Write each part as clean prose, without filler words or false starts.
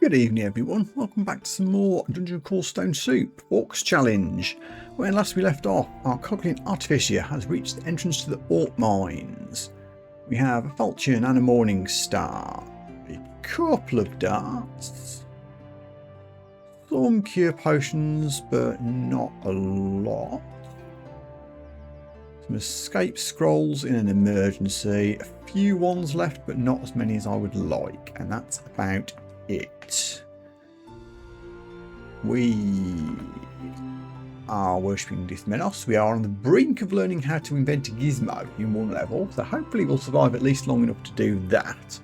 Good evening everyone, welcome back to some more Dungeon Crawl Stone Soup Orcs Challenge. When last we left off, our Coglin Artificier has reached the entrance to the Orc Mines. We have a falchion and a morning star, a couple of darts, some cure potions but not a lot, some escape scrolls in an emergency, a few ones left but not as many as I would like, and that's about it. We are worshipping Dithmenos. We are on the brink of learning how to invent a gizmo in one level, so hopefully we'll survive at least long enough to do that.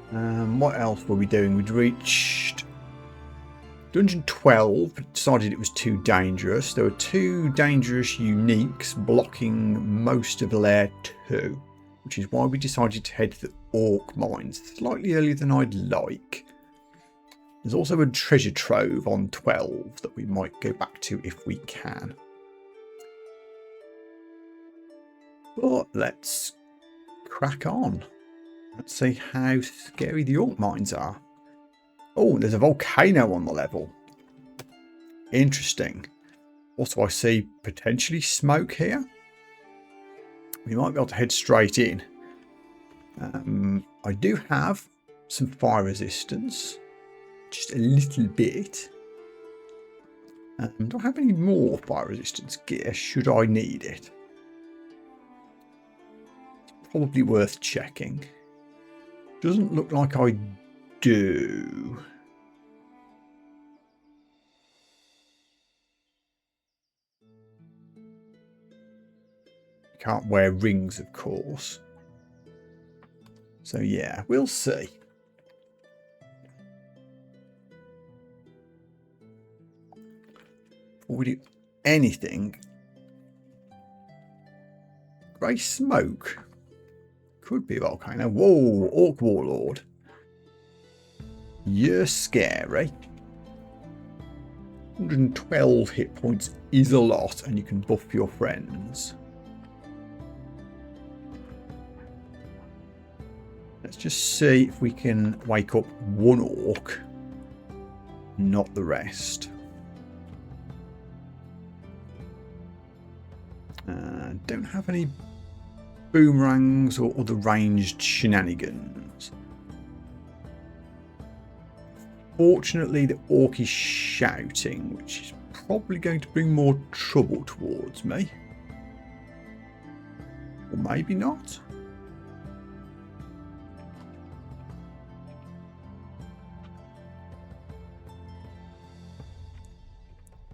What else were we doing? We'd reached Dungeon 12, but decided it was too dangerous. There were two dangerous uniques blocking most of Lair 2, which is why we decided to head to the Orc Mines slightly earlier than I'd like. There's also a treasure trove on 12 that we might go back to if we can. But let's crack on. Let's see how scary the Orc Mines are. Oh, there's a volcano on the level. Interesting. Also, I see potentially smoke here. We might be able to head straight in. I do have some fire resistance, just a little bit. Do I have any more fire resistance gear should I need it? It's probably worth checking. Doesn't look like I do. Can't wear rings, of course. So yeah, we'll see. Before we do anything, grey smoke. Could be a volcano. Whoa, Orc Warlord. You're scary. 112 hit points is a lot, and you can buff your friends. Let's just see if we can wake up one orc, not the rest. Don't have any boomerangs or other ranged shenanigans. Fortunately, the orc is shouting, which is probably going to bring more trouble towards me. Or maybe not.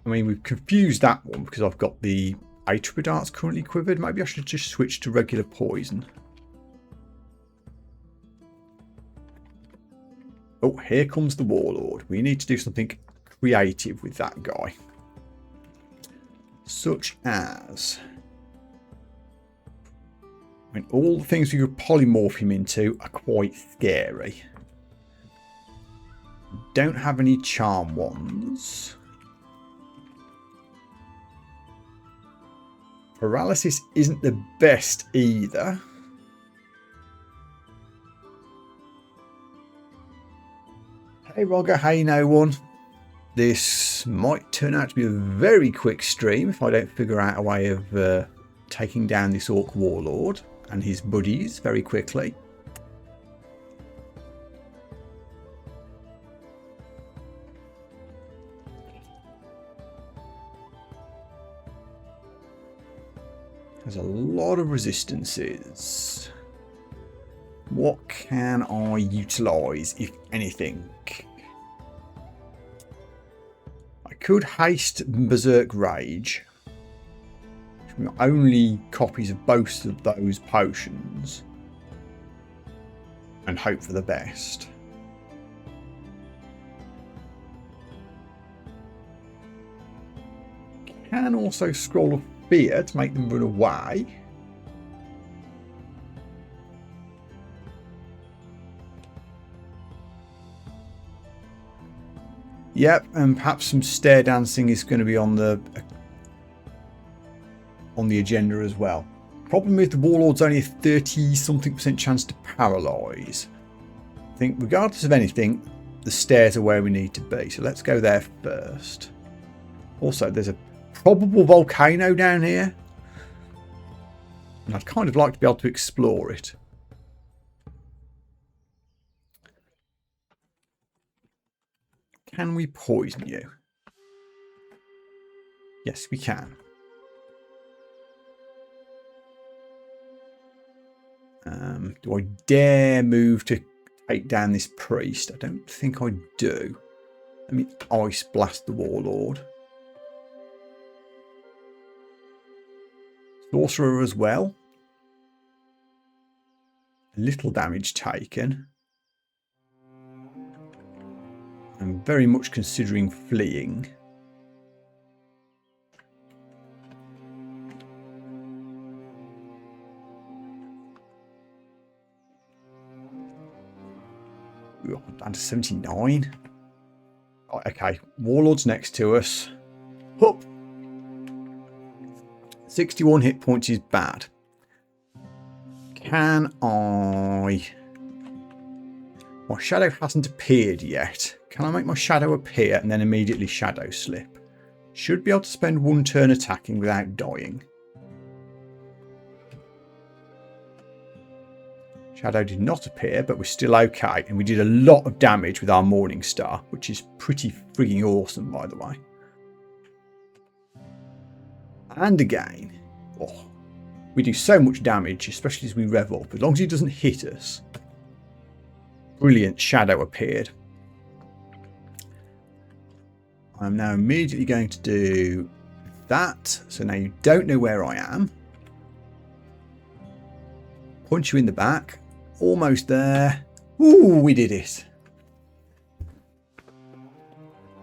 I mean, we've confused that one because I've got the Ep2 darts currently quivered. Maybe I should just switch to regular poison. Oh, here comes the Warlord. We need to do something creative with that guy. Such as... I mean, all the things we could polymorph him into are quite scary. Don't have any charm ones. Paralysis isn't the best either. Hey Roger, hey no one. This might turn out to be a very quick stream if I don't figure out a way of taking down this Orc Warlord and his buddies very quickly. There's a lot of resistances. What can I utilise, if anything? I could haste Berserk Rage. Only copies of both of those potions. And hope for the best. Can also scroll of fear to make them run away. Yep, and perhaps some stair dancing is going to be on the agenda as well. Problem with the Warlord's only a 30-something% chance to paralyse. think regardless of anything, the stairs are where we need to be. So let's go there first. Also, there's a probable volcano down here. And I'd kind of like to be able to explore it. Can we poison you? Yes, we can. Do I dare move to take down this priest? I don't think I do. Let me ice blast the warlord. Sorcerer as well. Little damage taken. I'm very much considering fleeing. Ooh, I'm down to 79. Oh, okay, warlord's next to us. Hup. 61 hit points is bad. Can I... My shadow hasn't appeared yet. Can I make my shadow appear and then immediately shadow slip? Should be able to spend one turn attacking without dying. Shadow did not appear, but we're still okay. And we did a lot of damage with our Morning Star, which is pretty frigging awesome, by the way. And again, oh, we do so much damage, especially as we rev up. As long as he doesn't hit us. Brilliant, shadow appeared. I'm now immediately going to do that. So now you don't know where I am. Punch you in the back. Almost there. Ooh, we did it.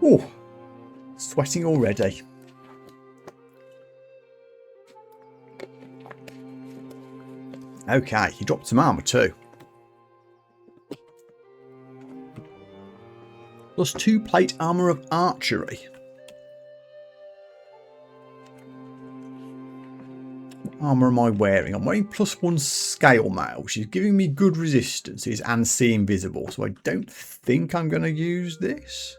Ooh, sweating already. Okay, he dropped some armor too. Plus 2 plate armor of archery. What armor am I wearing? I'm wearing +1 scale mail, which is giving me good resistances and see invisible. So I don't think I'm going to use this.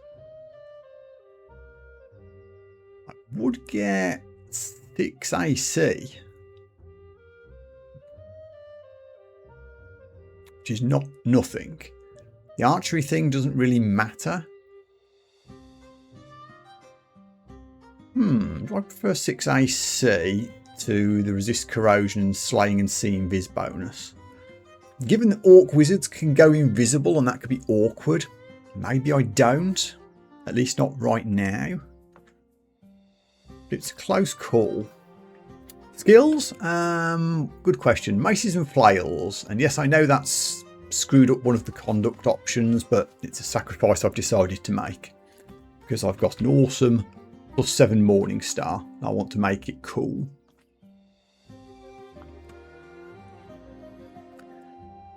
I would get 6 AC. Which is not nothing. The archery thing doesn't really matter. Do I prefer 6 AC to the resist corrosion and slaying and see invis bonus? Given that orc wizards can go invisible and that could be awkward, maybe I don't. At least not right now. It's a close call. Skills? Good question. Maces and flails. And yes, I know that's screwed up one of the conduct options, but it's a sacrifice I've decided to make. Because I've got an awesome +7 Morning Star. I want to make it cool.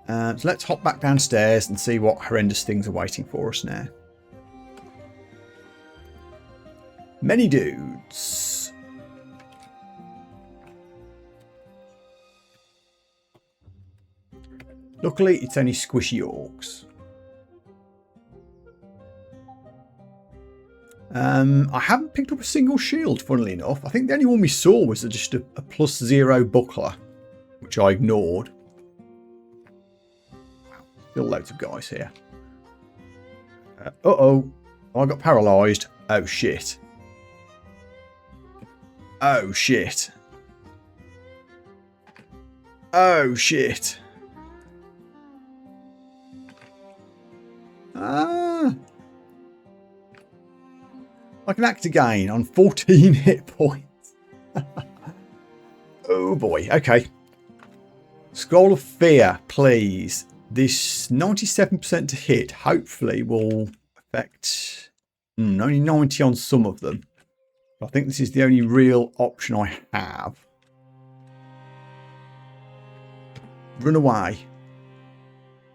So let's hop back downstairs and see what horrendous things are waiting for us now. Many dudes. Luckily, it's only squishy orcs. I haven't picked up a single shield, funnily enough. I think the only one we saw was just a +0 buckler, which I ignored. Wow, still loads of guys here. Uh-oh. I got paralysed. Oh, shit. Oh, shit. Oh, shit. Ah. I can act again on 14 hit points. Oh boy, okay. Scroll of Fear, please. This 97% to hit hopefully will affect only 90 on some of them. I think this is the only real option I have. Run away.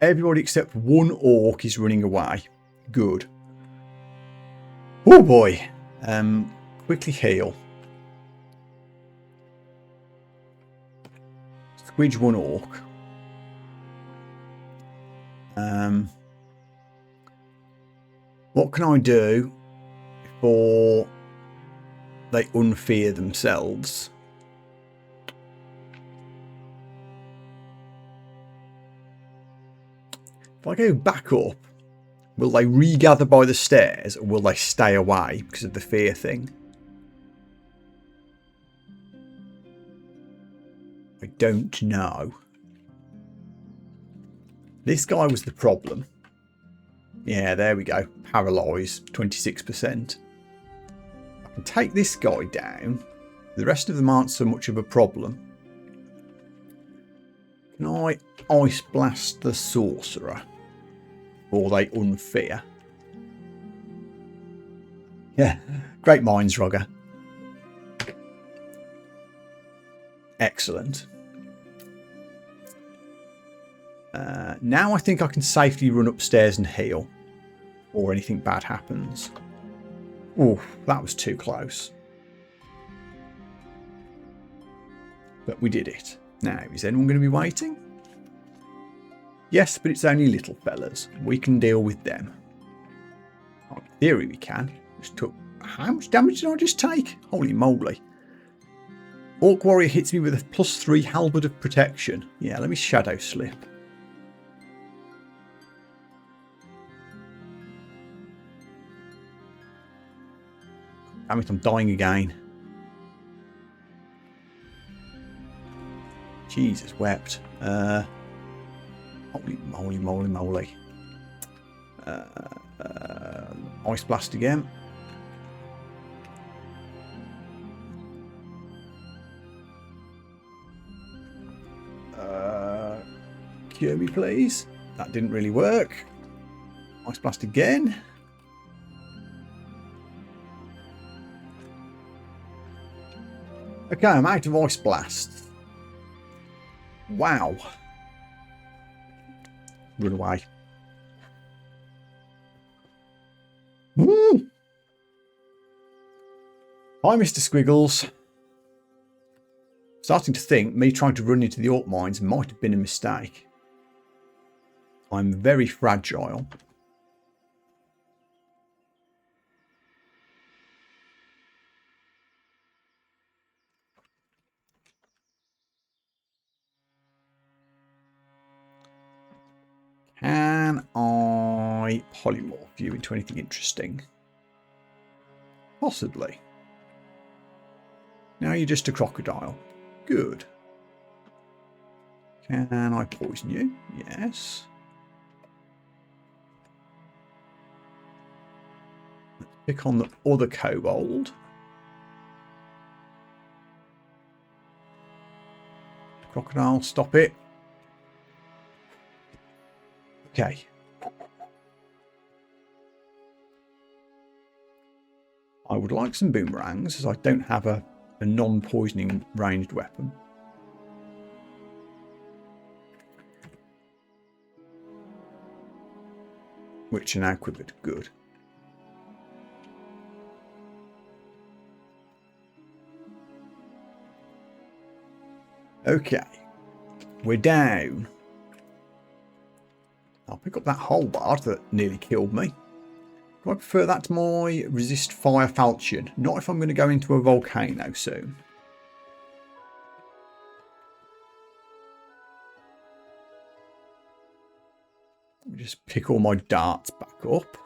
Everybody except one orc is running away. Good. Oh boy. Quickly heal. Squidge one orc. What can I do before they unfear themselves? If I go back up, will they regather by the stairs, or will they stay away because of the fear thing? I don't know. This guy was the problem. Yeah, there we go. Paralysed, 26%. I can take this guy down. The rest of them aren't so much of a problem. Can I Ice Blast the Sorcerer? Or they unfear? Yeah, great minds, Roger. Excellent. Now I think I can safely run upstairs and heal. Or anything bad happens. Oh, that was too close. But we did it. Now, is anyone going to be waiting? Yes, but it's only little fellas. We can deal with them. In theory we can. Just took... How much damage did I just take? Holy moly. Orc Warrior hits me with a +3 halberd of protection. Yeah, let me shadow slip. Damn it, I'm dying again. Jesus wept. Holy moly, moly, moly. Ice Blast again. Cure me, please. That didn't really work. Ice Blast again. Okay, I'm out of Ice Blast. Wow. Run away. Woo! Hi, Mr. Squiggles. Starting to think me trying to run into the Orc mines might have been a mistake. I'm very fragile. Can I polymorph you into anything interesting? Possibly. Now you're just a crocodile. Good. Can I poison you? Yes. Let's pick on the other kobold. Crocodile, stop it. Okay. I would like some boomerangs, as I don't have a non-poisoning ranged weapon. Which are now quivered. Good. Okay. We're down. I'll pick up that halberd that nearly killed me. Do I prefer that to my resist fire falchion? Not if I'm going to go into a volcano soon. Let me just pick all my darts back up.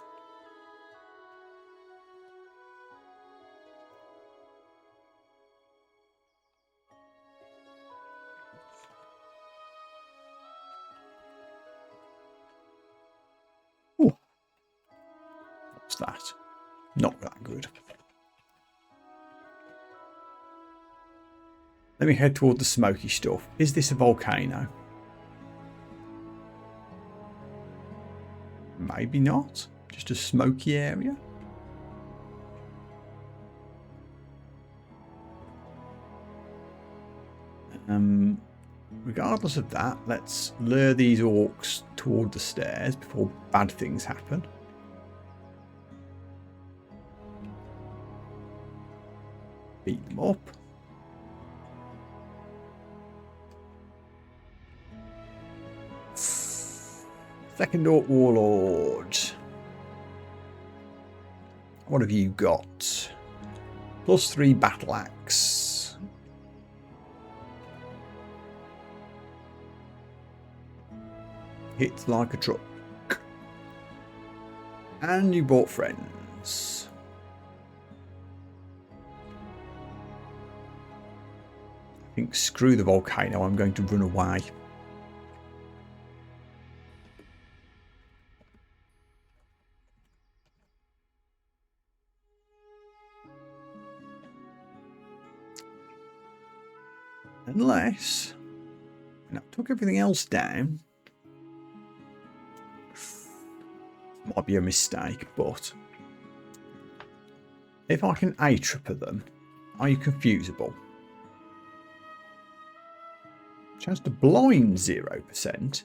Ooh. What's that? Not that good. Let me head toward the smoky stuff. Is this a volcano? Maybe not. Just a smoky area. Regardless of that, let's lure these orcs toward the stairs before bad things happen. Beat them up. Second Orc Warlord. What have you got? +3 battle axe. Hits like a truck. And you bought friends. I think screw the volcano, I'm going to run away. Unless, and I took everything else down. Might be a mistake, but if I can A-tripper them, are you confusable? Chance to blind 0%.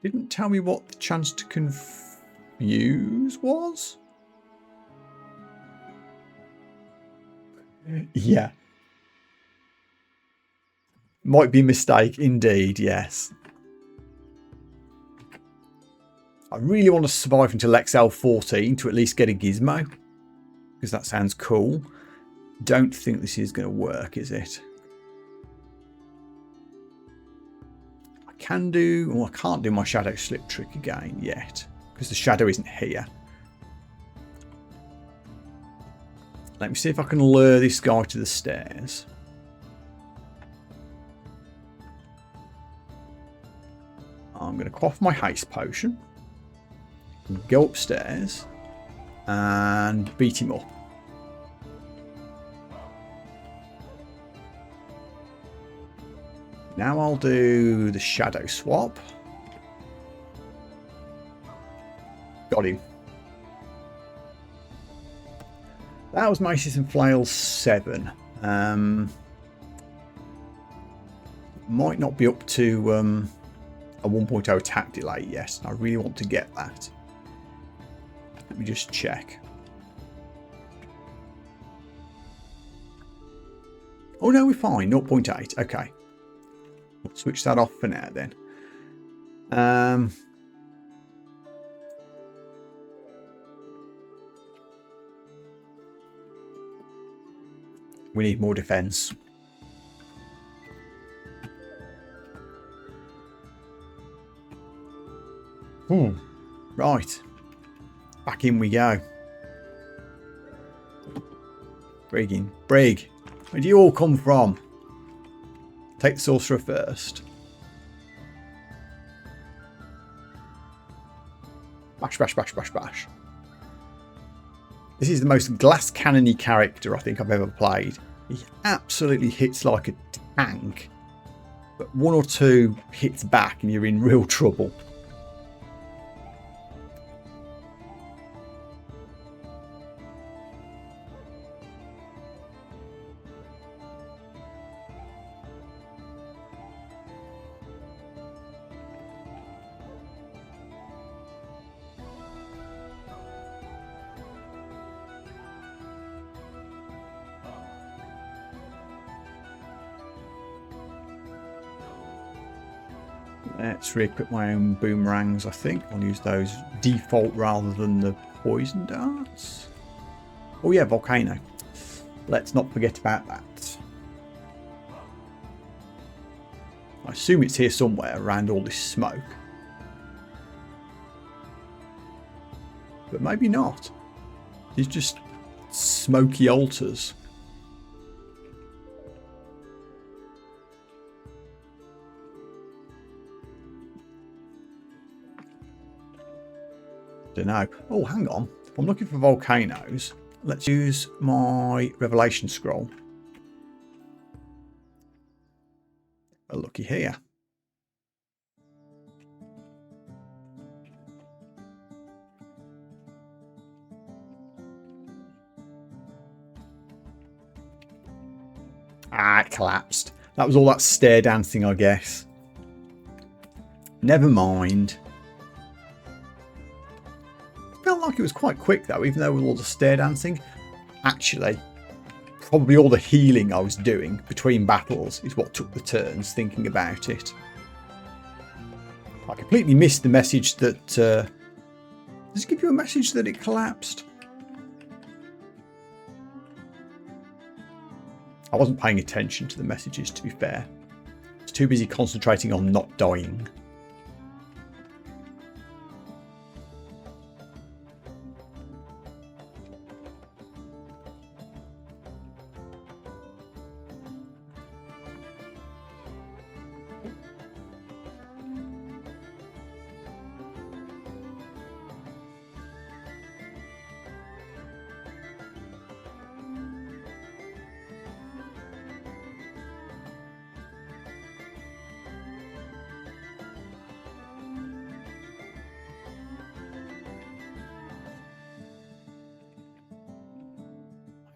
Didn't tell me what the chance to confuse was. Yeah. Might be a mistake indeed, yes. I really want to survive until XL14 to at least get a gizmo, because that sounds cool. Don't think this is going to work, is it? I can do, well, I can't do my shadow slip trick again yet, because the shadow isn't here. Let me see if I can lure this guy to the stairs. I'm going to quaff my haste potion, go upstairs and beat him up. Now I'll do the shadow swap. Got him. That was Maces and Flails 7. Might not be up to a 1.0 attack delay yet. I really want to get that. Let me just check. Oh no, we're fine. 0.8. Okay. We'll switch that off for now then. We need more defense. Right. Back in we go. Brigging. Brig. Where do you all come from? Take the sorcerer first. Bash, bash, bash, bash, bash. This is the most glass cannony character I think I've ever played. He absolutely hits like a tank. But one or two hits back and you're in real trouble. Let's re-equip my own boomerangs, I think. I'll use those default rather than the poison darts. Oh yeah, volcano. Let's not forget about that. I assume it's here somewhere around all this smoke. But maybe not. It's just smoky altars. Don't know. Oh, hang on. If I'm looking for volcanoes, let's use my revelation scroll. Oh, looky here. Ah, it collapsed. That was all that stair dancing, I guess. Never mind. Felt like it was quite quick though, even though with all the stair dancing. Actually, probably all the healing I was doing between battles is what took the turns thinking about it. I completely missed the message that... does it give you a message that it collapsed? I wasn't paying attention to the messages, to be fair. I was too busy concentrating on not dying.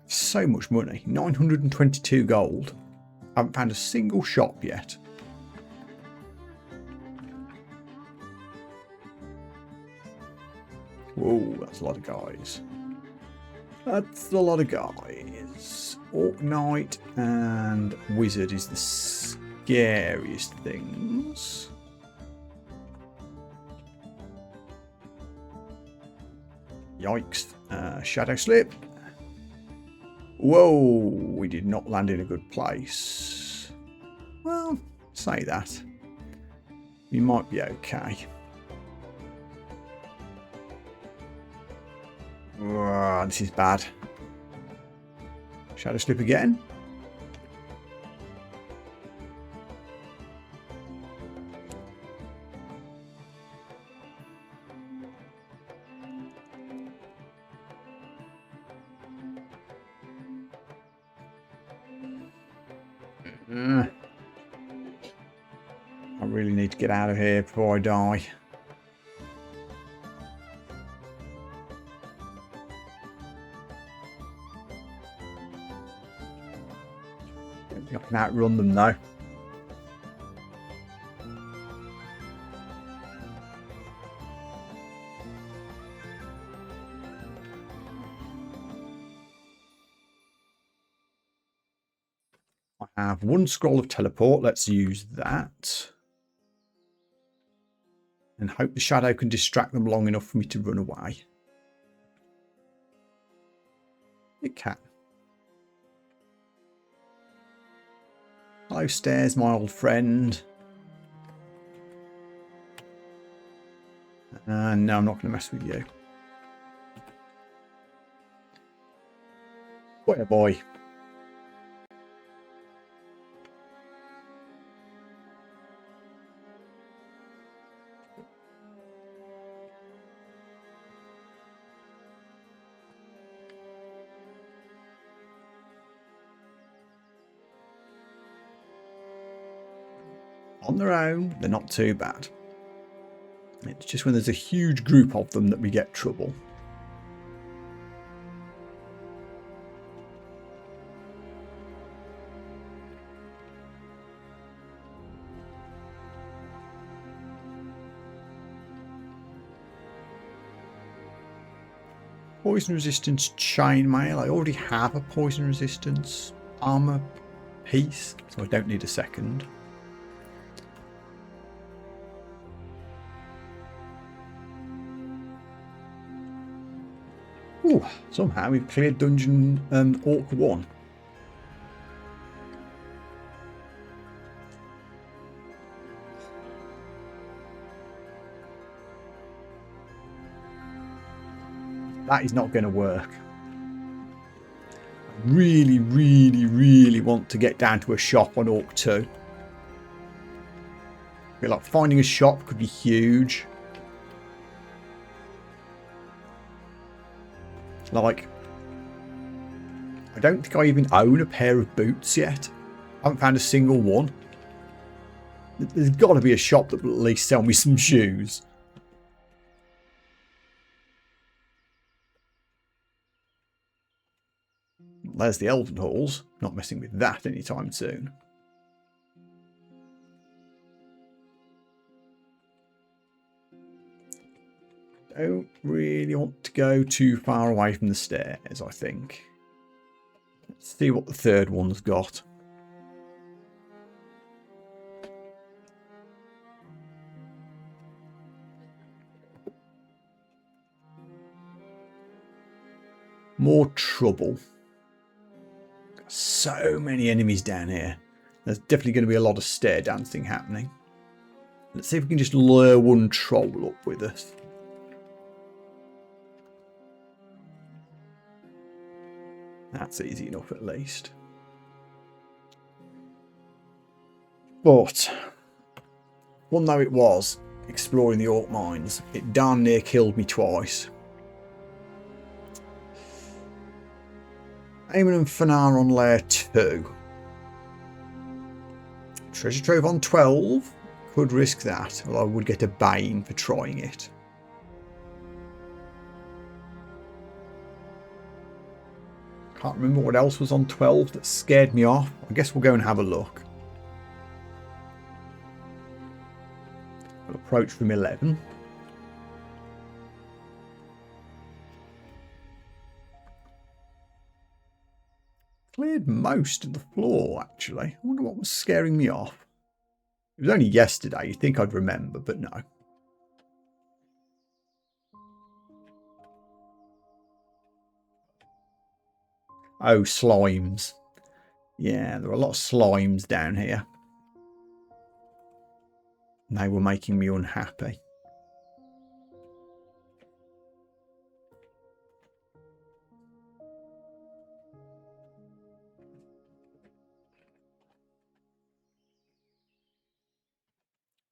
So much money, 922 gold. I haven't found a single shop yet. Whoa, that's a lot of guys. That's a lot of guys. Orc Knight and Wizard is the scariest things. Yikes. Shadow Slip. Whoa, we did not land in a good place. Well, say that. We might be okay. This is bad. Shadow Slip again. I really need to get out of here before I die. Don't think I can outrun them though. I have one scroll of teleport. Let's use that. And hope the shadow can distract them long enough for me to run away. It can. Hello, Stairs, my old friend. No, I'm not going to mess with you. Boy, oh boy. On their own, they're not too bad. It's just when there's a huge group of them that we get trouble. Poison resistance chainmail. I already have a poison resistance armor piece, so I don't need a second. Ooh, somehow we've cleared dungeon Orc 1. That is not going to work. I really, really, really want to get down to a shop on Orc 2. I feel like finding a shop could be huge. Like, I don't think I even own a pair of boots yet. I haven't found a single one. There's got to be a shop that will at least sell me some shoes. There's the Elven Halls. Not messing with that anytime soon. Don't really want to go too far away from the stairs, I think. Let's see what the third one's got. More trouble. So many enemies down here. There's definitely going to be a lot of stair dancing happening. Let's see if we can just lure one troll up with us. That's easy enough at least. But, one though it was, exploring the Orc mines, it darn near killed me twice. Eamon and Fanar on layer 2. Treasure trove on 12. Could risk that, although I would get a Bane for trying it. Can't remember what else was on 12 that scared me off. I guess we'll go and have a look. We'll approach from 11. Cleared most of the floor, actually. I wonder what was scaring me off. It was only yesterday. You'd think I'd remember, but no. Oh, slimes. Yeah, there are a lot of slimes down here. They were making me unhappy.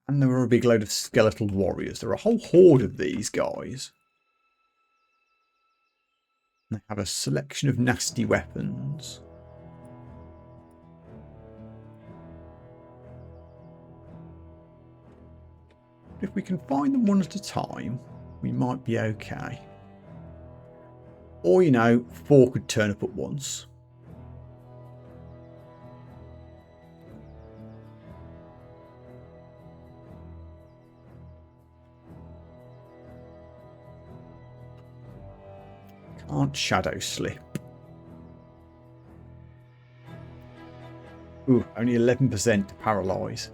And there were a big load of skeletal warriors. There are a whole horde of these guys. They have a selection of nasty weapons. If we can find them one at a time, we might be okay. Or, you know, 4 could turn up at once. Can't shadow slip. Ooh, only 11% to paralyze.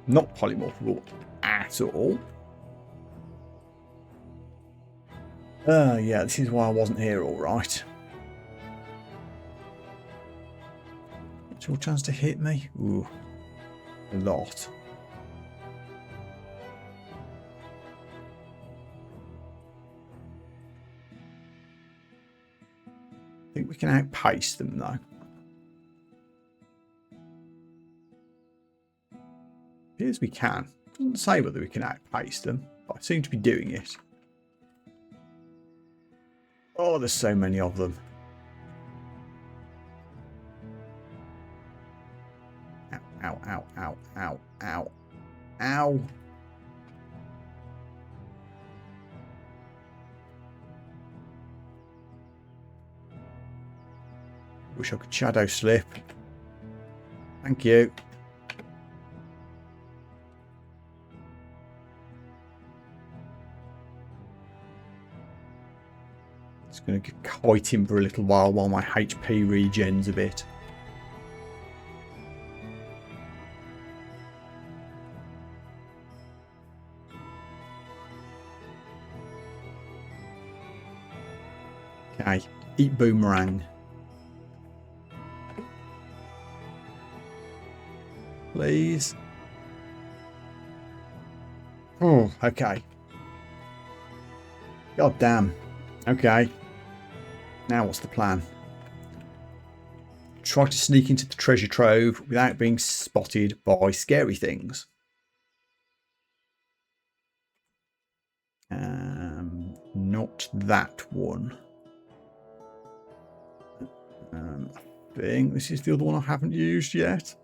Not polymorphable at all. Yeah, this is why I wasn't here, all right. What's your chance to hit me? Ooh, a lot. I think we can outpace them, though. Appears we can. Doesn't say whether we can outpace them, but I seem to be doing it. Oh, there's so many of them. Ow, ow, ow, ow, ow, ow. Wish I could shadow slip. Thank you. Just going to kite him for a little while my HP regens a bit. Okay, eat boomerang. Please. Oh, okay. God damn. Okay. Now what's the plan? Try to sneak into the treasure trove without being spotted by scary things. Not that one. I think this is the other one I haven't used yet.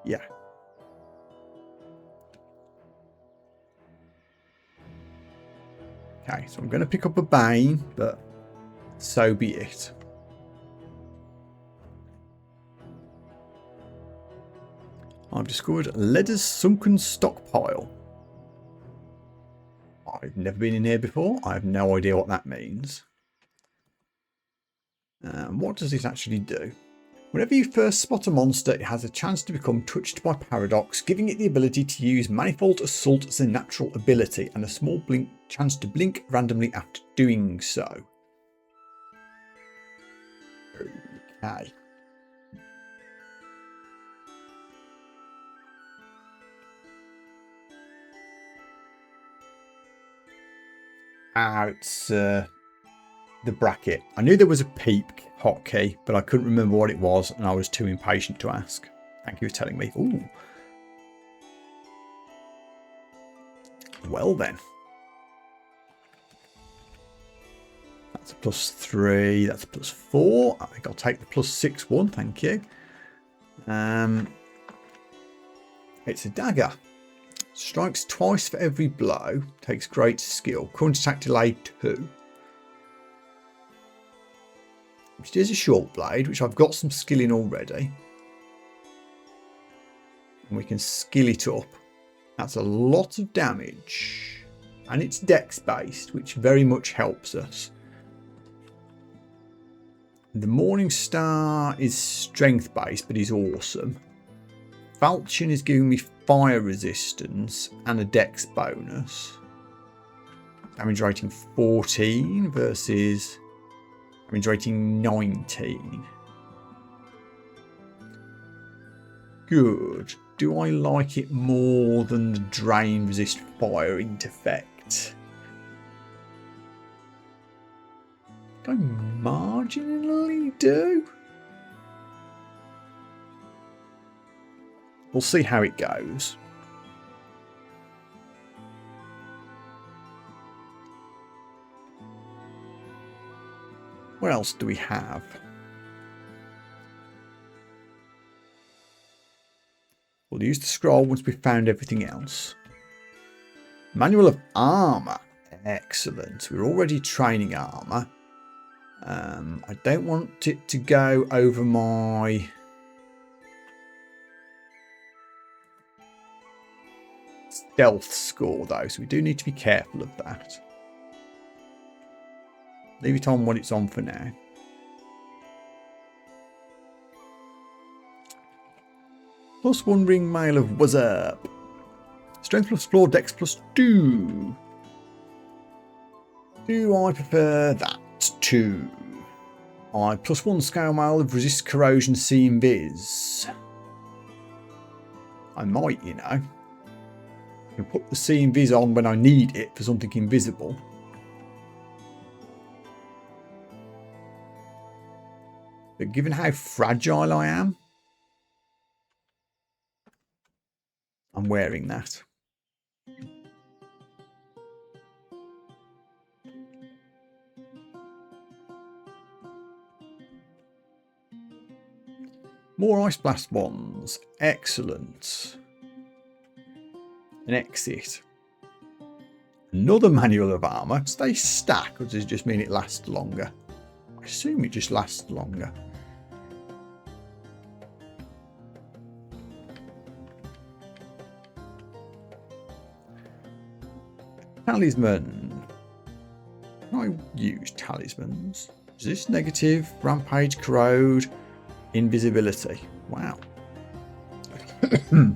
Yeah. Okay, so I'm going to pick up a Bane, but so be it. I've discovered Leather's sunken stockpile. I've never been in here before. I have no idea what that means. What does this actually do? Whenever you first spot a monster, it has a chance to become touched by paradox, giving it the ability to use manifold assault as a natural ability and a small chance to blink randomly after doing so. Okay. It's the bracket. I knew there was a peep hotkey, but I couldn't remember what it was, and I was too impatient to ask. Thank you for telling me. Ooh. Well then. That's a +3. That's a +4. I think I'll take the +6 one. Thank you. It's a dagger. Strikes twice for every blow. Takes great skill. Current attack delay 2. Which is a short blade, which I've got some skill in already. And we can skill it up. That's a lot of damage. And it's dex based, which very much helps us. The Morning Star is strength based, but he's awesome. Falchion is giving me fire resistance and a dex bonus. Damage rating 14 versus damage rating 19. Good. Do I like it more than the drain resist fire effect? I marginally do. We'll see how it goes. What else do we have? We'll use the scroll once we've found everything else. Manual of Armour. Excellent. We're already training armour. I don't want it to go over my... stealth score though, so we do need to be careful of that. Leave it on what it's on for now. +1 ring mail of what's up. Strength +4, dex +2. Do I prefer that to I +1 scale mail of resist corrosion, see invis? I might, you know. I can put the see invis on when I need it for something invisible. But given how fragile I am, I'm wearing that. More Ice Blast ones. Excellent. An exit. Another Manual of Armour. Do they stack, or does it just mean it lasts longer? I assume it just lasts longer. Talisman. Can I use talismans? Resist negative, rampage, corrode, invisibility. Wow. I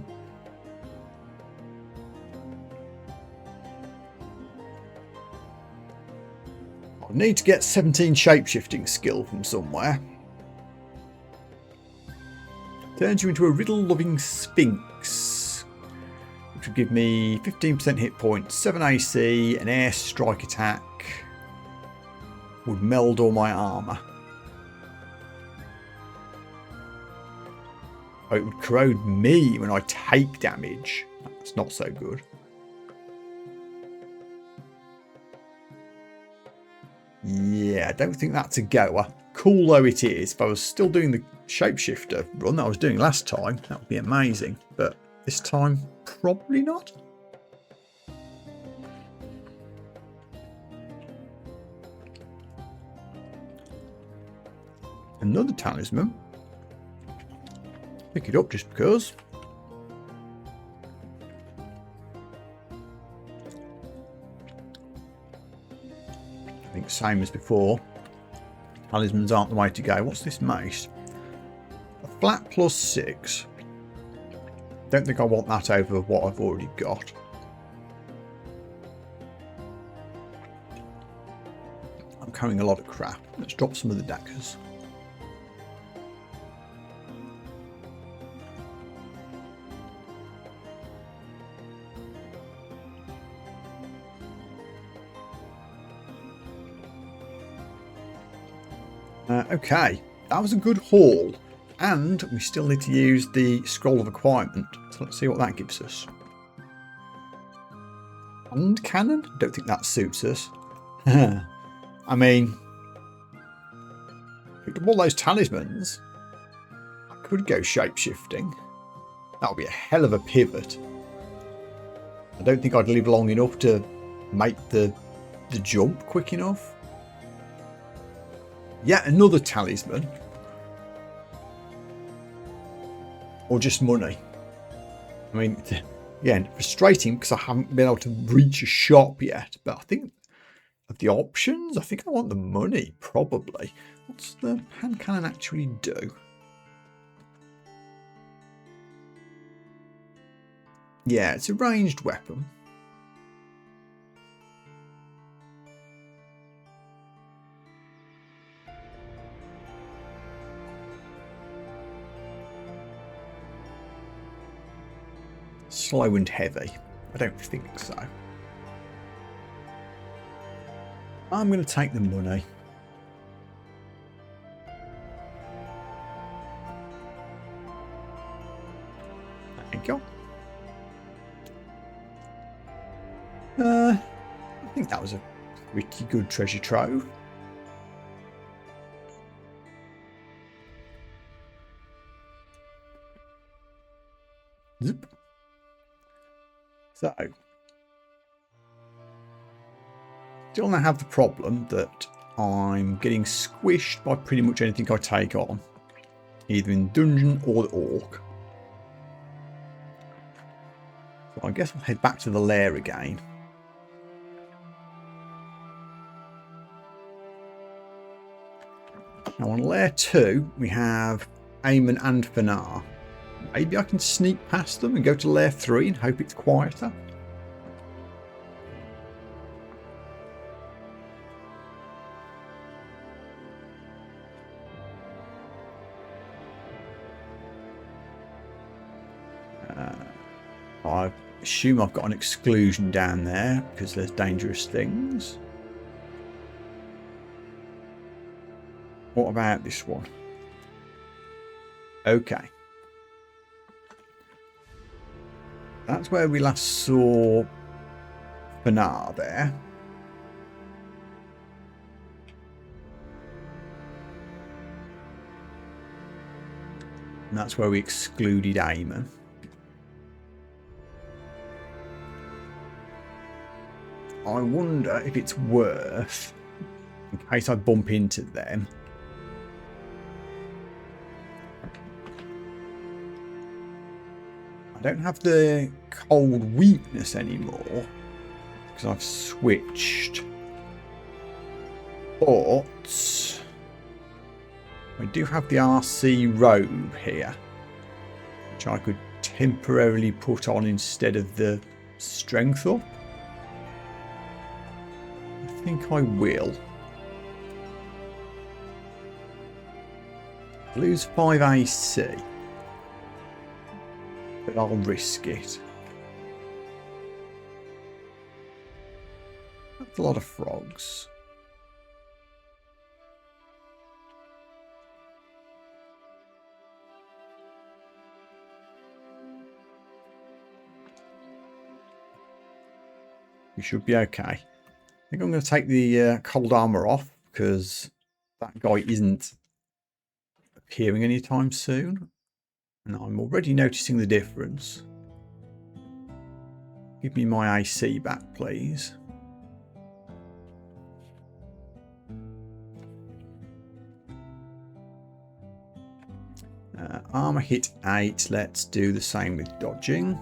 need to get 17 shapeshifting skill from somewhere. Turns you into a riddle-loving sphinx, which would give me 15% hit points, 7 AC, an air strike attack. Would meld all my armour. Oh, it would corrode me when I take damage. That's not so good. Yeah, I don't think that's a goer. Cool though it is. If I was still doing the shapeshifter run that I was doing last time, that would be amazing. But this time, probably not. Another talisman. Pick it up just because. I think same as before. Talismans aren't the way to go. What's this mace? Black plus 6. Don't think I want that over what I've already got. I'm carrying a lot of crap. Let's drop some of the daggers. Okay, that was a good haul. And we still need to use the scroll of acquirement. So let's see what that gives us. Hand cannon? Don't think that suits us. I mean, picked up all those talismans. I could go shape-shifting. That would be a hell of a pivot. I don't think I'd live long enough to make the jump quick enough. Yet another talisman. Or just money. I mean, again, frustrating because I haven't been able to reach a shop yet. But I think of the options, I think I want the money, probably. What's the hand cannon actually do? Yeah, it's a ranged weapon. Slow and heavy. I don't think so. I'm going to take the money. There you go. I think that was a pretty good treasure trove. Zip. So, still now have the problem that I'm getting squished by pretty much anything I take on, either in dungeon or the orc. So I guess I'll head back to the lair again. Now on lair 2, we have Eamon and Fanar. Maybe I can sneak past them and go to lair 3 and hope it's quieter. I assume I've got an exclusion down there because there's dangerous things. What about this one? Okay. That's where we last saw Fanar there. And that's where we excluded Eamon. I wonder if it's worth, in case I bump into them, I don't have the cold weakness anymore because I've switched, but I do have the RC robe here, which I could temporarily put on instead of the strength up. I think I will. Lose 5 AC, but I'll risk it. That's a lot of frogs. We should be okay. I think I'm going to take the cold armor off because that guy isn't appearing anytime soon. And I'm already noticing the difference. Give me my AC back, please. Armor hit 8. Let's do the same with dodging.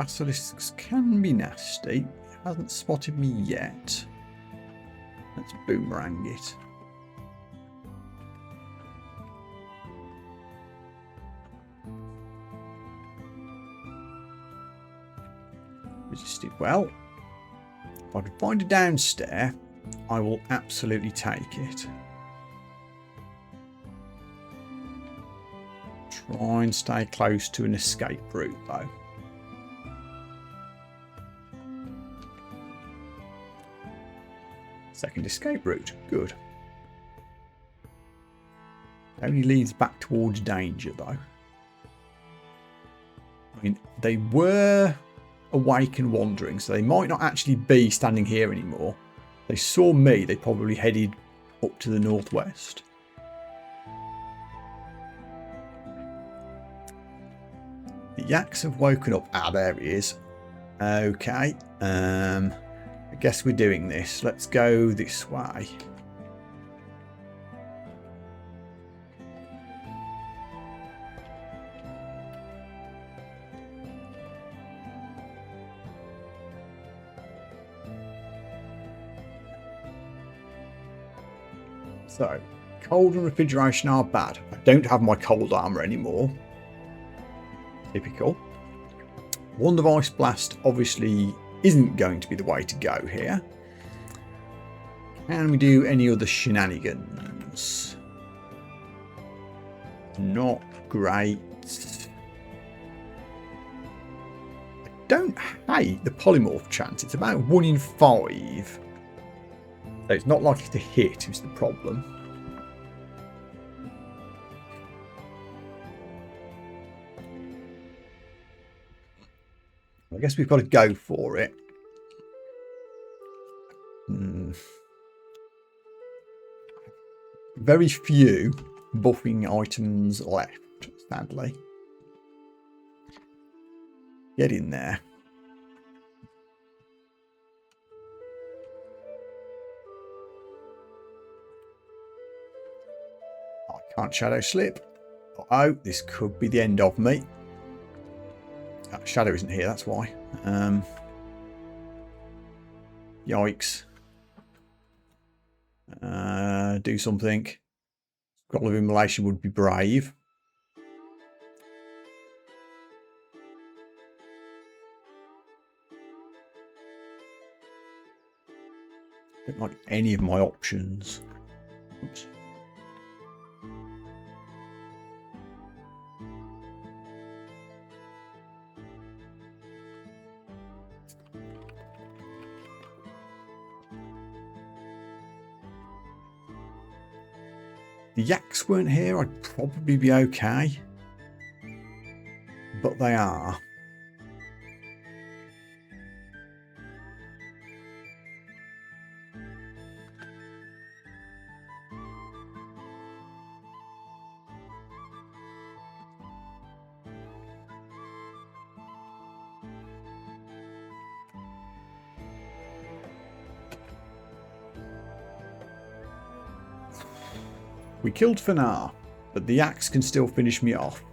basilisks can be nasty. It hasn't spotted me yet. Let's boomerang it. Resisted well. If I could find a downstair, I will absolutely take it. Try and stay close to an escape route though. Second escape route, good. Only leads back towards danger though. I mean, they were awake and wandering, so they might not actually be standing here anymore. They saw me, they probably headed up to the northwest. The yaks have woken up. Ah, there he is. Okay. I guess we're doing this. Let's go this way. So, cold and refrigeration are bad. I don't have my cold armor anymore. Typical. Wand of Ice Blast obviously isn't going to be the way to go here. Can we do any other shenanigans? Not great. I don't hate the polymorph chance. It's about 1 in 5. So it's not likely to hit is the problem. I guess we've got to go for it. Very few buffing items left, sadly. Get in there. I can't shadow slip. Oh, this could be the end of me. Shadow isn't here, that's why. Yikes. Do something. Scroll of Immolation would be brave. Don't like any of my options. Oops. The yaks weren't here, I'd probably be okay. But they are. We killed Fanar, but the axe can still finish me off.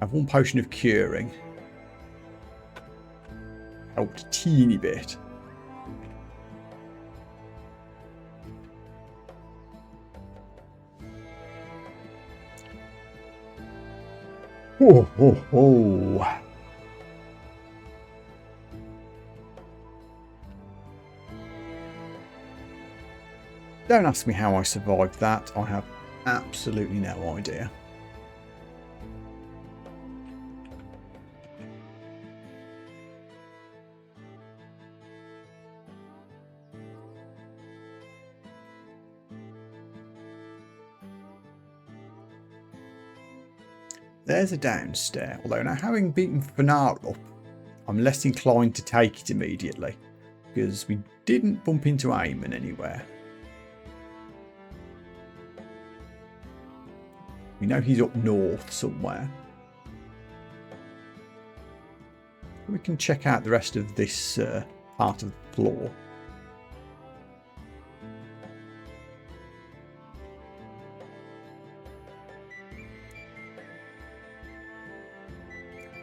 I have 1 potion of curing. Helped a teeny bit. Oh, oh, oh. Don't ask me how I survived that. I have absolutely no idea. There's a downstairs, although now having beaten Fanar up, I'm less inclined to take it immediately, because we didn't bump into Eamon anywhere. We know he's up north somewhere. We can check out the rest of this part of the floor.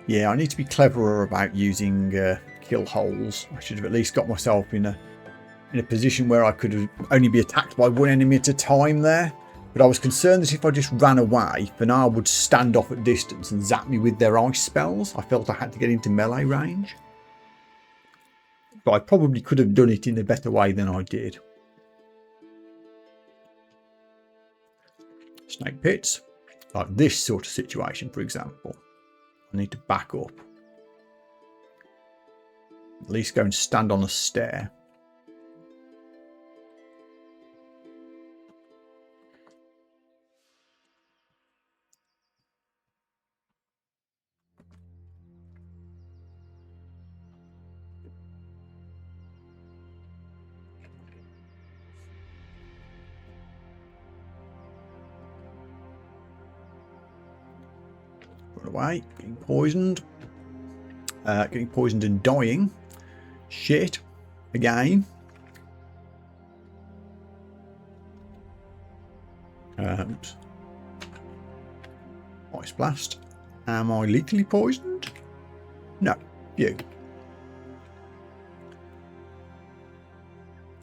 Yeah, I need to be cleverer about using kill holes. I should have at least got myself in a position where I could only be attacked by one enemy at a time there. But I was concerned that if I just ran away, Fanar would stand off at distance and zap me with their ice spells. I felt I had to get into melee range. But I probably could have done it in a better way than I did. Snake pits. Like this sort of situation, for example. I need to back up. At least go and stand on a stair. Run away. Getting poisoned. Getting poisoned and dying. Shit. Again. Oops. Ice blast. Am I lethally poisoned? No. You.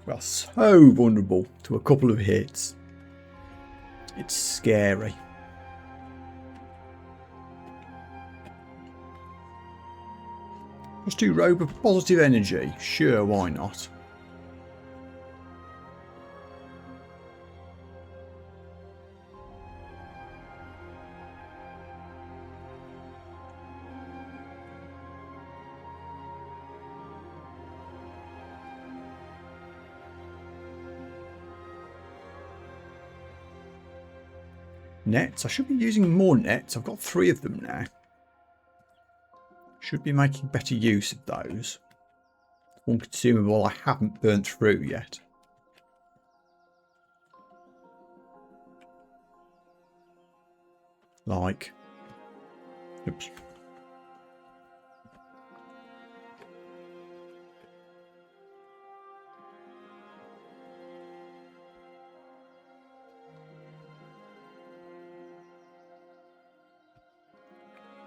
We are so vulnerable to a couple of hits. It's scary. Just do robe of positive energy. Sure, why not? Nets. I should be using more nets. I've got 3 of them now. Should be making better use of those. One consumable I haven't burnt through yet. Like. Oops.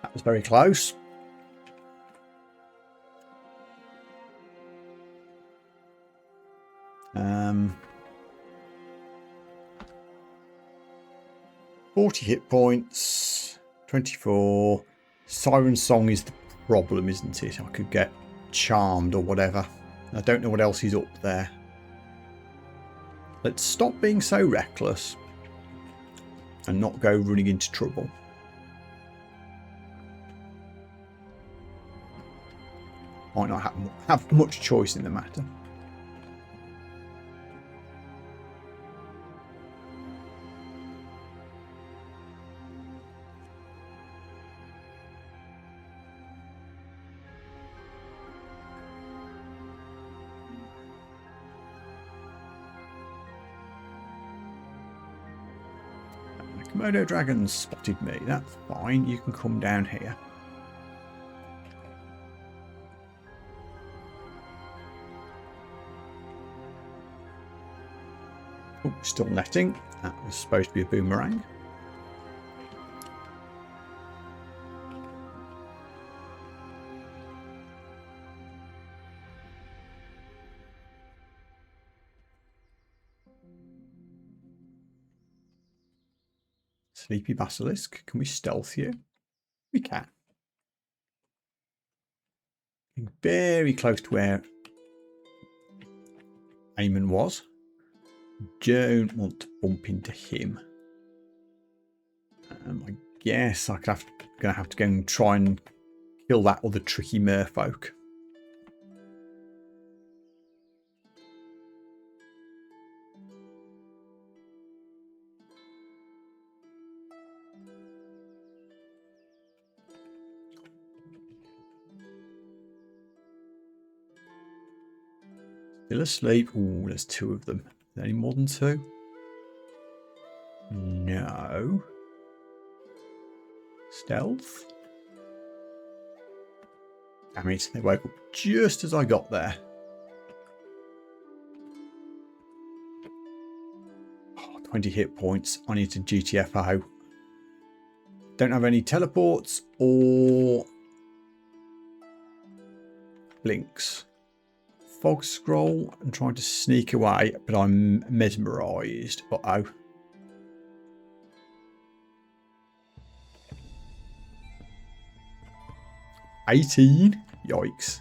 That was very close. Um, 40 hit points, 24. Siren Song is the problem, isn't it? I could get charmed or whatever. I don't know what else is up there. Let's stop being so reckless and not go running into trouble. Might not have much choice in the matter. Komodo dragons spotted me. That's fine. You can come down here. Oh, still netting. That was supposed to be a boomerang. Sleepy basilisk. Can we stealth you? We can. Very close to where Eamon was. Don't want to bump into him. I guess I'm gonna have to go and try and kill that other tricky merfolk. Still asleep. Oh, there's 2 of them. Is there any more than 2? No. Stealth? Damn it, they woke up just as I got there. Oh, 20 hit points. I need to GTFO. Don't have any teleports or blinks. Fog scroll and trying to sneak away, but I'm mesmerised. Uh-oh. $18. Yikes.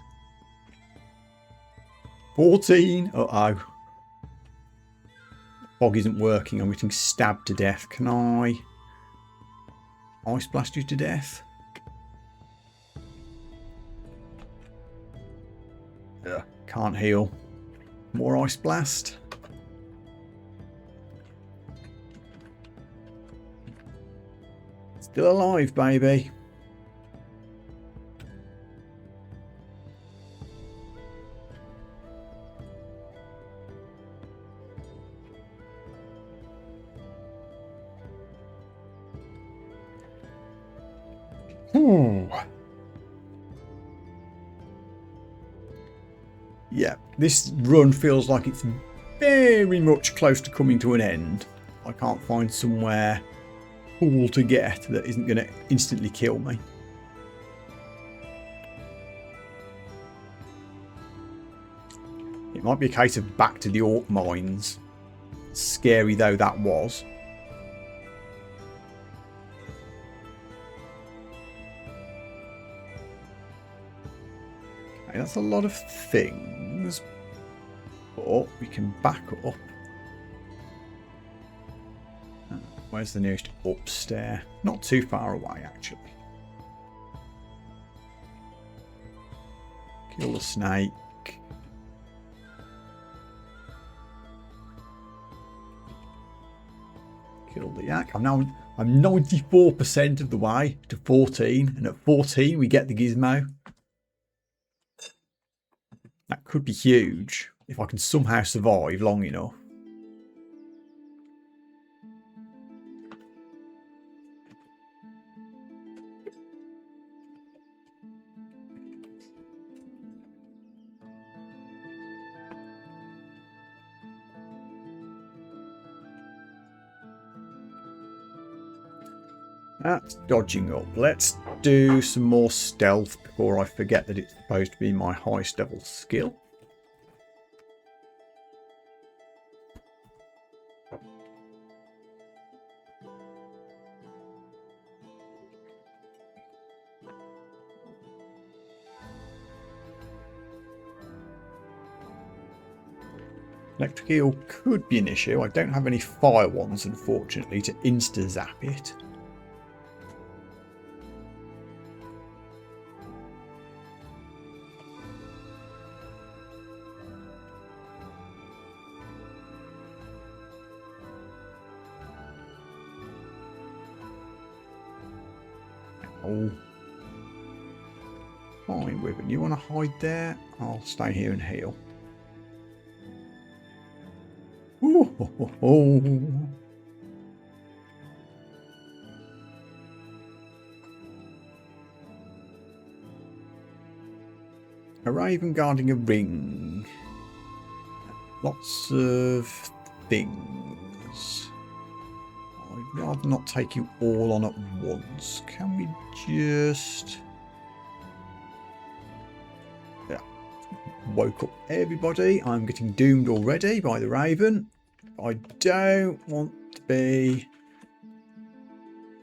14. Uh-oh. Fog isn't working. I'm getting stabbed to death. Can I ice blast you to death? Ugh, can't heal. More ice blast. Still alive, baby. Yeah, this run feels like it's very much close to coming to an end. I can't find somewhere cool to get that isn't going to instantly kill me. It might be a case of back to the orc mines. Scary though that was. Okay, that's a lot of things. But we can back up. Where's the nearest upstairs? Not too far away, actually. Kill the snake. Kill the yak. I'm 94% of the way to 14, and at 14 we get the gizmo. That could be huge if I can somehow survive long enough. That's dodging up. Let's do some more stealth before I forget that it's supposed to be my highest level skill. Electric eel could be an issue. I don't have any fire ones, unfortunately, to insta-zap it. Oh. Fine, Wyvern. You want to hide there? I'll stay here and heal. Ooh, ho, ho, ho. A raven guarding a ring. Lots of things. I'd rather not take you all on at once. Can we just... Yeah. Woke up everybody. I'm getting doomed already by the raven. I don't want to be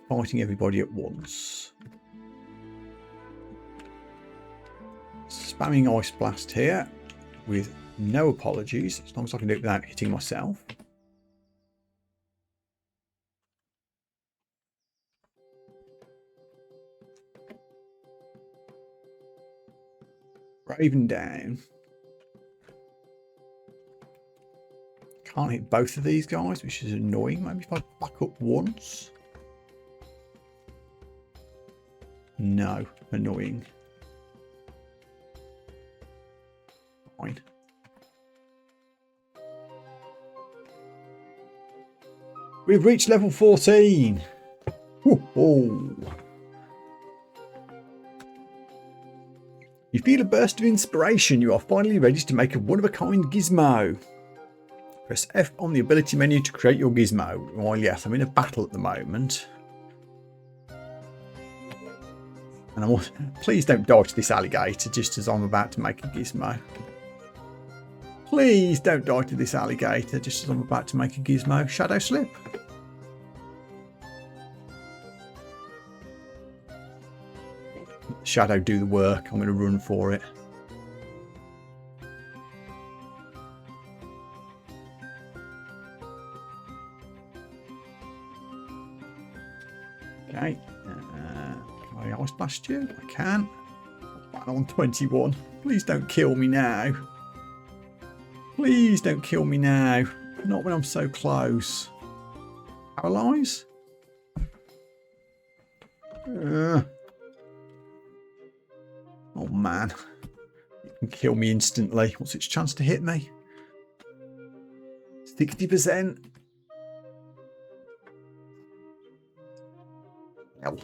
fighting everybody at once. Spamming ice blast here with no apologies, as long as I can do it without hitting myself. Raven down. Can't hit both of these guys, which is annoying. Maybe if I back up once. No, annoying. Fine. We've reached level 14. Whoa. You feel a burst of inspiration. You are finally ready to make a one-of-a-kind gizmo. Press F on the ability menu to create your gizmo. Well, yes, I'm in a battle at the moment. And I want, please don't die to this alligator just as I'm about to make a gizmo. Please don't die to this alligator just as I'm about to make a gizmo. Shadow slip. Shadow do the work. I'm going to run for it. Okay. Can I ice blast you? I can. I'm on 21. Please don't kill me now. Please don't kill me now. Not when I'm so close. Paralyze? Oh man. You can kill me instantly. What's its chance to hit me? 60%. Hell.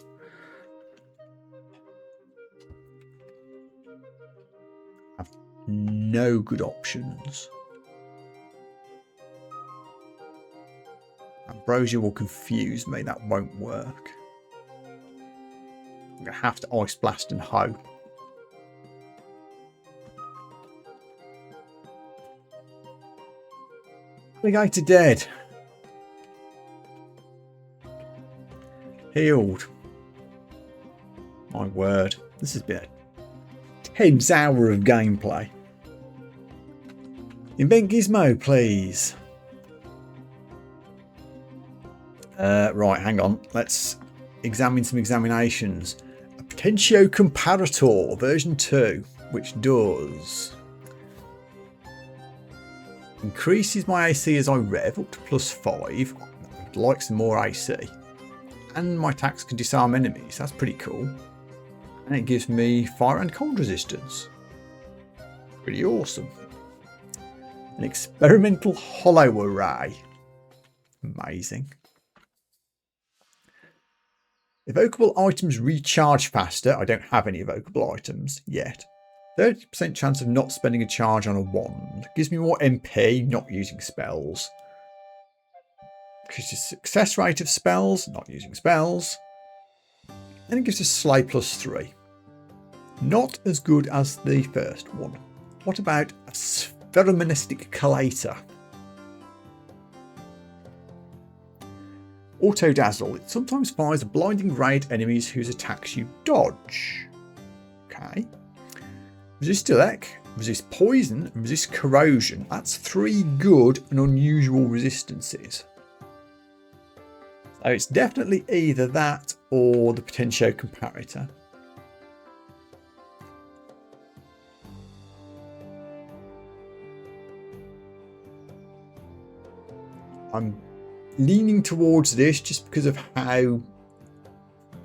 I've no good options. Ambrosia will confuse me. That won't work. I'm going to have to Ice Blast and hope. Alligator dead. Healed. My word. This has been a tense hour of gameplay. Invent gizmo, please. Right, hang on. Let's examine some examinations. A Potentio Comparator version 2, which does increases my AC as I rev up to +5. I'd like some more AC. And my attacks can disarm enemies. That's pretty cool. And it gives me fire and cold resistance. Pretty awesome. An experimental hollow array. Amazing. Evocable items recharge faster. I don't have any evocable items yet. 30% chance of not spending a charge on a wand. Gives me more MP, not using spells. Increases success rate of spells, not using spells. And it gives us Slay +3. Not as good as the first one. What about a Pheromonistic Collator? Auto Dazzle. It sometimes fires a blinding ray at enemies whose attacks you dodge. Okay. Resist elec, resist poison, and resist corrosion. That's 3 good and unusual resistances. So it's definitely either that or the Potentio Comparator. I'm leaning towards this just because of how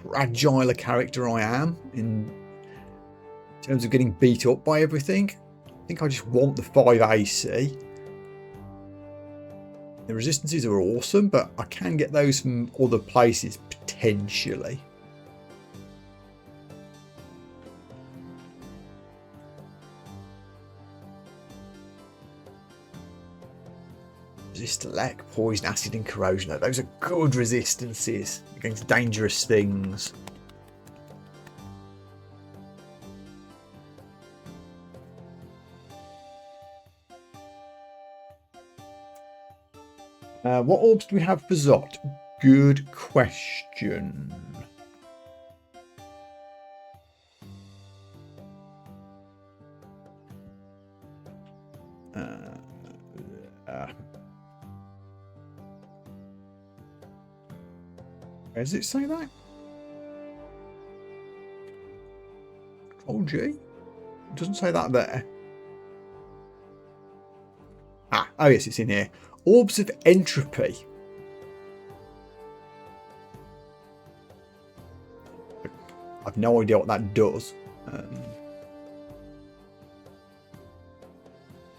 fragile a character I am in terms of getting beat up by everything. I think I just want the 5 AC. The resistances are awesome, but I can get those from other places potentially. Resist elec, poison, acid and corrosion. Those are good resistances against dangerous things. What orbs do we have for Zot? Good question. Where does it say that? Control G? It doesn't say that there. Oh yes, it's in here. Orbs of Entropy. I've no idea what that does. That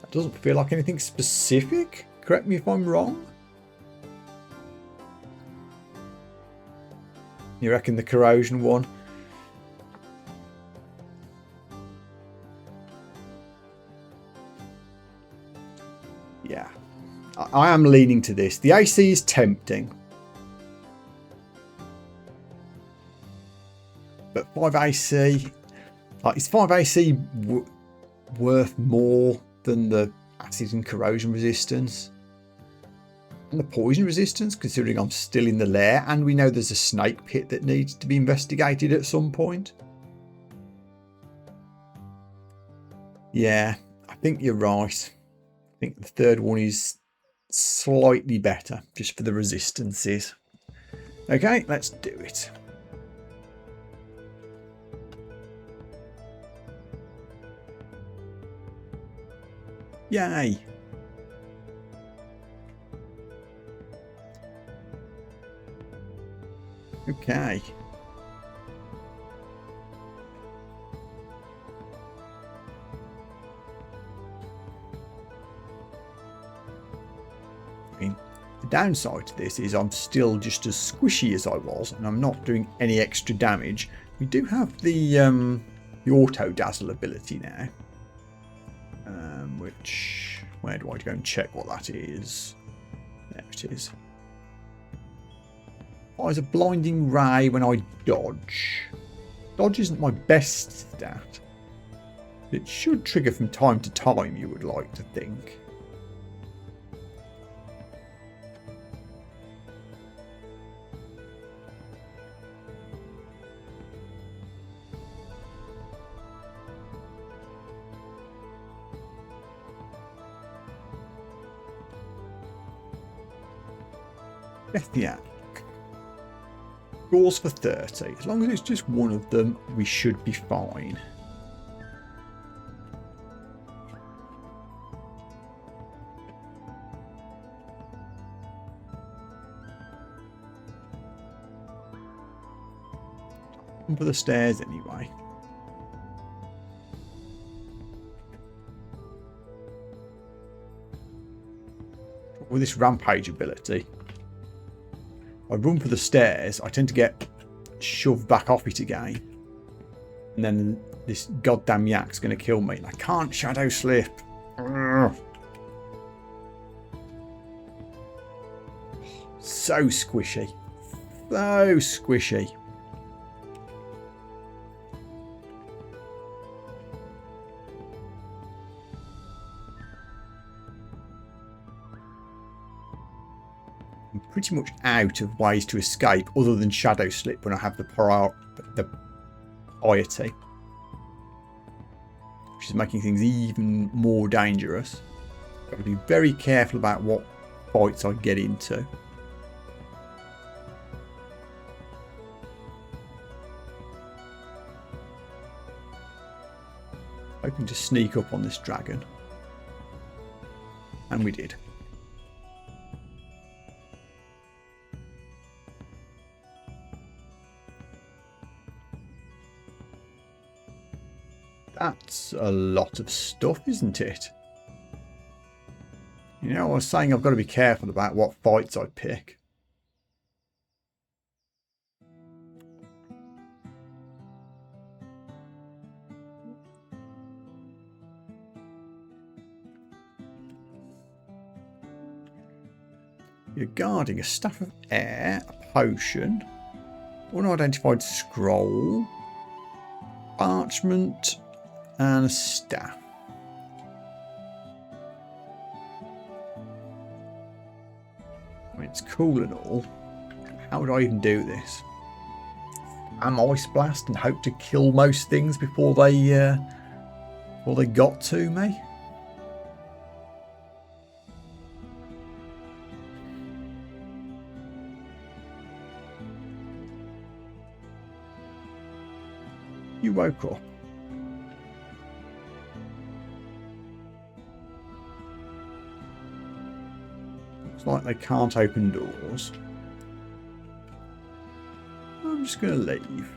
doesn't feel like anything specific. Correct me if I'm wrong. You reckon the corrosion one? Yeah. I am leaning to this. The AC is tempting. But 5 AC. Like, is 5 AC worth more than the acid and corrosion resistance? And the poison resistance, considering I'm still in the lair, and we know there's a snake pit that needs to be investigated at some point. Yeah, I think you're right. I think the third one is slightly better, just for the resistances. Okay, let's do it. Yay! Okay. I mean, the downside to this is I'm still just as squishy as I was, and I'm not doing any extra damage. We do have the auto dazzle ability now, which, where do I go and check what that is? There it is. Fires a blinding ray when I dodge. Dodge isn't my best stat. It should trigger from time to time, you would like to think. Death Scores for 30. As long as it's just one of them, we should be fine. Come for the stairs anyway. With this rampage ability, I run for the stairs, I tend to get shoved back off it again. And then this goddamn yak's going to kill me. And I can't shadow slip. Ugh. So squishy. So squishy. I'm pretty much out of ways to escape other than shadow slip when I have the piety, which is making things even more dangerous. Got to be very careful about what fights I get into. Hoping to sneak up on this dragon, and we did. That's a lot of stuff, isn't it? You know, I was saying I've got to be careful about what fights I pick. You're guarding a staff of air, a potion, unidentified scroll, parchment, and a staff. I mean, it's cool and all. How would I even do this? Ice blast and hope to kill most things before they got to me. You woke up. Looks like they can't open doors. I'm just going to leave.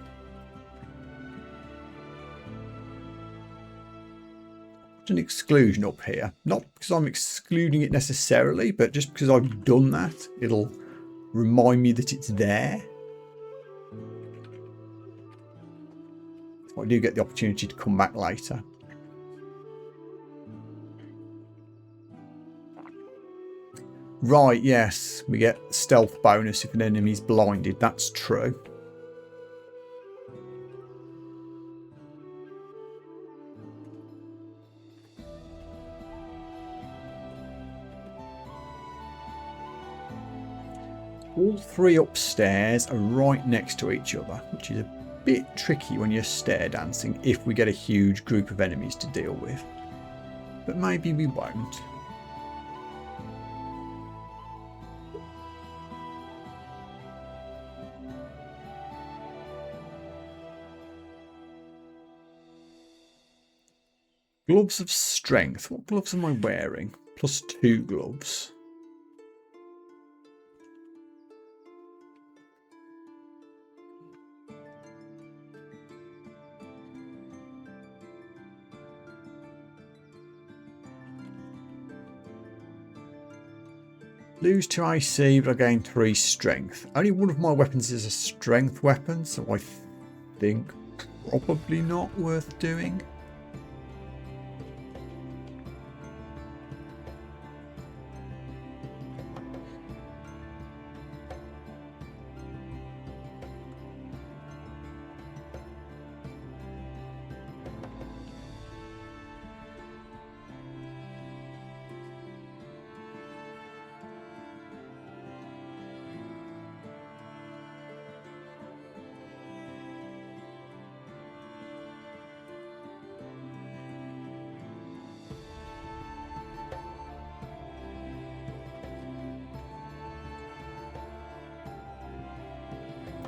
Put an exclusion up here. Not because I'm excluding it necessarily, but just because I've done that, it'll remind me that it's there. So I do get the opportunity to come back later. Right, yes, we get stealth bonus if an enemy's blinded. That's true. All three upstairs are right next to each other, which is a bit tricky when you're stair dancing if we get a huge group of enemies to deal with. But maybe we won't. Gloves of strength. What gloves am I wearing? +2 gloves. Lose 2 AC, but I gain 3 strength. Only one of my weapons is a strength weapon, so I think probably not worth doing.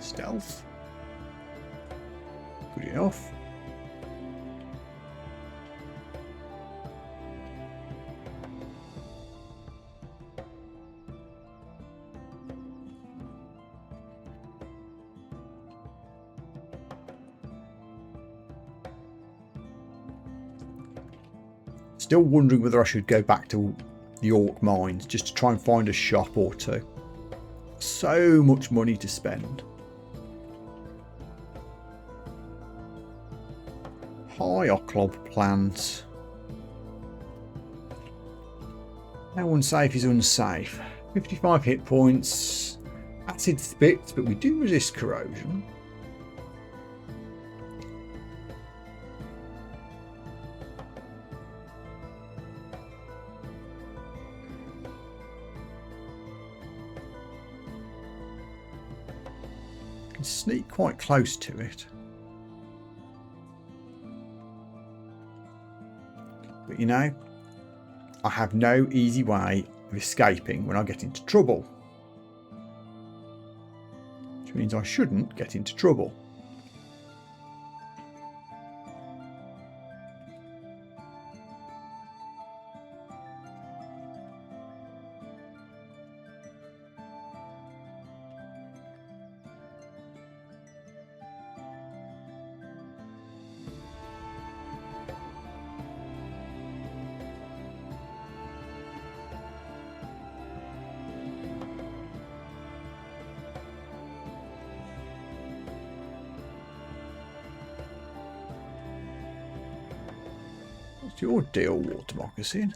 Stealth. Good enough. Still wondering whether I should go back to the Orc Mines just to try and find a shop or two. So much money to spend. High Oclob plant. How unsafe is unsafe? 55 hit points. Acid spits, but we do resist corrosion. Can sneak quite close to it. But you know, I have no easy way of escaping when I get into trouble. Which means I shouldn't get into trouble. What's your deal, water moccasin?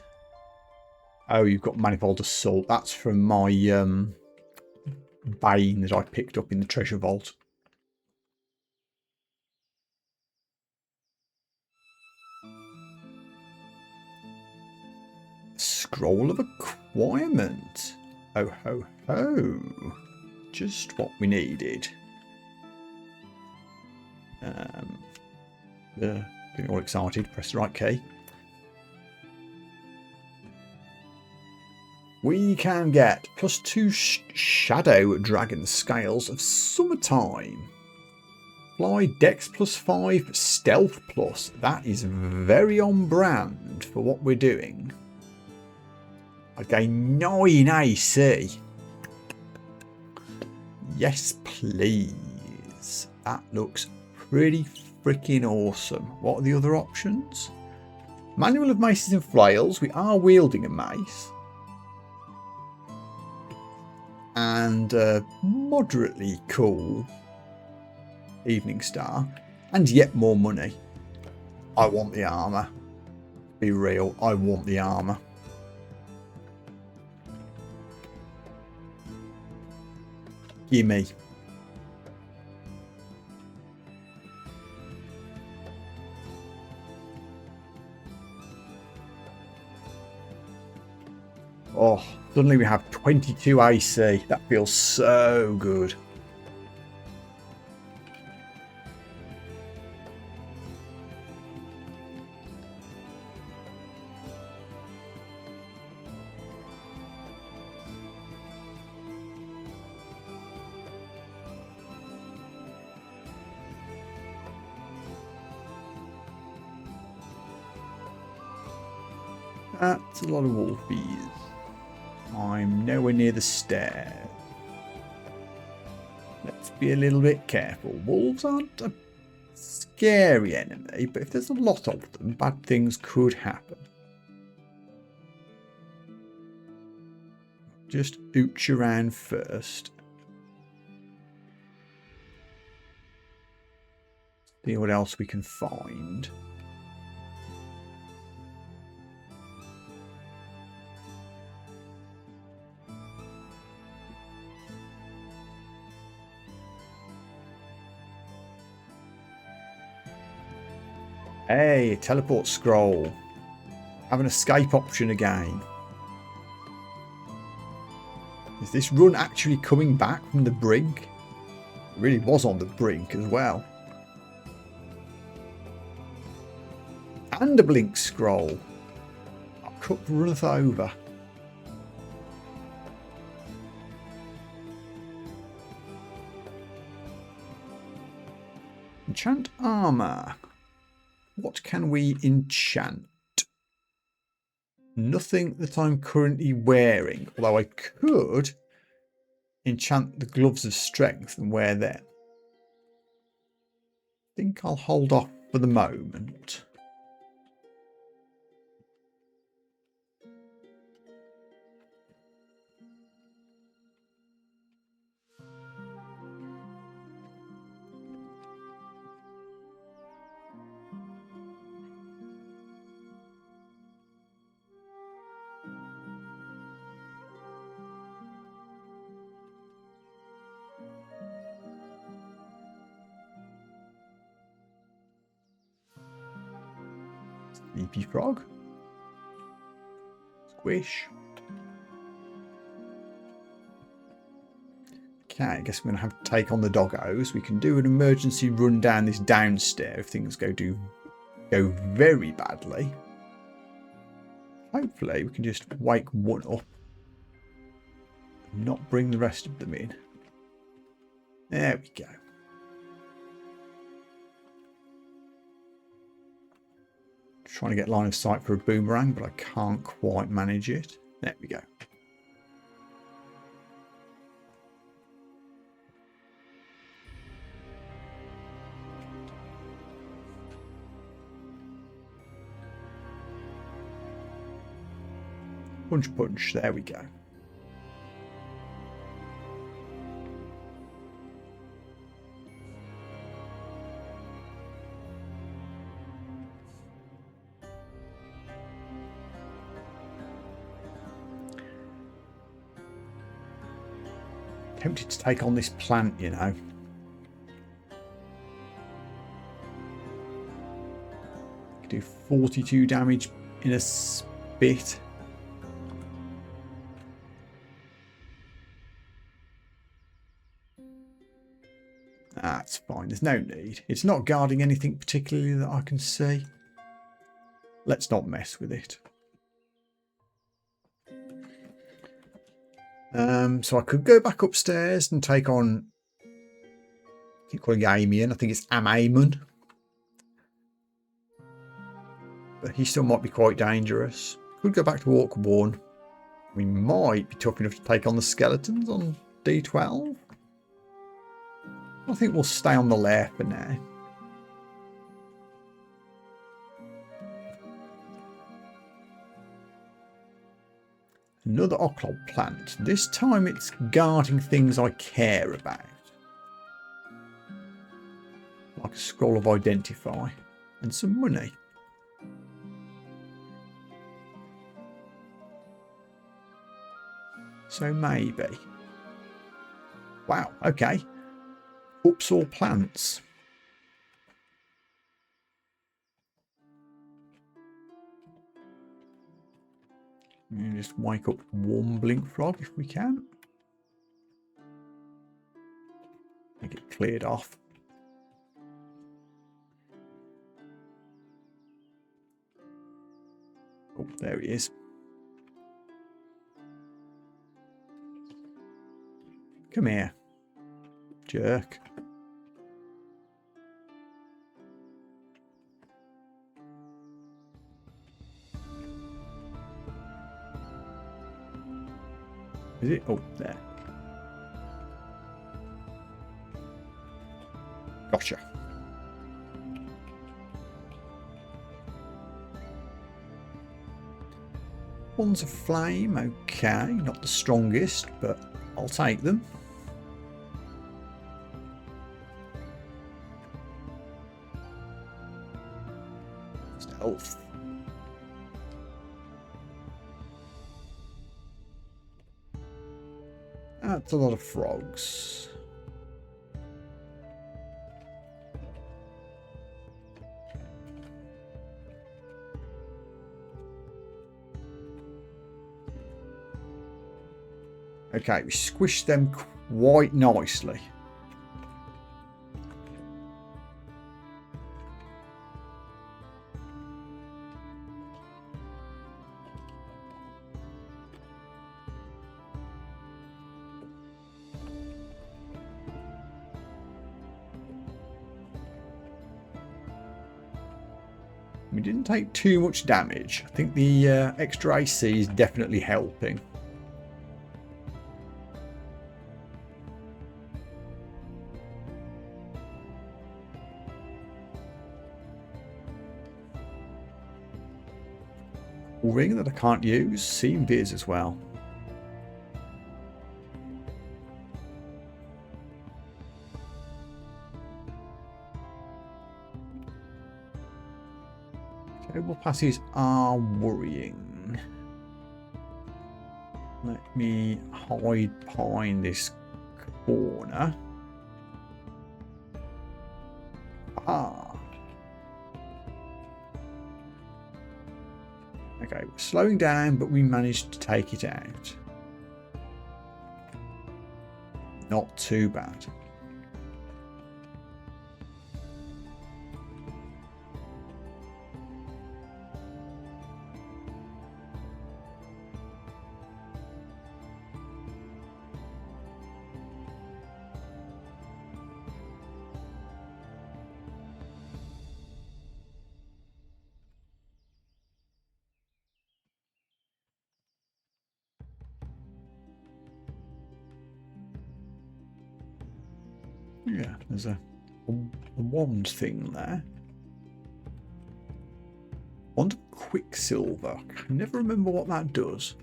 Oh, you've got manifold assault. That's from my Bane that I picked up in the treasure vault. Scroll of acquirement. Oh ho ho. Just what we needed. Getting all excited. Press the right key. We can get +2 shadow dragon scales of summertime. Fly dex +5, stealth plus. That is very on brand for what we're doing. I gain 9 AC. Yes, please. That looks pretty freaking awesome. What are the other options? Manual of maces and flails. We are wielding a mace. And moderately cool Evening Star. And yet more money. I want the armour. Be real, I want the armour. Gimme. Oh, suddenly we have 22 AC. That feels so good. That's a lot of wolfies. I'm nowhere near the stairs. Let's be a little bit careful. Wolves aren't a scary enemy, but if there's a lot of them, bad things could happen. Just ooch around first. See what else we can find. Hey, teleport scroll. Have an escape option again. Is this run actually coming back from the brink? It really was on the brink as well. And a blink scroll. Our cup runneth over. Enchant armor. What can we enchant? Nothing that I'm currently wearing, although I could enchant the gloves of strength and wear them. I think I'll hold off for the moment. Sleepy frog. Squish. Okay, I guess we're going to have to take on the doggos. We can do an emergency run down this downstairs if things go very badly. Hopefully we can just wake one up and not bring the rest of them in. There we go. Trying to get line of sight for a boomerang, but I can't quite manage it. There we go. Punch, punch. There we go. Tempted to take on this plant, you know. Could do 42 damage in a spit. That's fine. There's no need. It's not guarding anything particularly that I can see. Let's not mess with it. So I could go back upstairs and take on, I keep calling Amian, I think it's Amamon. But he still might be quite dangerous. Could go back to Orc 1. We might be tough enough to take on the skeletons on D12. I think we'll stay on the lair for now. Another Oclod plant. This time it's guarding things I care about. Like a scroll of identify and some money. So maybe. Wow, okay. Ups all plants. You just wake up one blink frog if we can. Make it cleared off. Oh, there he is. Come here, jerk. Is it? Oh, there. Gotcha. One's a flame, okay. Not the strongest, but I'll take them. Stealth. That's a lot of frogs. Okay, we squished them quite nicely. We didn't take too much damage. I think the extra AC is definitely helping. Ring that I can't use. Seam Viz as well. Terrible passes are worrying. Let me hide behind this corner. Ah. Okay, we're slowing down, but we managed to take it out. Not too bad. Yeah, there's a wand thing there. Wand of Quicksilver. I can never remember what that does.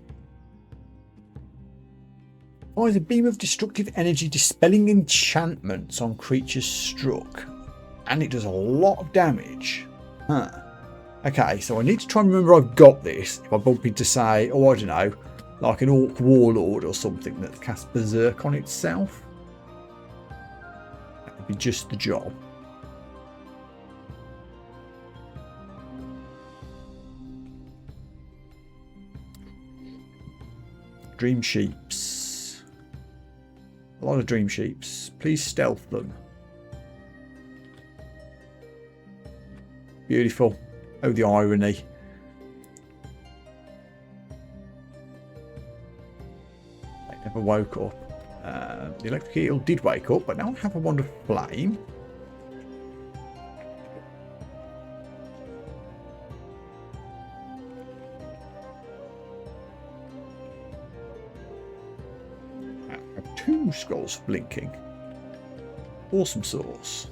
Fires a beam of destructive energy, dispelling enchantments on creatures struck. And it does a lot of damage. Huh. Okay, so I need to try and remember I've got this. If I bump into, say, oh, I don't know, like an Orc Warlord or something that casts Berserk on itself. Be just the job. Dream sheeps. A lot of dream sheeps. Please stealth them. Beautiful. Oh, the irony. I never woke up. The electric eel did wake up, but now I have a wand of flame. I have 2 scrolls blinking. Awesome sauce.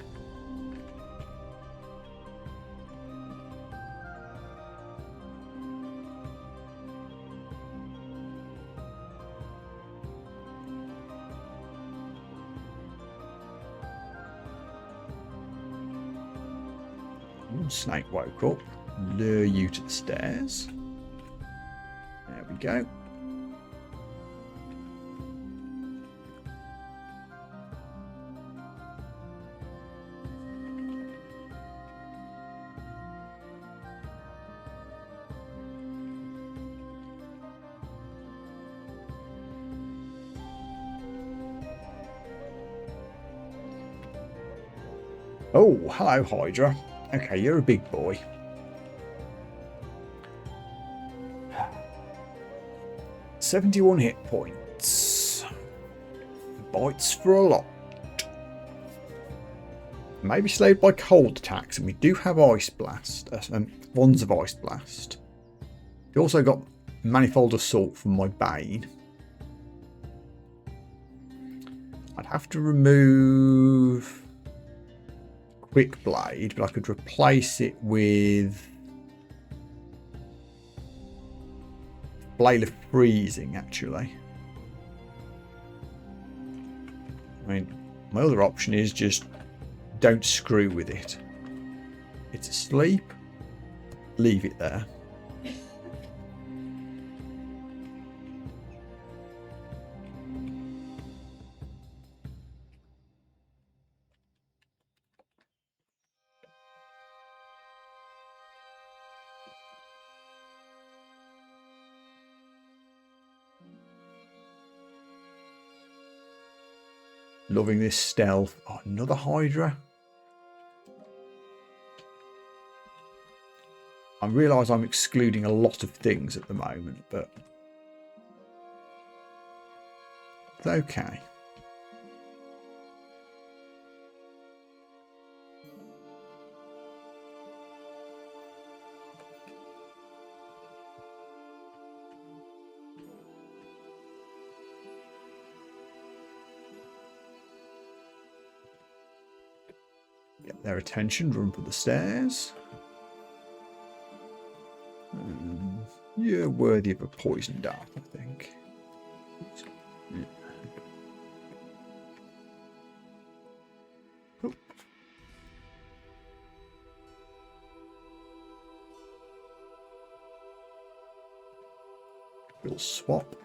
Snake woke up. Lure you to the stairs. There we go. Oh, hello, Hydra. Okay, you're a big boy. "71 hit points. Bites for a lot. Maybe slowed by cold attacks, and we do have Ice Blast, Wands of Ice Blast. We also got Manifold Assault from my Bane. I'd have to remove Quick Blade, but I could replace it with Blade of Freezing, actually. I mean, my other option is just don't screw with it. It's asleep. Leave it there. Loving this stealth. Oh, another Hydra. I realise I'm excluding a lot of things at the moment, but it's okay. Get their attention, run for the stairs. You're worthy of a poison dart, I think. Yeah. Oh. Little swap.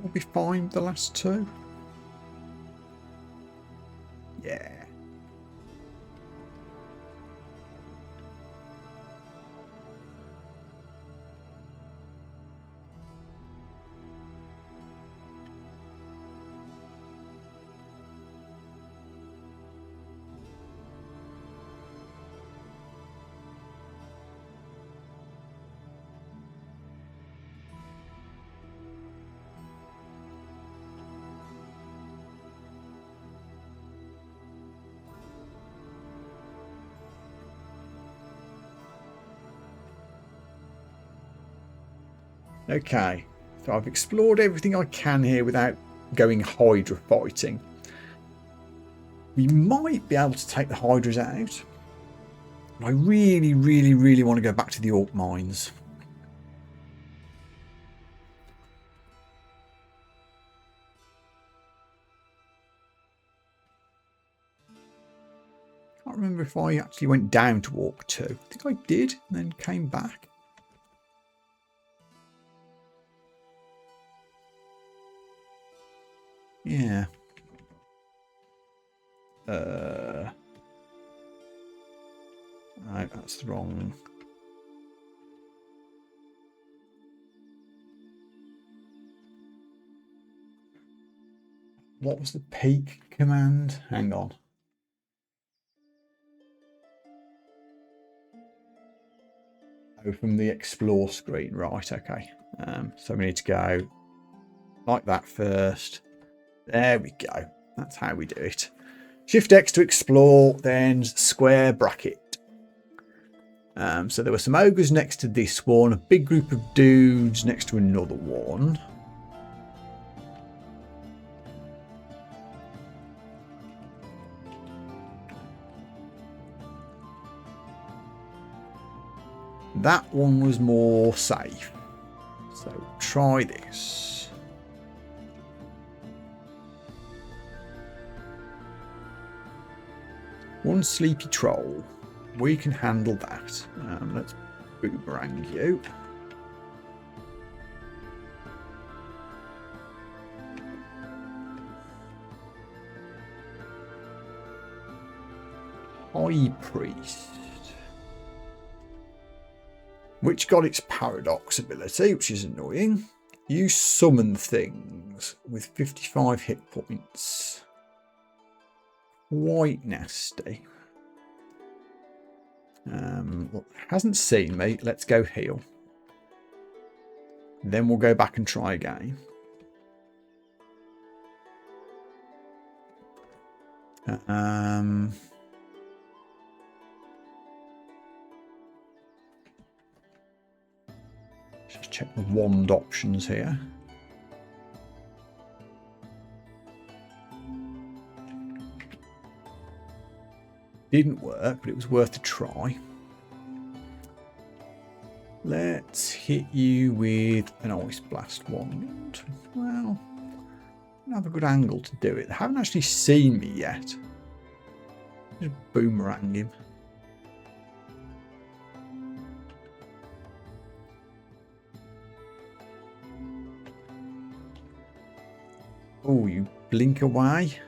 We'll be fine with the last two. Yeah. Okay, so I've explored everything I can here without going Hydra fighting. We might be able to take the Hydras out. I really, really, really want to go back to the Orc Mines. I can't remember if I actually went down to Orc 2. I think I did, and then came back. Yeah. No, that's wrong. What was the peak command? Hang on. Oh, from the explore screen. Right, okay. So we need to go like that first. There we go. That's how we do it. Shift X to explore, then square bracket. So there were some ogres next to this one, a big group of dudes next to another one. That one was more safe. So try this. One sleepy troll. We can handle that. Let's boomerang you. High Priest. Which got its paradox ability, which is annoying. You summon things with 55 hit points. Quite nasty. Look, hasn't seen me. Let's go heal. Then we'll go back and try again. Just check the wand options here. Didn't work, but it was worth a try. Let's hit you with an Ice Blast wand. Well, I don't have a good angle to do it. They haven't actually seen me yet. Just boomerang him. Oh, you blink away.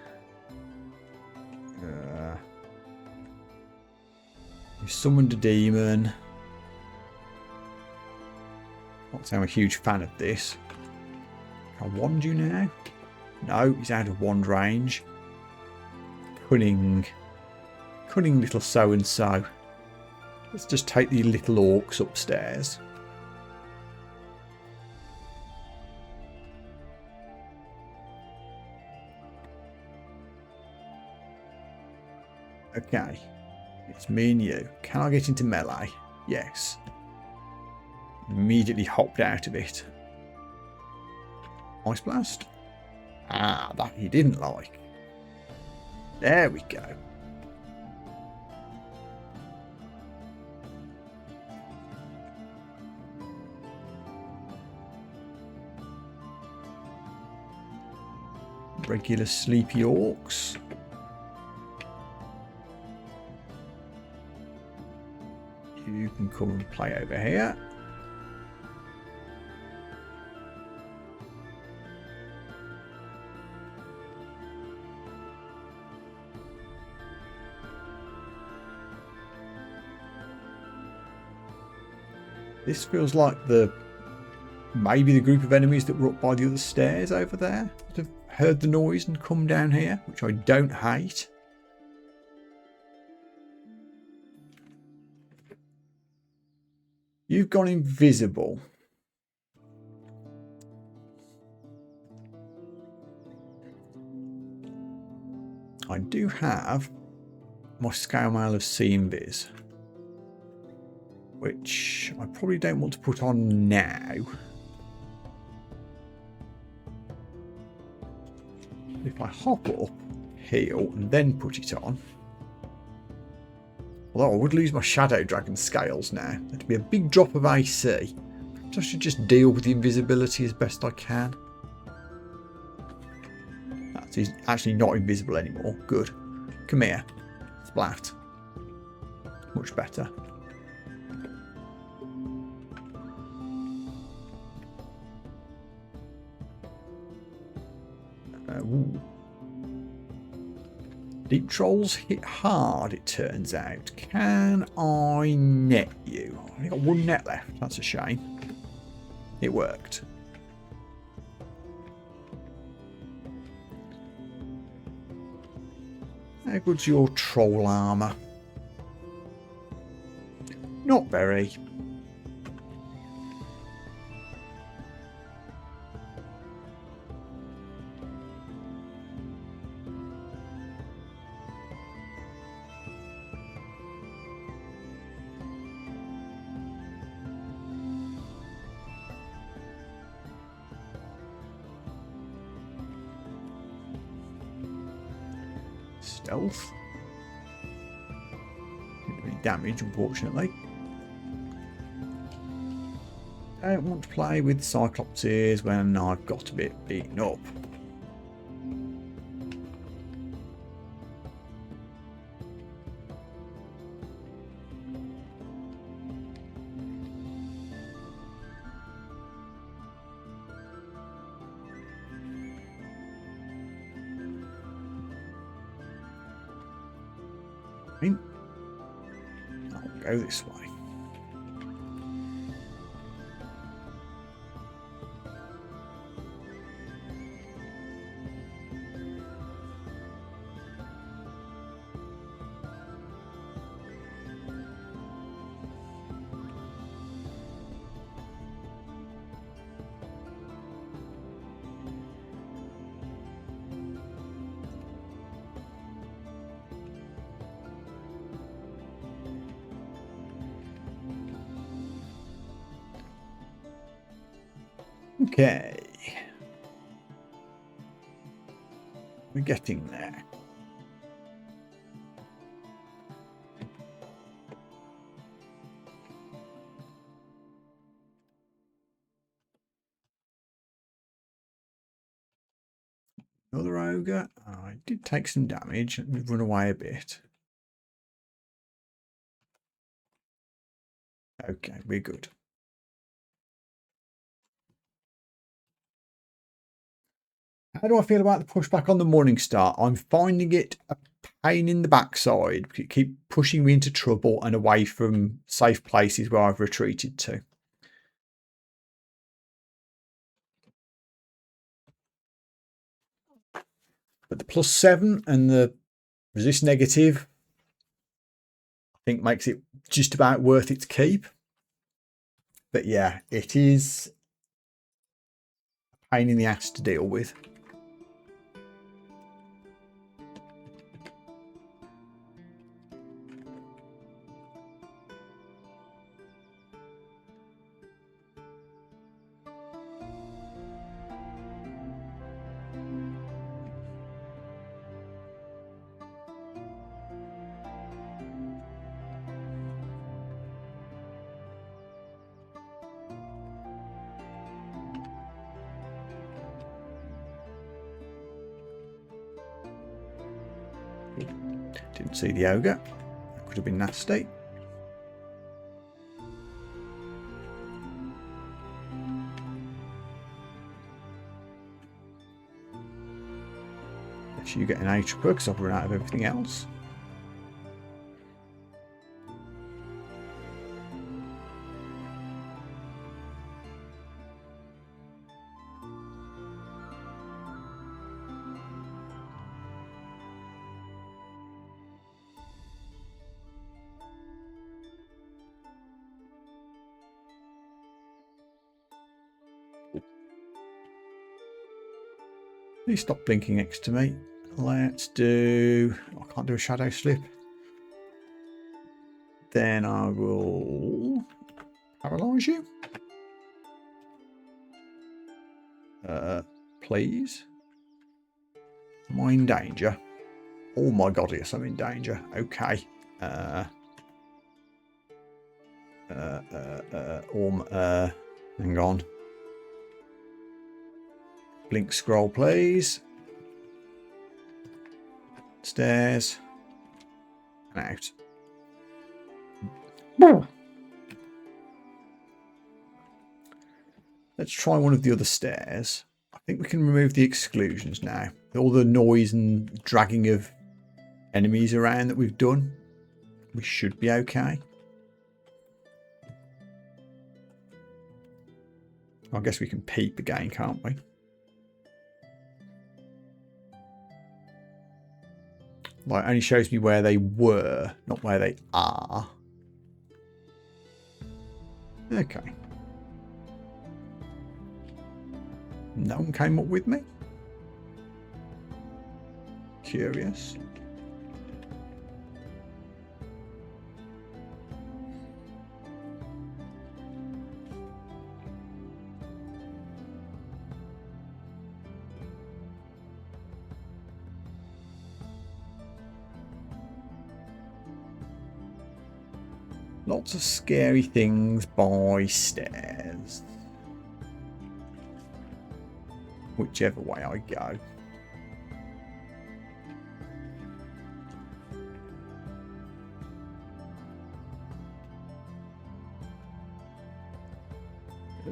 You summoned a demon. Not saying I'm a huge fan of this. Can I wand you now? No, he's out of wand range. Cunning little so-and-so. Let's just take the little orcs upstairs. Okay. It's me and you. Can I get into melee? Yes. Immediately hopped out of it. Ice Blast? Ah, that he didn't like. There we go. Regular sleepy orcs. You can come and play over here. This feels like maybe the group of enemies that were up by the other stairs over there that have heard the noise and come down here, which I don't hate. You've gone invisible. I do have my scale mail of Seeing-Viz, which I probably don't want to put on now. If I hop up, heal, and then put it on. Although I would lose my Shadow Dragon scales now. That'd be a big drop of AC. So I should just deal with the invisibility as best I can. He's actually not invisible anymore. Good. Come here. Splat. Much better. Ooh. Deep trolls hit hard, it turns out. Can I net you? I've only got one net left. That's a shame. It worked. How good's your troll armour? Not very. Stealth. Didn't do any damage, unfortunately. I don't want to play with Cyclopses when I've got a bit beaten up. I'll go this way. Okay. We're getting there. Another ogre. Oh, I did take some damage. We've run away a bit. Okay, we're good. How do I feel about the pushback on the Morning Star? I'm finding it a pain in the backside. It keeps pushing me into trouble and away from safe places where I've retreated to. But the +7 and the resist negative, I think, makes it just about worth its keep. But yeah, it is a pain in the ass to deal with. Didn't see the ogre. That could have been nasty. Guess you get an Ep2 because I've run out of everything else. Please stop blinking next to me. Let's do... I can't do a shadow slip. Then I will paralyze you. Please. Am I in danger? Oh my god, yes, I'm in danger. Okay. Hang on. Blink scroll, please. Stairs. And out. Let's try one of the other stairs. I think we can remove the exclusions now. All the noise and dragging of enemies around that we've done. We should be okay. I guess we can peep again, can't we? Like, it only shows me where they were, not where they are. Okay. No one came up with me. Curious. Lots of scary things by stairs. Whichever way I go.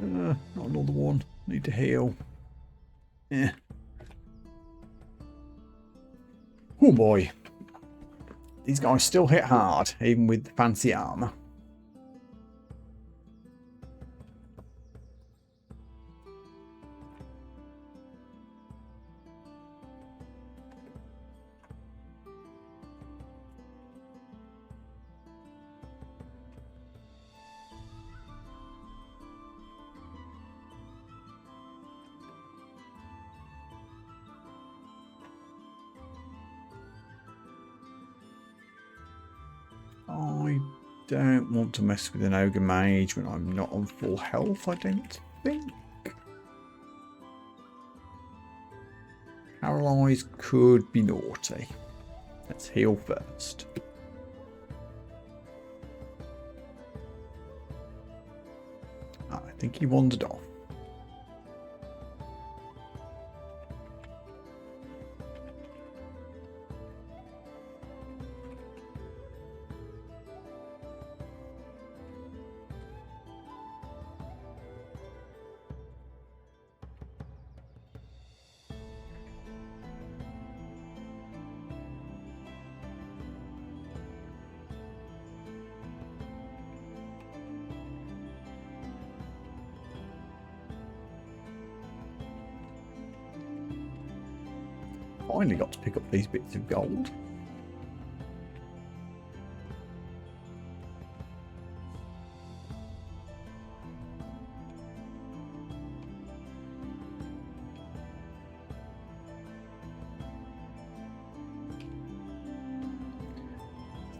Not another one. Need to heal. Yeah. Oh boy. these guys still hit hard, even with the fancy armor. I don't want to mess with an ogre mage when I'm not on full health, I don't think. Paralyze could be naughty. Let's heal first. I think he wandered off. Finally got to pick up these bits of gold.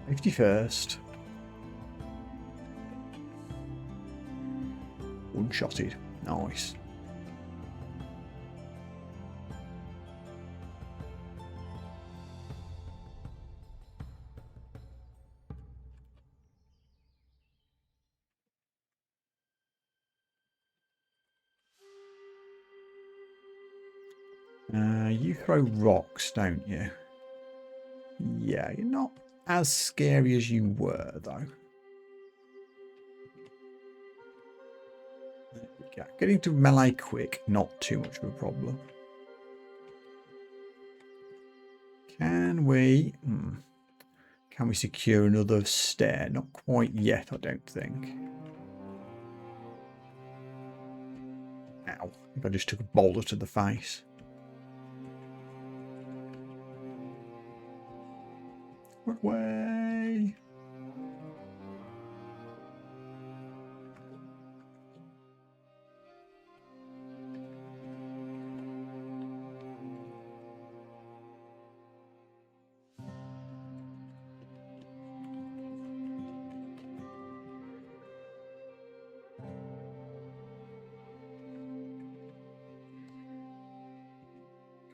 Safety first. One-shotted. Nice. You throw rocks, don't you? Yeah, you're not as scary as you were, though. There we go. Getting to melee quick, not too much of a problem. Can we... Can we secure another stair? Not quite yet, I don't think. Ow. I think I just took a boulder to the face. Way.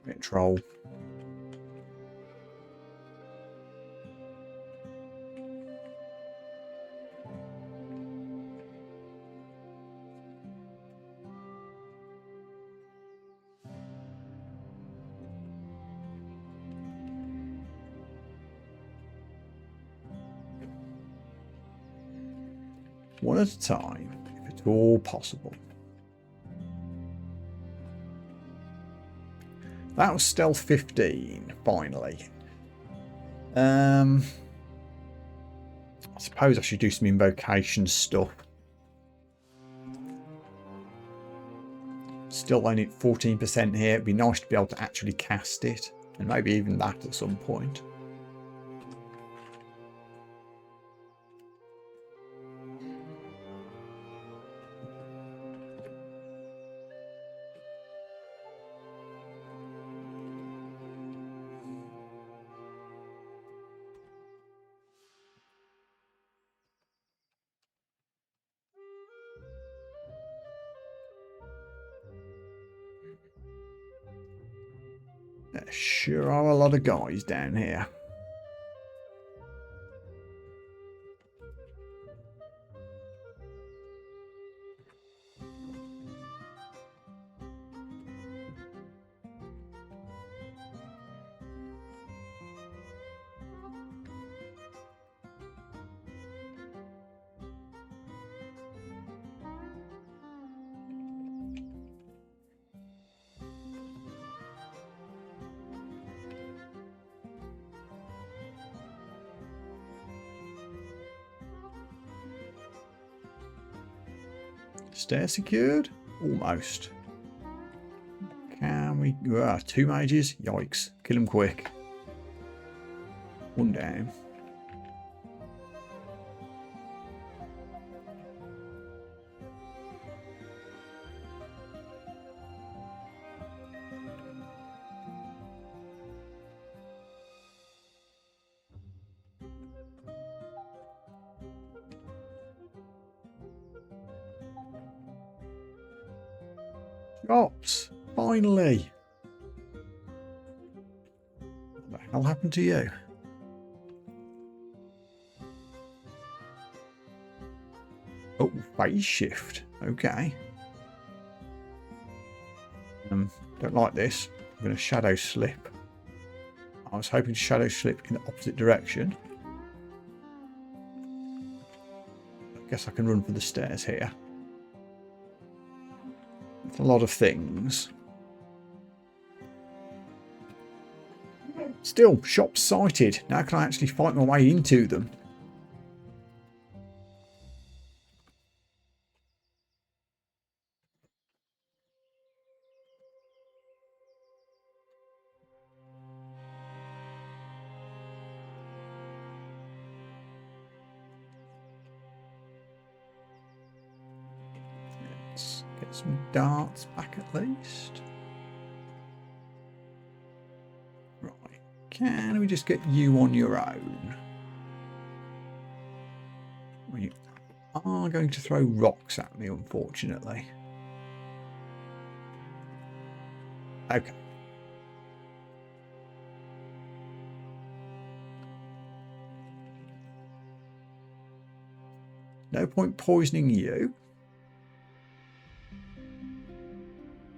Bit troll. One at a time, if it's all possible. That was stealth 15, finally. I suppose I should do some invocation stuff. Still only at 14% here. It'd be nice to be able to actually cast it. And maybe even that at some point. There sure are a lot of guys down here. Stair secured? Almost. Can we... 2 mages? Yikes. Kill them quick. 1 down. Shops! Finally! What the hell happened to you? Oh, phase shift. Okay. Don't like this. I'm going to shadow slip. I was hoping to shadow slip in the opposite direction. I guess I can run for the stairs here. It's a lot of things. Still, shops sighted. Now can I actually fight my way into them? Let's get some darts back at least. Right. Can we just get you on your own? You are going to throw rocks at me, unfortunately. Okay. No point poisoning you.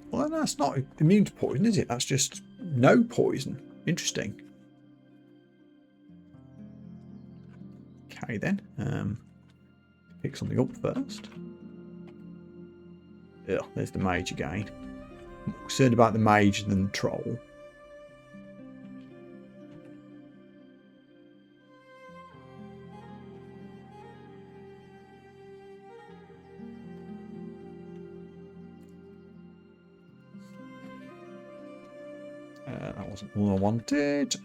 Well, that's not immune to poison, is it? That's just no poison. Interesting. Okay, then. Pick something up first. Ugh, there's the mage again. I'm more concerned about the mage than the troll. That wasn't all I wanted.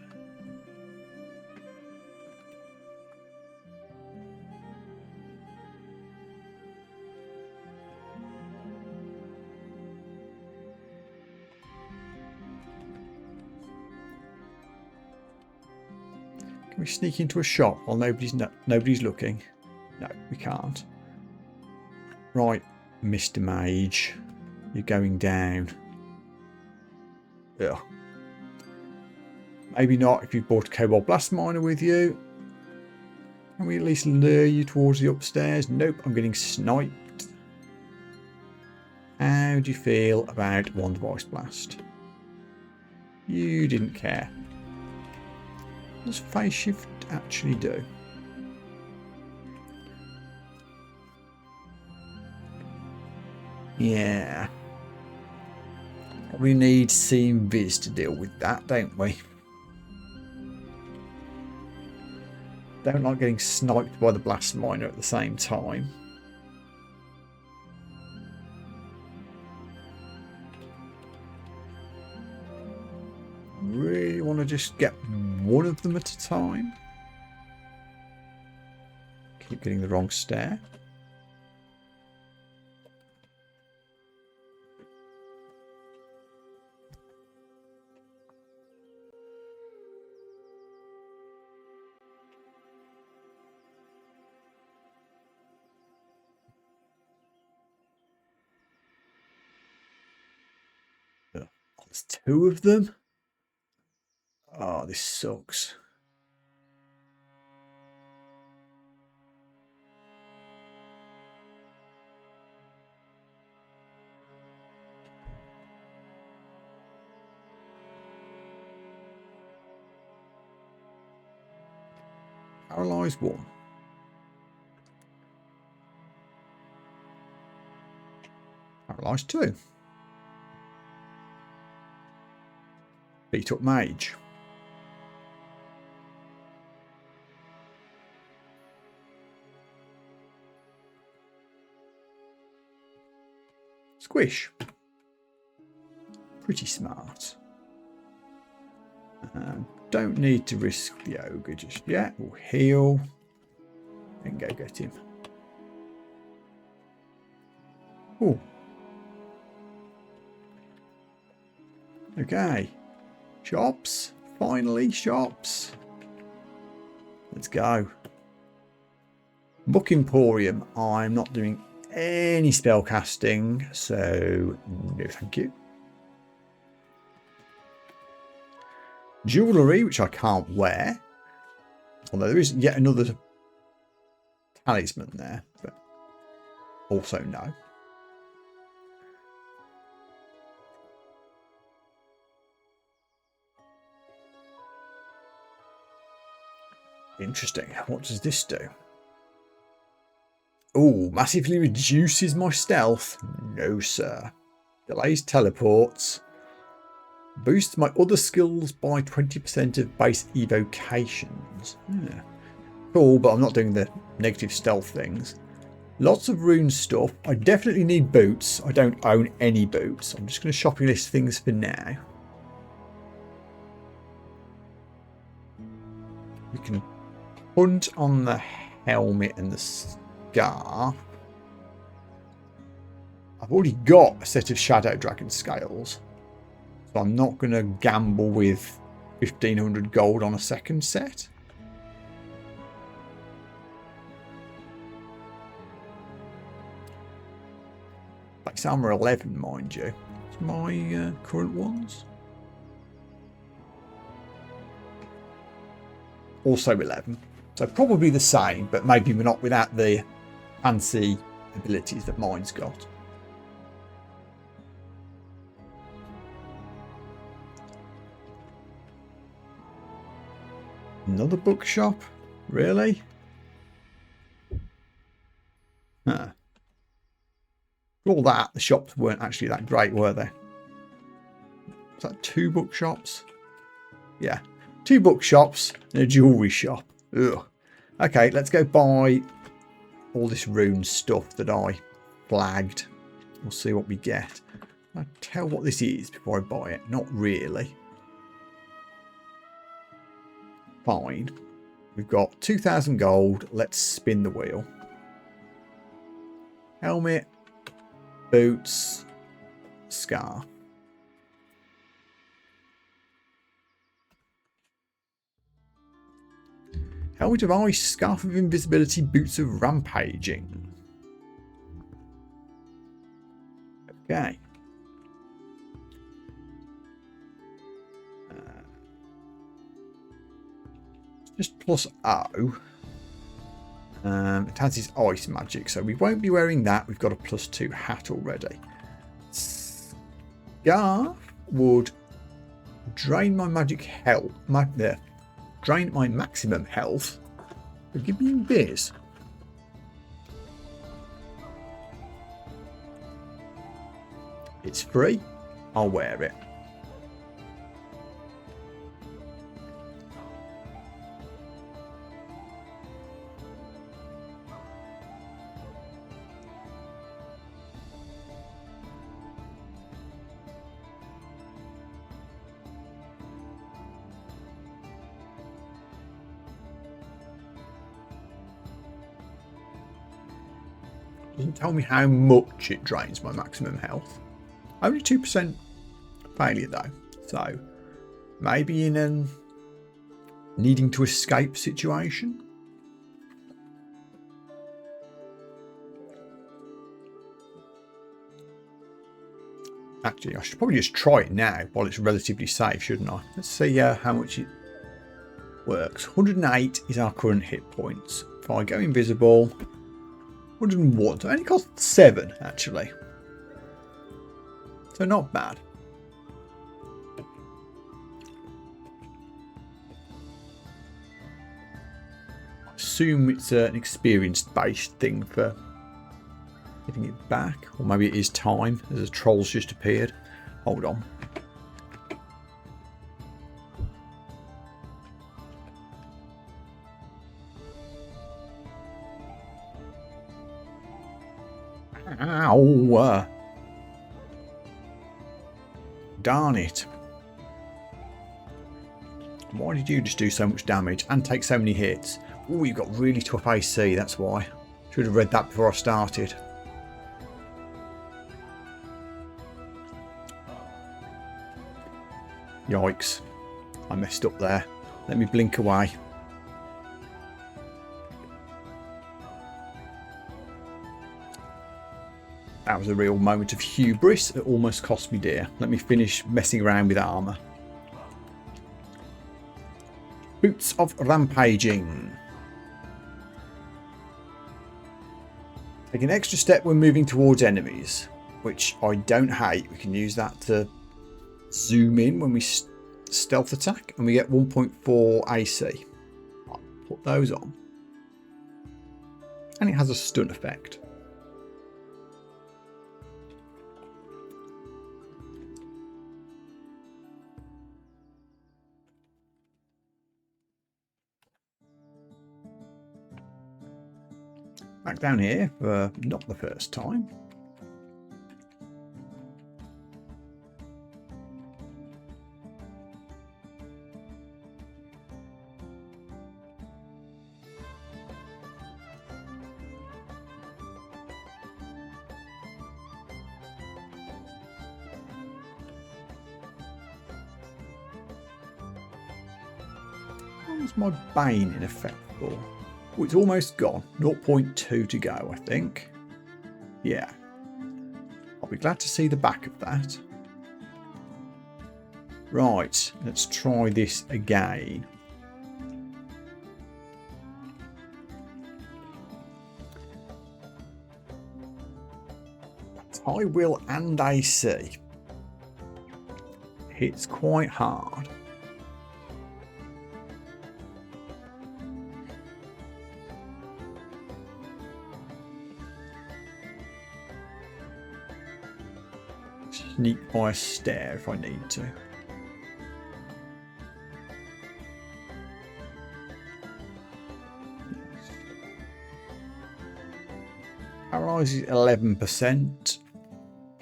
Can we sneak into a shop while nobody's looking? No, we can't. Right, Mr. Mage, you're going down. Ugh. Maybe not if you've brought a Cobalt Blast Miner with you. Can we at least lure you towards the upstairs? Nope, I'm getting sniped. How do you feel about one Device Blast? You didn't care. What does phase shift actually do? Yeah. We need Seeing Viz to deal with that, don't we? Don't like getting sniped by the Blast Miner at the same time. Really want to just get one of them at a time. Keep getting the wrong stair. There's 2 of them. Oh, this sucks. Paralyzed 1. Paralyzed 2. Beat up Mage. Squish. Pretty smart. Don't need to risk the ogre just yet. We'll heal. And go get him. Oh. Okay. Shops. Finally, shops. Let's go. Book Emporium. I'm not doing any spell casting, so no thank you. Jewellery, which I can't wear. Although there is yet another talisman there, but also no. Interesting. What does this do? Oh, massively reduces my stealth. No, sir. Delays teleports. Boosts my other skills by 20% of base evocations. Yeah. Cool, but I'm not doing the negative stealth things. Lots of rune stuff. I definitely need boots. I don't own any boots. I'm just going to shopping list things for now. We can hunt on the helmet and the scarf. I've already got a set of Shadow Dragon scales. So I'm not going to gamble with 1500 gold on a second set. Base armor 11, mind you. It's my current ones. Also 11. So probably the same, but maybe not without the fancy abilities that mine's got. Another bookshop? Really? Huh. For all that, the shops weren't actually that great, were they? Is that 2 bookshops? Yeah. 2 bookshops and a jewellery shop. Ugh. Okay, let's go buy all this rune stuff that I flagged. We'll see what we get. I'll tell what this is before I buy it. Not really. Fine. We've got 2,000 gold. Let's spin the wheel. Helmet. Boots. Scarf. Helmet of Ice. Scarf of Invisibility. Boots of Rampaging. Okay. Just plus O. It has his ice magic, so we won't be wearing that. We've got a +2 hat already. Scarf would drain my magic health. Drain my maximum health. But give me this. It's free. I'll wear it. Doesn't tell me how much it drains my maximum health. Only 2% failure though. So maybe in a needing to escape situation. Actually, I should probably just try it now while it's relatively safe, shouldn't I? Let's see how much it works. 108 is our current hit points. If I go invisible, 101. So it only costs 7 actually. So not bad. I assume it's an experience-based thing for getting it back. Or maybe it is time, as a troll's just appeared. Hold on. Ow! darn it. Why did you just do so much damage and take so many hits? Oh, you've got really tough AC, that's why. Should have read that before I started. Yikes. I messed up there. Let me blink away. That was a real moment of hubris. It almost cost me dear. Let me finish messing around with armour. Boots of Rampaging. Take an extra step when moving towards enemies, which I don't hate. We can use that to zoom in when we stealth attack, and we get 1.4 AC. I'll put those on. And it has a stun effect. Back down here for not the first time. What's my Bane in effect for? Oh, it's almost gone. 0.2 to go, I think. Yeah. I'll be glad to see the back of that. Right, let's try this again. High will and AC. Hits quite hard. Sneak by a stair if I need to. Paralyze is 11%.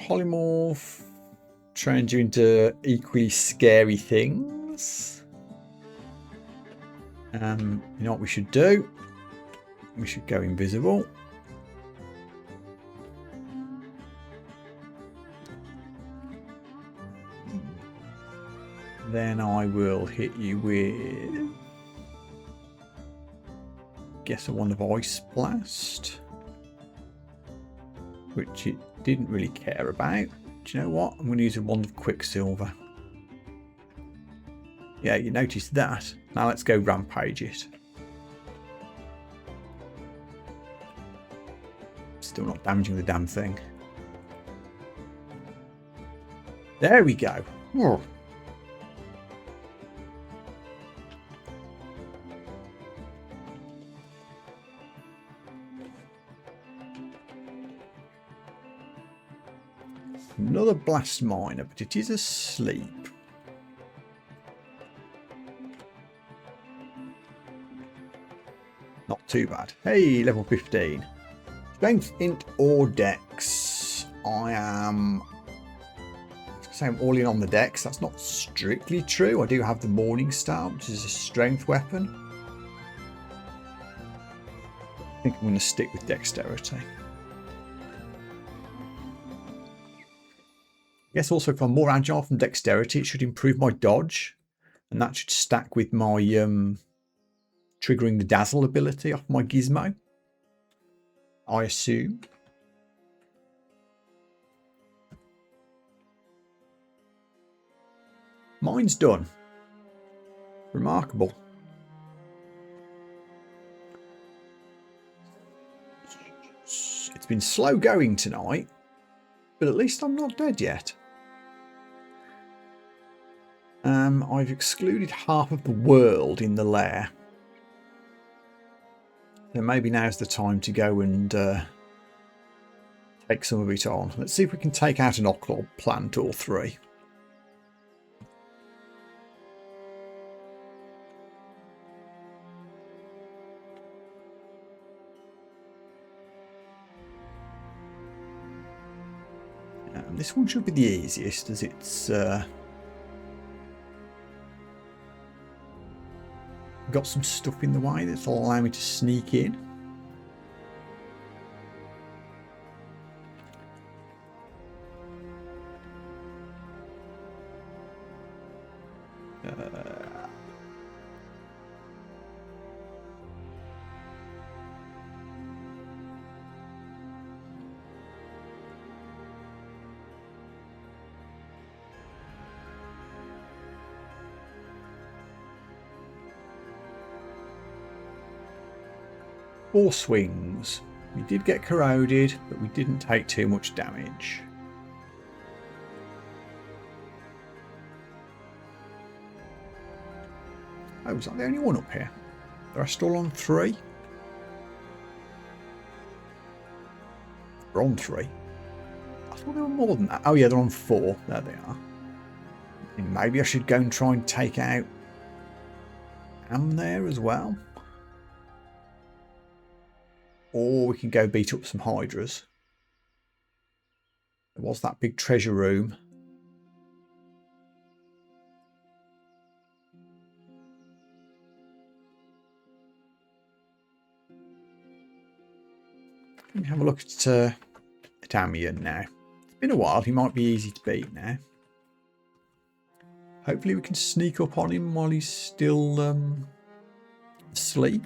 Polymorph turns you into equally scary things. You know what we should do? We should go invisible. Then I will hit you with, guess, a wand of Ice Blast, which it didn't really care about. Do you know what? I'm going to use a wand of Quicksilver. Yeah, you noticed that. Now let's go rampage it. Still not damaging the damn thing. There we go. Oh. Another blast miner, but it is asleep. Not too bad. Hey, level 15. Strength, int, or dex. I'm all in on the dex. That's not strictly true. I do have the Morning Star, which is a strength weapon. I think I'm going to stick with dexterity. I guess also if I'm more agile from dexterity, it should improve my dodge. And that should stack with my triggering the dazzle ability off my gizmo, I assume. Mine's done. Remarkable. It's been slow going tonight, but at least I'm not dead yet. I've excluded half of the world in the lair. So maybe now's the time to go and take some of it on. Let's see if we can take out an Oclod plant or three. This one should be the easiest, as it's got some stuff in the way that'll allow me to sneak in. Four swings. We did get corroded, but we didn't take too much damage. Oh, was that the only one up here? Are I still on 3? They're on 3. I thought they were more than that. Oh yeah, they're on 4. There they are. And maybe I should go and try and take out Am there as well. Or we can go beat up some hydras. There was that big treasure room. Let me have a look at Amian now. It's been a while. He might be easy to beat now. Hopefully we can sneak up on him while he's still asleep.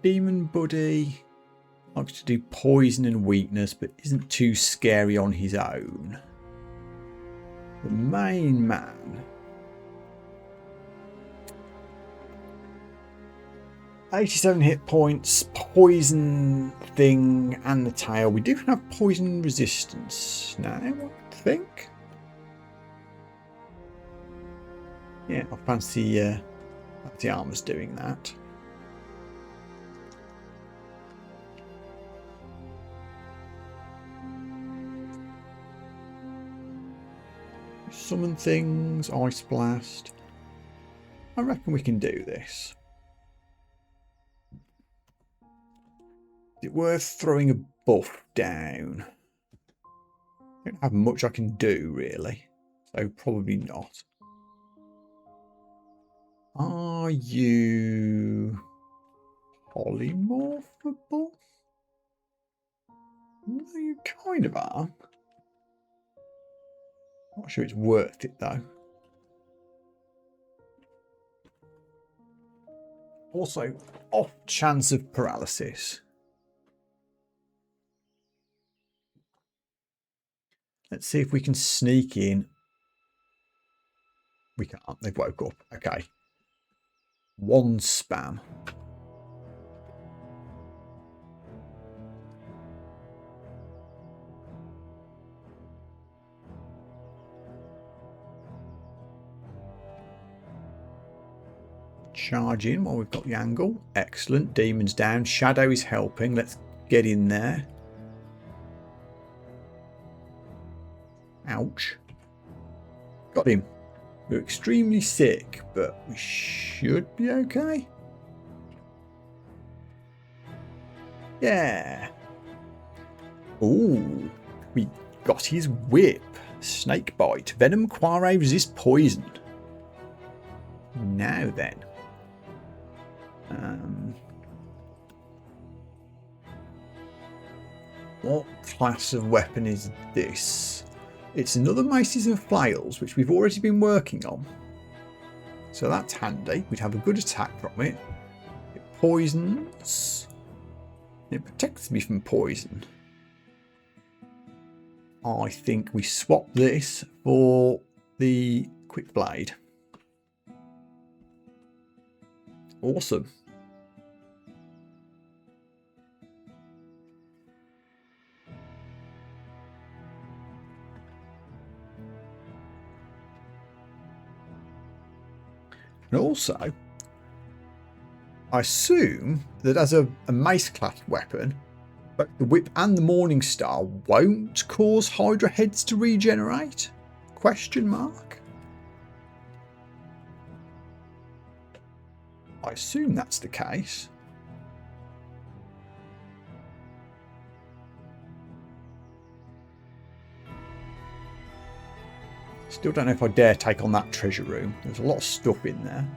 Demon Buddy likes to do poison and weakness, but isn't too scary on his own. The main man. 87 hit points, poison thing, and the tail. We do have poison resistance now, I think. Yeah, I fancy the armor's doing that. Summon things, Ice Blast. I reckon we can do this. Is it worth throwing a buff down? I don't have much I can do, really. So probably not. Are you polymorphable? No, you kind of are. Not sure it's worth it though. Also, off chance of paralysis. Let's see if we can sneak in. We can't. They've woke up. Okay. One spam. Charge in while we've got the angle. Excellent. Demons down. Shadow is helping. Let's get in there. Ouch. Got him. We're extremely sick, but we should be okay. Yeah. Ooh. We got his whip. Snake bite. Venom Quarry resist poison. Now then. What class of weapon is this? It's another Maces and Flails, which we've already been working on. So that's handy. We'd have a good attack from it. It poisons. It protects me from poison. I think we swap this for the Quick Blade. Awesome. And also, I assume that as a mace class weapon, both the whip and the Morning Star won't cause Hydra heads to regenerate? Question mark. I assume that's the case. Still don't know if I dare take on that treasure room. There's a lot of stuff in there.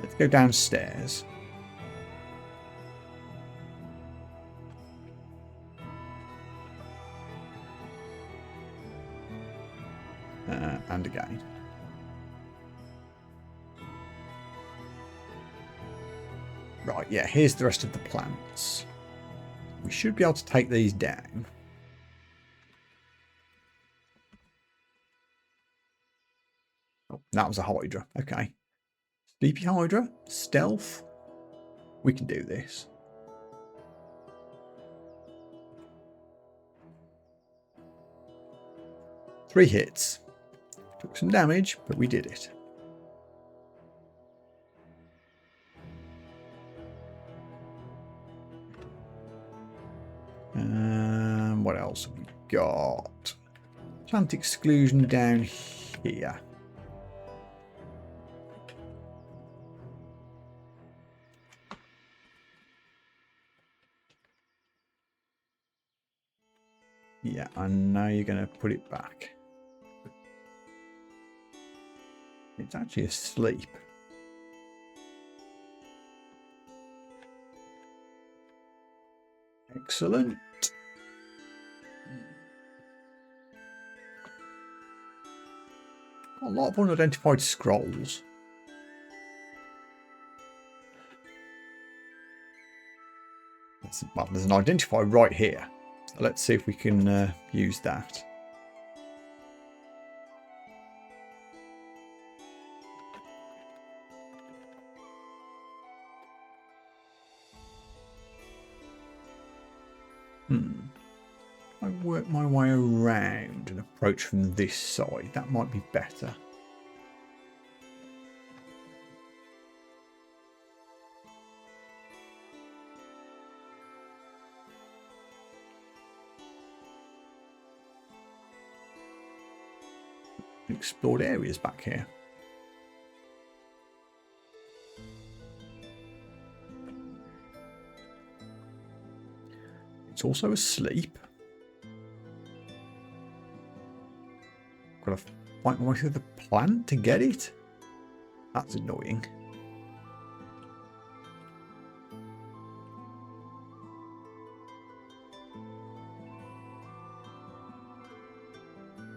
Let's go downstairs. And again. Right, yeah, here's the rest of the plants. We should be able to take these down. Oh, that was a Hydra. Okay. Sleepy Hydra. Stealth. We can do this. Three hits. Took some damage, but we did it. What else have we got? Plant exclusion down here. Yeah, I know you're going to put it back. It's actually asleep. Excellent. Got a lot of unidentified scrolls. Well, there's an identifier right here. So let's see if we can use that. I work my way around and approach from this side. That might be better. Explored areas back here. It's also asleep. Gotta fight my way through the plant to get it. That's annoying.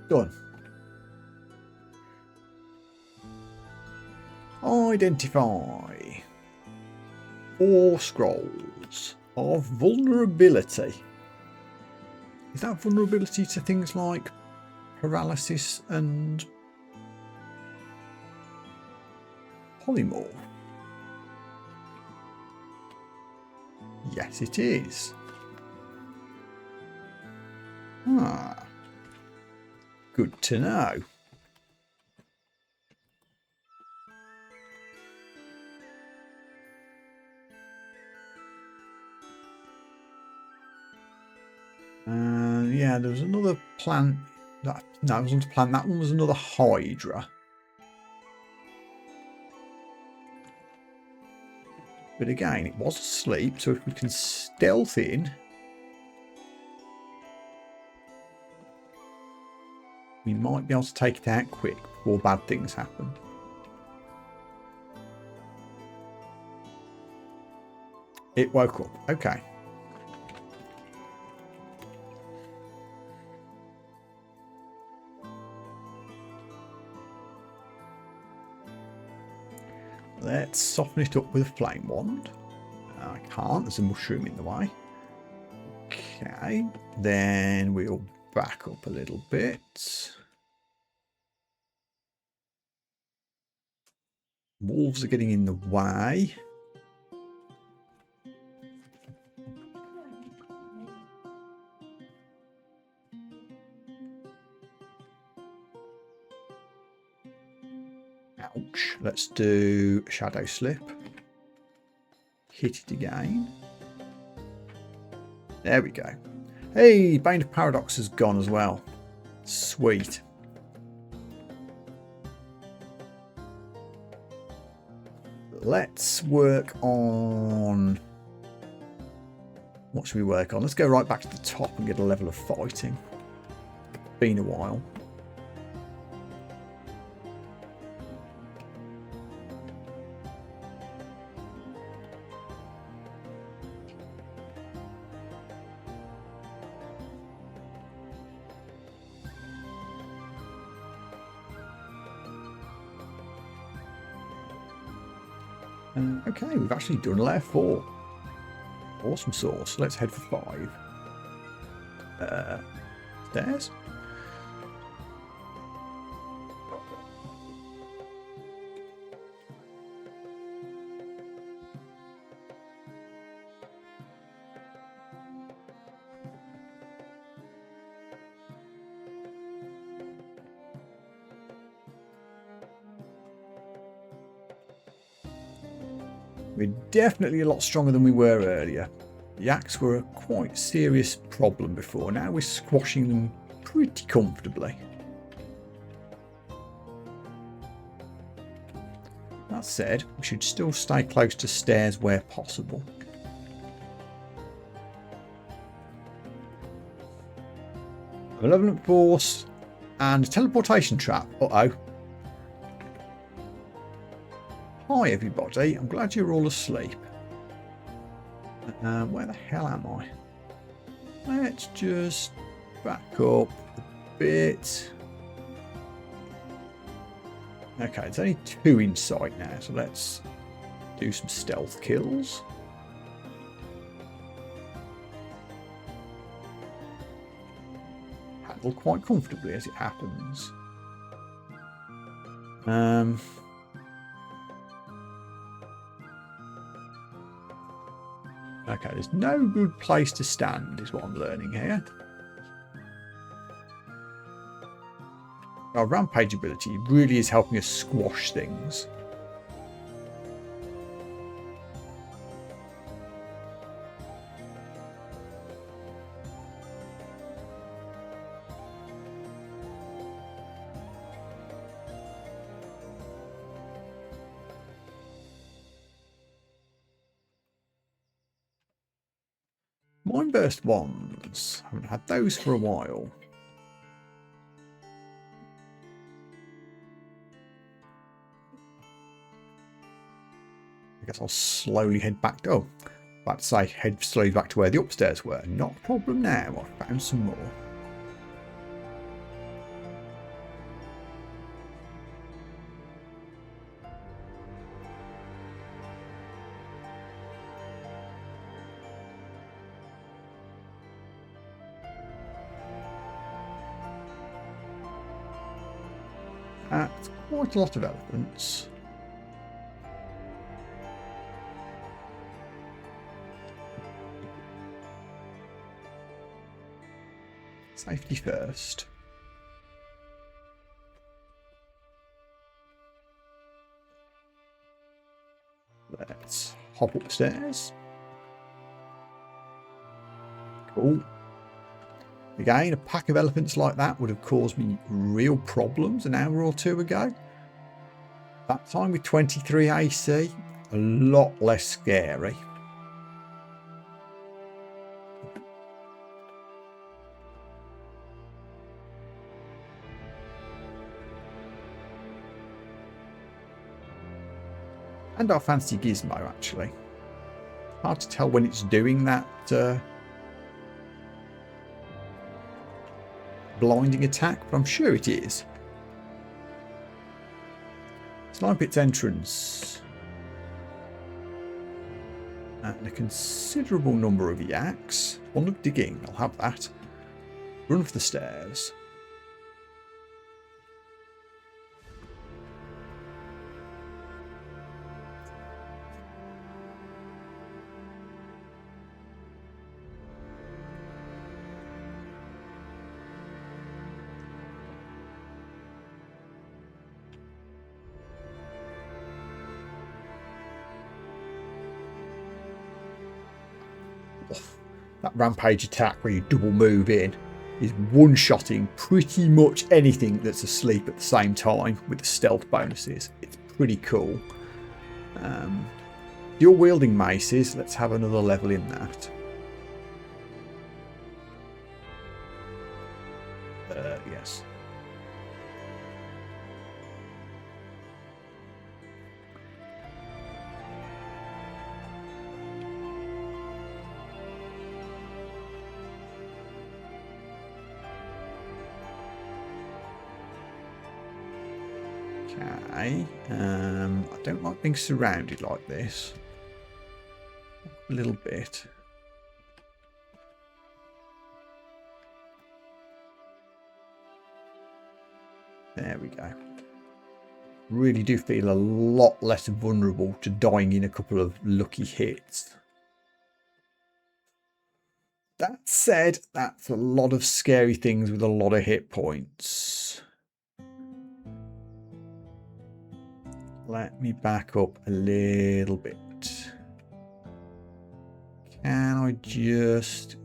Done. Identify 4 scrolls of vulnerability. Is that vulnerability to things like paralysis and polymorph? Yes, it is. Good to know. Yeah, there was another plant. No, it wasn't a plant. That one was another Hydra. But again, it was asleep, so if we can stealth in, we might be able to take it out quick before bad things happen. It woke up. Okay. Let's soften it up with a flame wand. I can't, there's a mushroom in the way. Okay, then we'll back up a little bit. Wolves are getting in the way. Ouch. Let's do Shadow Slip. Hit it again. There we go. Hey, Bane of Paradox has gone as well. Sweet. Let's work on... What should we work on? Let's go right back to the top and get a level of fighting. Been a while. Okay, we've actually done layer 4. Awesome sauce. Let's head for 5. Stairs. We're definitely a lot stronger than we were earlier. Yaks were a quite serious problem before. Now we're squashing them pretty comfortably. That said, we should still stay close to stairs where possible. Malevolent Force and a teleportation trap. Uh-oh. Hi everybody, I'm glad you're all asleep. Where the hell am I? Let's just back up a bit. Okay, there's only 2 in sight now, so let's do some stealth kills. Handle quite comfortably as it happens. Okay, there's no good place to stand, is what I'm learning here. Our rampage ability really is helping us squash things. Mind Burst wands. Haven't had those for a while. I guess I'll slowly head back. Oh, about to say head slowly back to where the upstairs were. Not a problem now. I've found some more. That's quite a lot of elephants. Safety first. Let's hop upstairs. Cool. Again, a pack of elephants like that would have caused me real problems an hour or 2 ago. That time with 23 AC, a lot less scary. And our fancy gizmo, actually. Hard to tell when it's doing that blinding attack, but I'm sure it is. Slime Pit's entrance. And a considerable number of yaks. One of digging, I'll have that. Run for the stairs. that rampage attack where you double move in is one-shotting pretty much anything that's asleep at the same time with the stealth bonuses. It's pretty cool. Dual wielding maces, let's have another level in that. Yes. Okay, I don't like being surrounded like this. A little bit. There we go. Really do feel a lot less vulnerable to dying in a couple of lucky hits. That said, that's a lot of scary things with a lot of hit points. Let me back up a little bit. Can I just...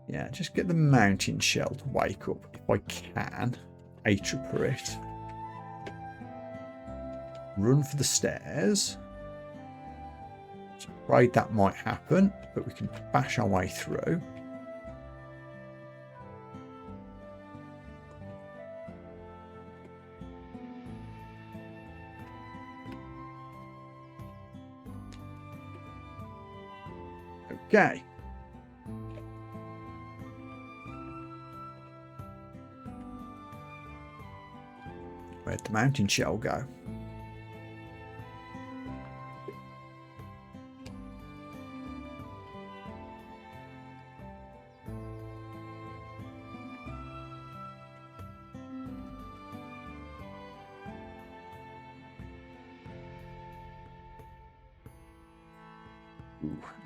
yeah, just get the mountain shell to wake up if I can. A-tripper it. Run for the stairs. Afraid that might happen, but we can bash our way through. Okay. Where'd the mountain shell go?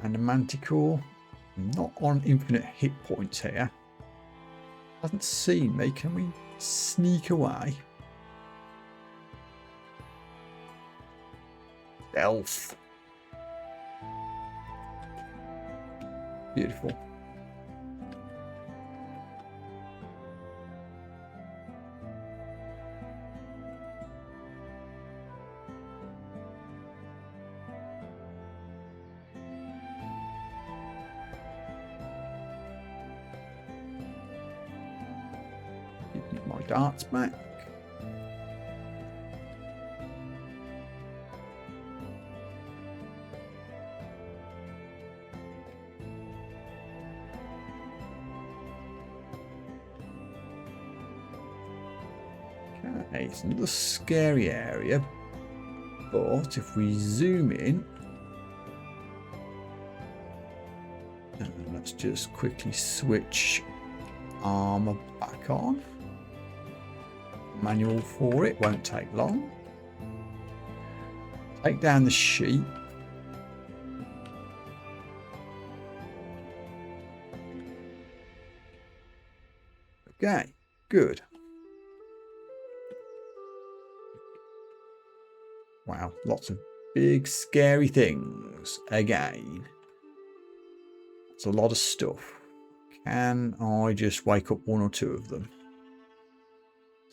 And a manticore. Not on infinite hit points here. Hasn't seen me. Can we sneak away? Elf. Beautiful. My darts back. Okay, it's another scary area, but if we zoom in, let's just quickly switch armor back on. Manual for it, won't take long. Take down the sheep. Okay, good. Wow, lots of big scary things again. It's a lot of stuff. Can I just wake up one or two of them?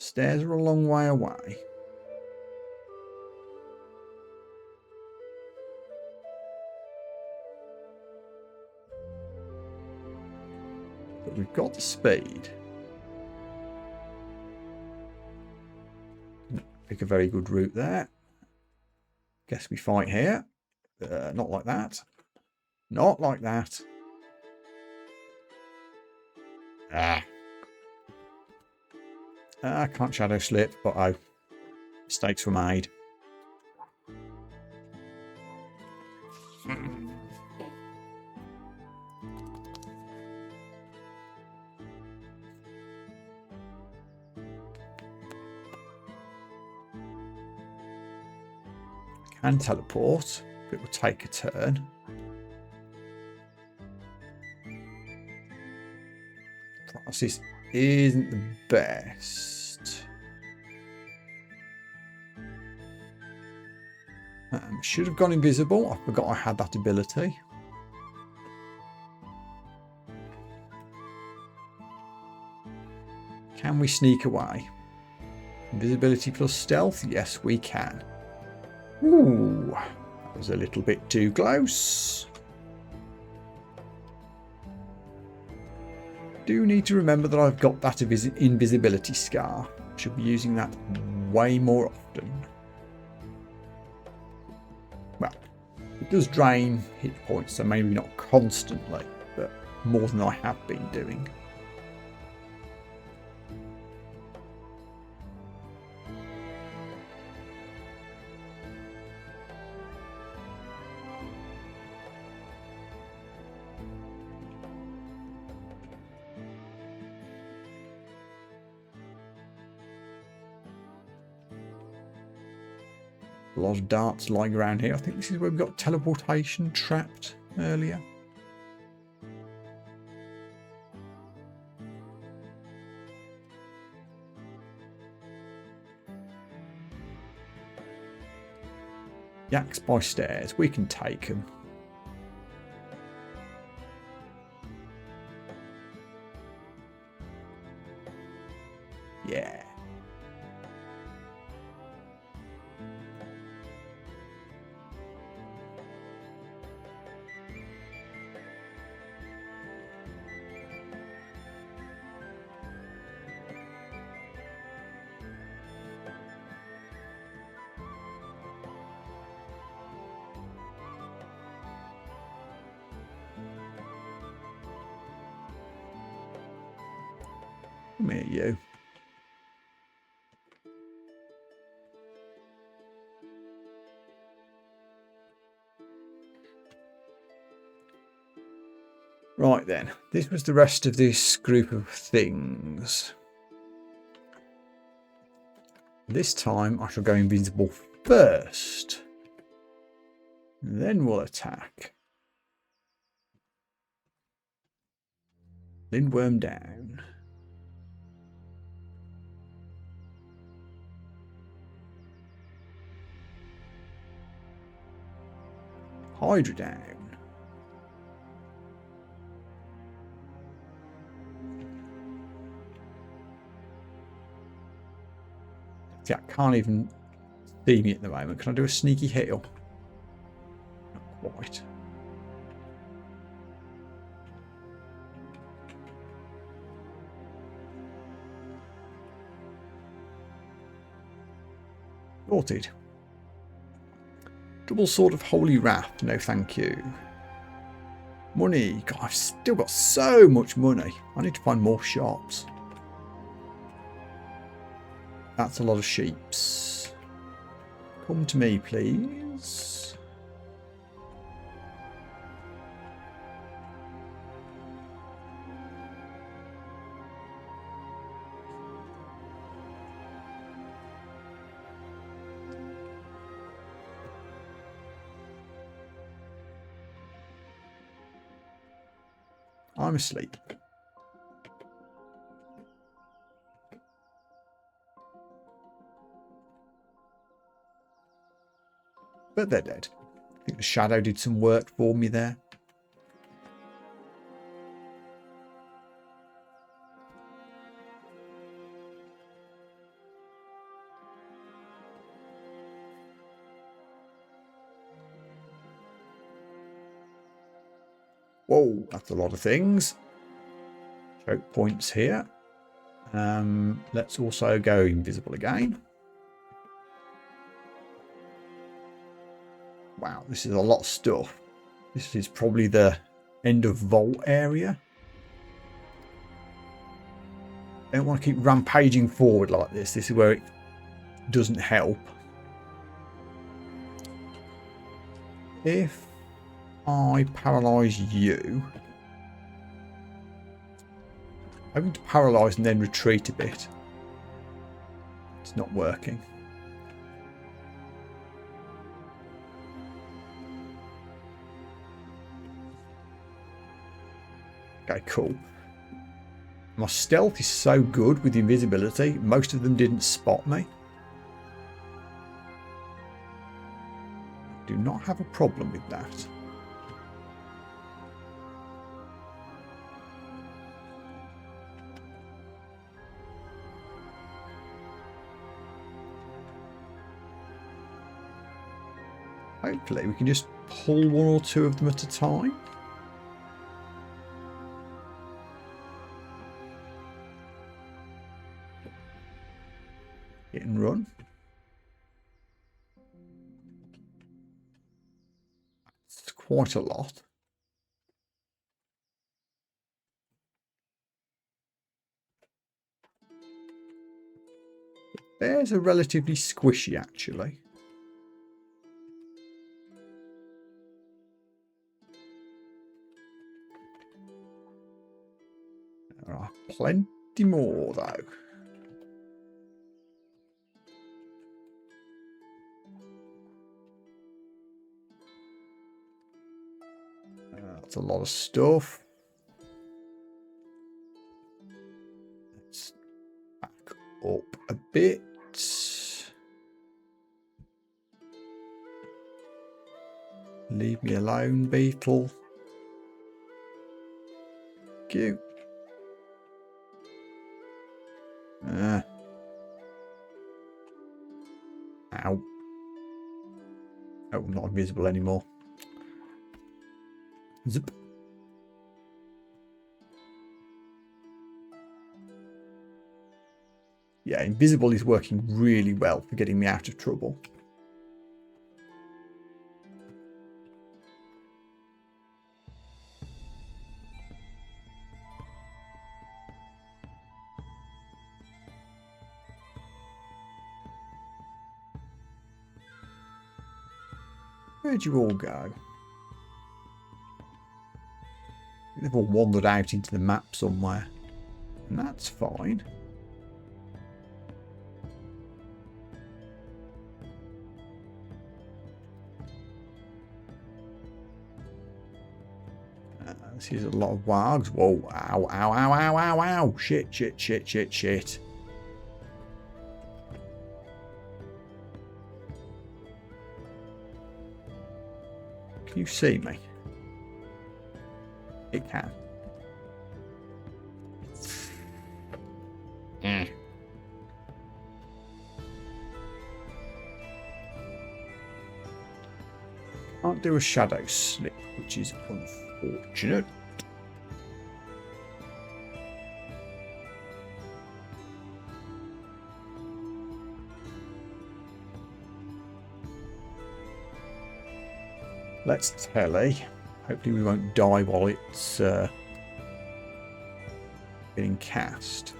Stairs are a long way away. But we've got the speed. Pick a very good route there. Guess we fight here. Not like that. Not like that. I can't shadow slip, but mistakes were made. Can teleport, but it will take a turn. Process isn't the best. Should have gone invisible. I forgot I had that ability. Can we sneak away? Invisibility plus stealth? Yes, we can. Ooh, that was a little bit too close. Do need to remember that I've got that invisibility scar. Should be using that way more often. Well, it does drain hit points, so maybe not constantly, but more than I have been doing. A lot of darts lying around here. I think this is where we got teleportation trapped earlier. Yaks by stairs. We can take them. Yeah. Come here, you. Right then, this was the rest of this group of things. This time I shall go invisible first. Then we'll attack. Lindworm down. Hydra down. See, I can't even see me at the moment. Can I do a sneaky heal? Not quite. Sorted. Double Sword of Holy Wrath. No, thank you. Money. God, I've still got so much money. I need to find more shops. That's a lot of sheeps. Come to me, please. I'm asleep. But they're dead. I think the shadow did some work for me there. Whoa, that's a lot of things. Choke points here. Let's also go invisible again. Wow, this is a lot of stuff. This is probably the end of vault area. I don't want to keep rampaging forward like this. This is where it doesn't help. If I paralyse you, I'm going to paralyse and then retreat a bit. It's not working. Okay, cool. My stealth is so good with the invisibility, most of them didn't spot me. I do not have a problem with that. Hopefully we can just pull one or two of them at a time. Hit and run. It's quite a lot. There's a relatively squishy actually. There are plenty more though. That's a lot of stuff. Let's back up a bit. Leave me alone, beetle. Thank you. Ow. Oh, not invisible anymore. Zip. Yeah, invisible is working really well for getting me out of trouble. Where'd you all go? They've all wandered out into the map somewhere. And that's fine. This is a lot of wargs. Whoa, ow, ow, ow, ow, ow, ow. Shit, shit, shit, shit, shit. Can you see me? It can. Can't do a shadow slip, which is unfortunate. Let's telly. Hopefully we won't die while it's getting cast.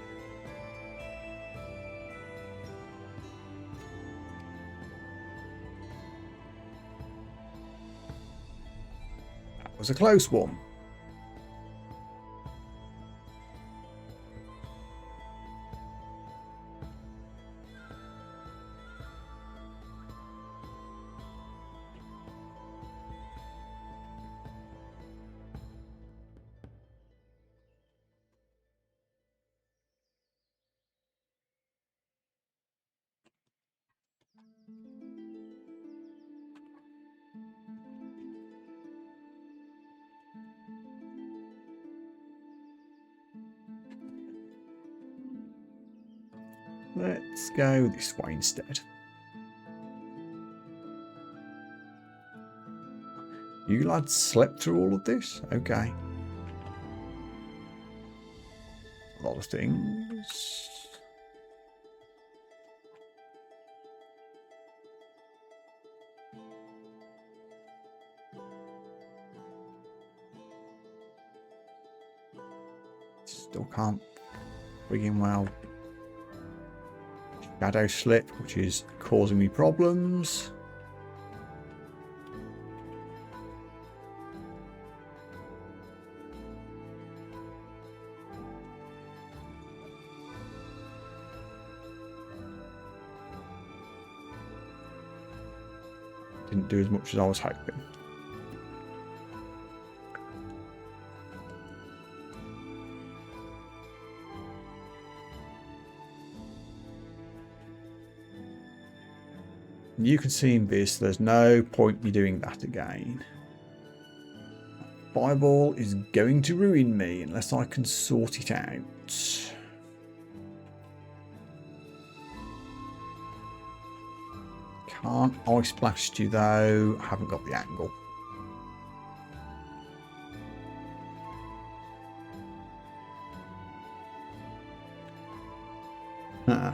That was a close one. Let's go this way instead. You lads slept through all of this? Okay. A lot of things. Still can't friggin' well shadow slip, which is causing me problems. Didn't do as much as I was hoping. You can see in this, there's no point me doing that again. Fireball is going to ruin me unless I can sort it out. Can't ice blast you though. I haven't got the angle. Huh.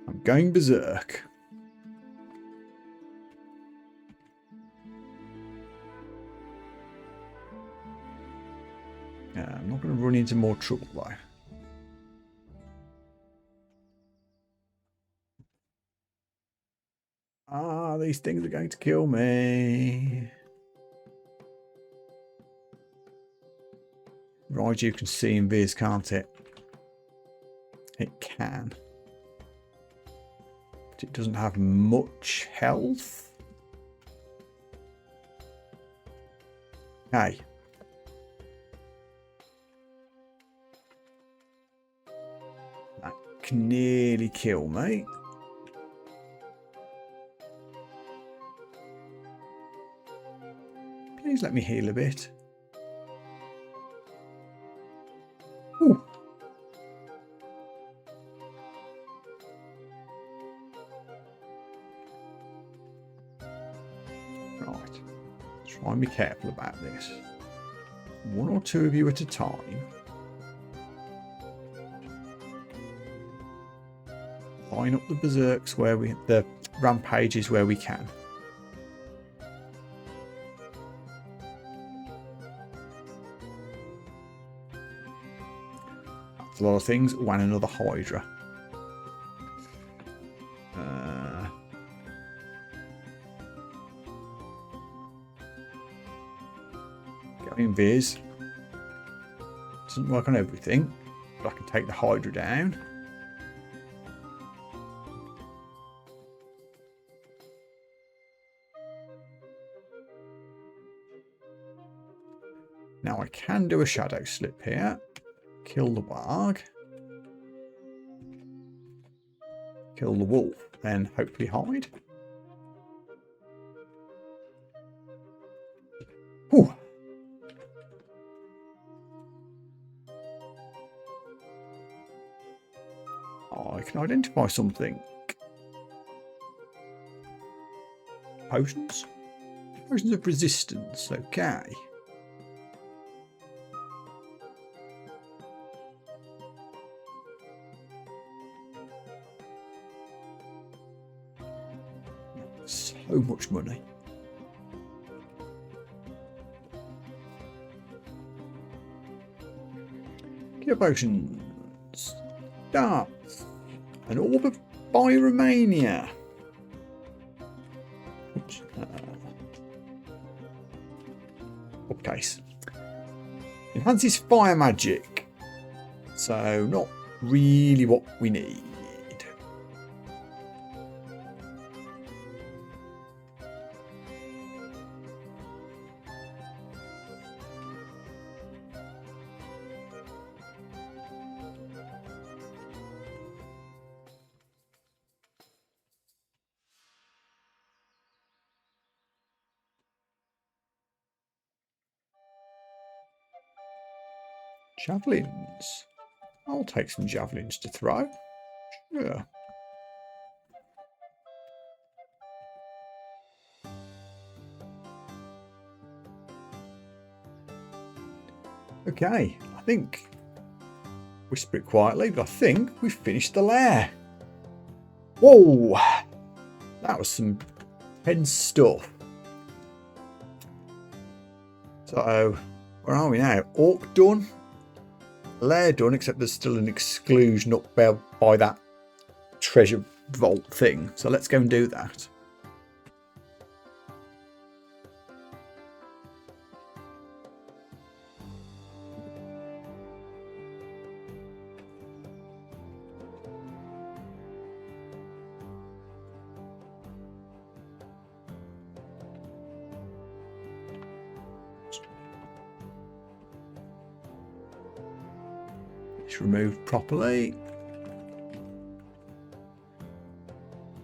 I'm going berserk. Yeah, I'm not going to run into more trouble though. Ah, these things are going to kill me. Right, you can see in Viz, can't it? It can. But it doesn't have much health. Hey. That can nearly kill me. Please let me heal a bit. Ooh. Right. Try and be careful about this. One or two of you at a time. Line up the berserks where the rampages where we can. That's a lot of things. And another Hydra. Going Viz. Doesn't work on everything, but I can take the Hydra down. Now I can do a shadow slip here. Kill the warg. Kill the wolf. Then hopefully hide. Whew. I can identify something. Potions? Potions of resistance, okay. So much money. Cure potions. Darts. An orb of Pyromania. Oops. Upcase. Enhances fire magic. So not really what we need. Javelins. I'll take some javelins to throw. Sure. Okay, I think, whisper it quietly, but I think we've finished the lair. Whoa! That was some tense stuff. So, where are we now? Orc done. Lair done, except there's still an exclusion up by that treasure vault thing. So let's go and do that. It's removed properly.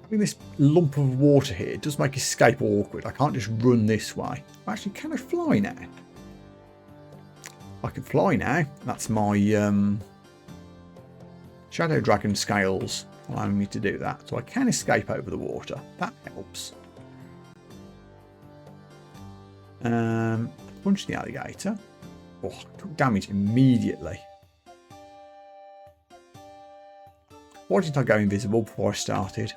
Having this lump of water here does make escape awkward. I can't just run this way. Actually, can I fly now? I can fly now. That's my Shadow Dragon scales allowing me to do that. So I can escape over the water. That helps. Punch the alligator. Oh, I took damage immediately. Why didn't I go invisible before I started?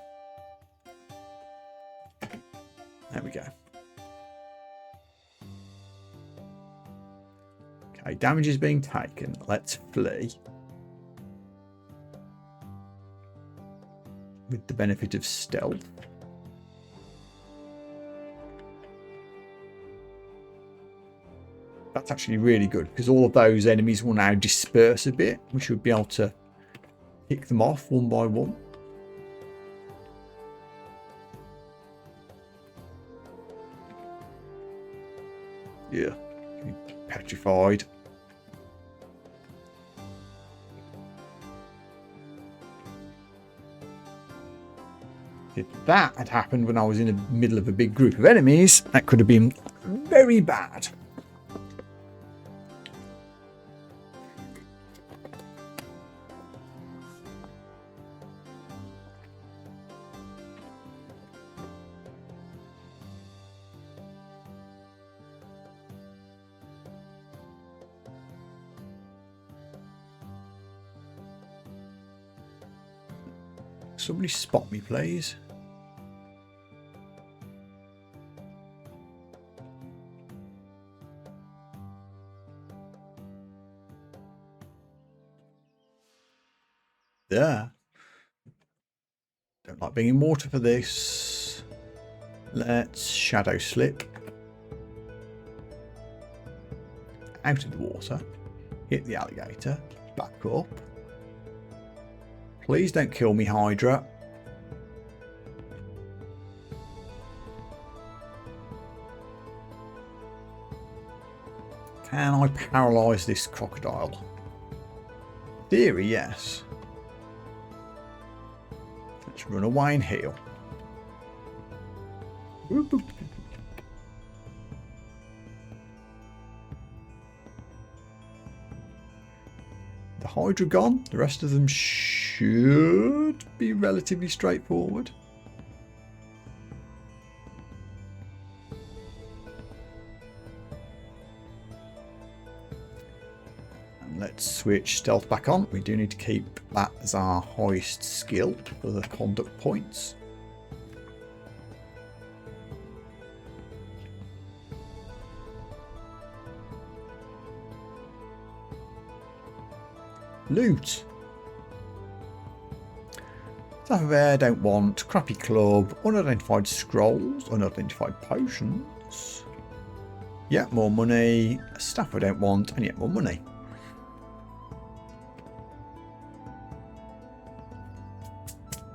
There we go. Okay, damage is being taken. Let's flee. With the benefit of stealth. That's actually really good because all of those enemies will now disperse a bit. We should be able to pick them off one by one. Yeah, petrified. If that had happened when I was in the middle of a big group of enemies, that could have been very bad. Somebody spot me, please. There. Don't like being in water for this. Let's shadow slip. Out of the water. Hit the alligator. Back up. Please don't kill me, Hydra. Can I paralyse this crocodile? Theory, yes. Let's run away and heal. The Hydra gone. The rest of them should be relatively straightforward. And let's switch stealth back on. We do need to keep that as our highest skill for the conduct points. Loot. Staff of Air, don't want. Crappy club. Unidentified scrolls. Unidentified potions. Yet more money. Staff I don't want. And yet more money.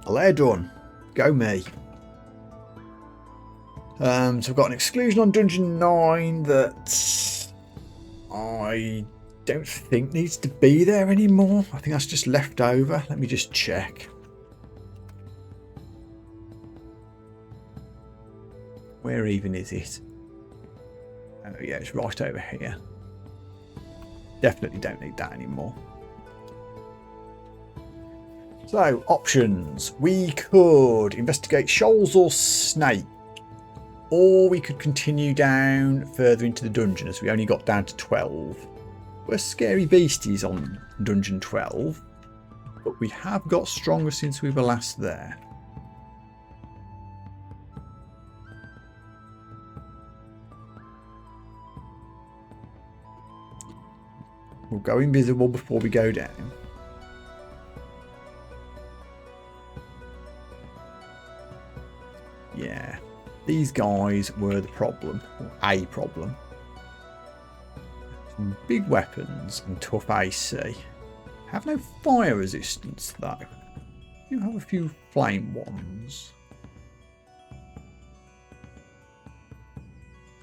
Well, they're done. Go me. So I've got an exclusion on Dungeon 9 that I don't think needs to be there anymore. I think that's just left over. Let me just check. Where even is it? Oh yeah, it's right over here. Definitely don't need that anymore. So, options. We could investigate shoals or snake. Or we could continue down further into the dungeon as we only got down to 12. We're scary beasties on Dungeon 12, but we have got stronger since we were last there. We'll go invisible before we go down. Yeah, these guys were the problem, or a problem. Big weapons and tough AC. Have no fire resistance though. You have a few flame ones.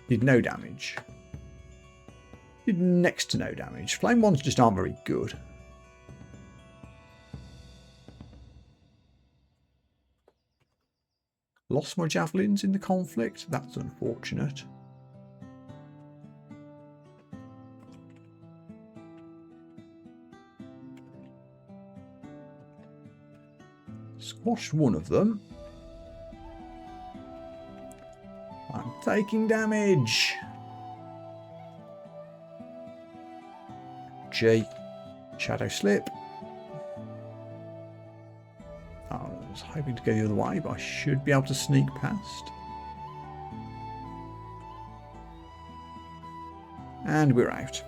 Did no damage. Did next to no damage. Flame ones just aren't very good. Lost my javelins in the conflict. That's unfortunate. Squashed one of them. I'm taking damage. G. Shadow slip. I was hoping to go the other way, but I should be able to sneak past. And we're out.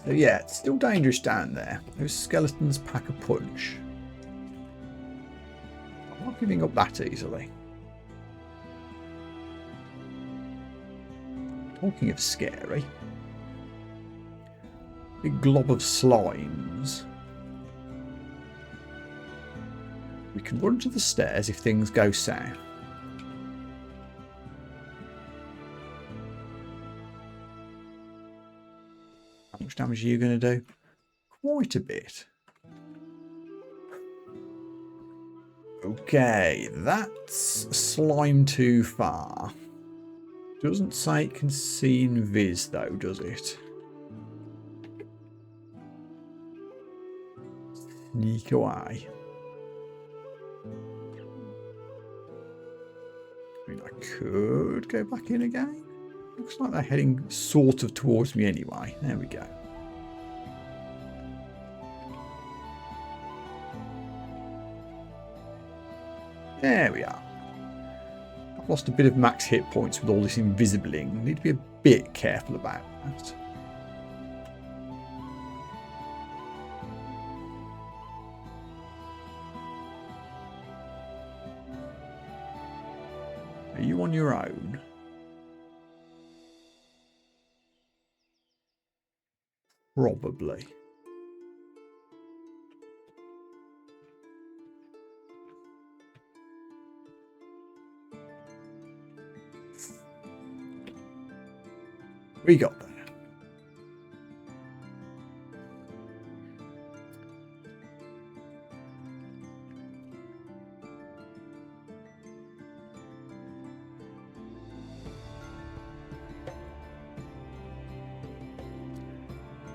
So yeah, it's still dangerous down there. Those skeletons pack a punch. I'm not giving up that easily. Talking of scary. Big glob of slimes. We can run to the stairs if things go south. How much damage are you going to do? Quite a bit. Okay, that's slime too far. Doesn't say it can see invis though, does it? Sneak away. I mean, I could go back in again. Looks like they're heading sort of towards me anyway. There we go. There we are. I've lost a bit of max hit points with all this invisibling. Need to be a bit careful about that. Are you on your own? Probably. We got there.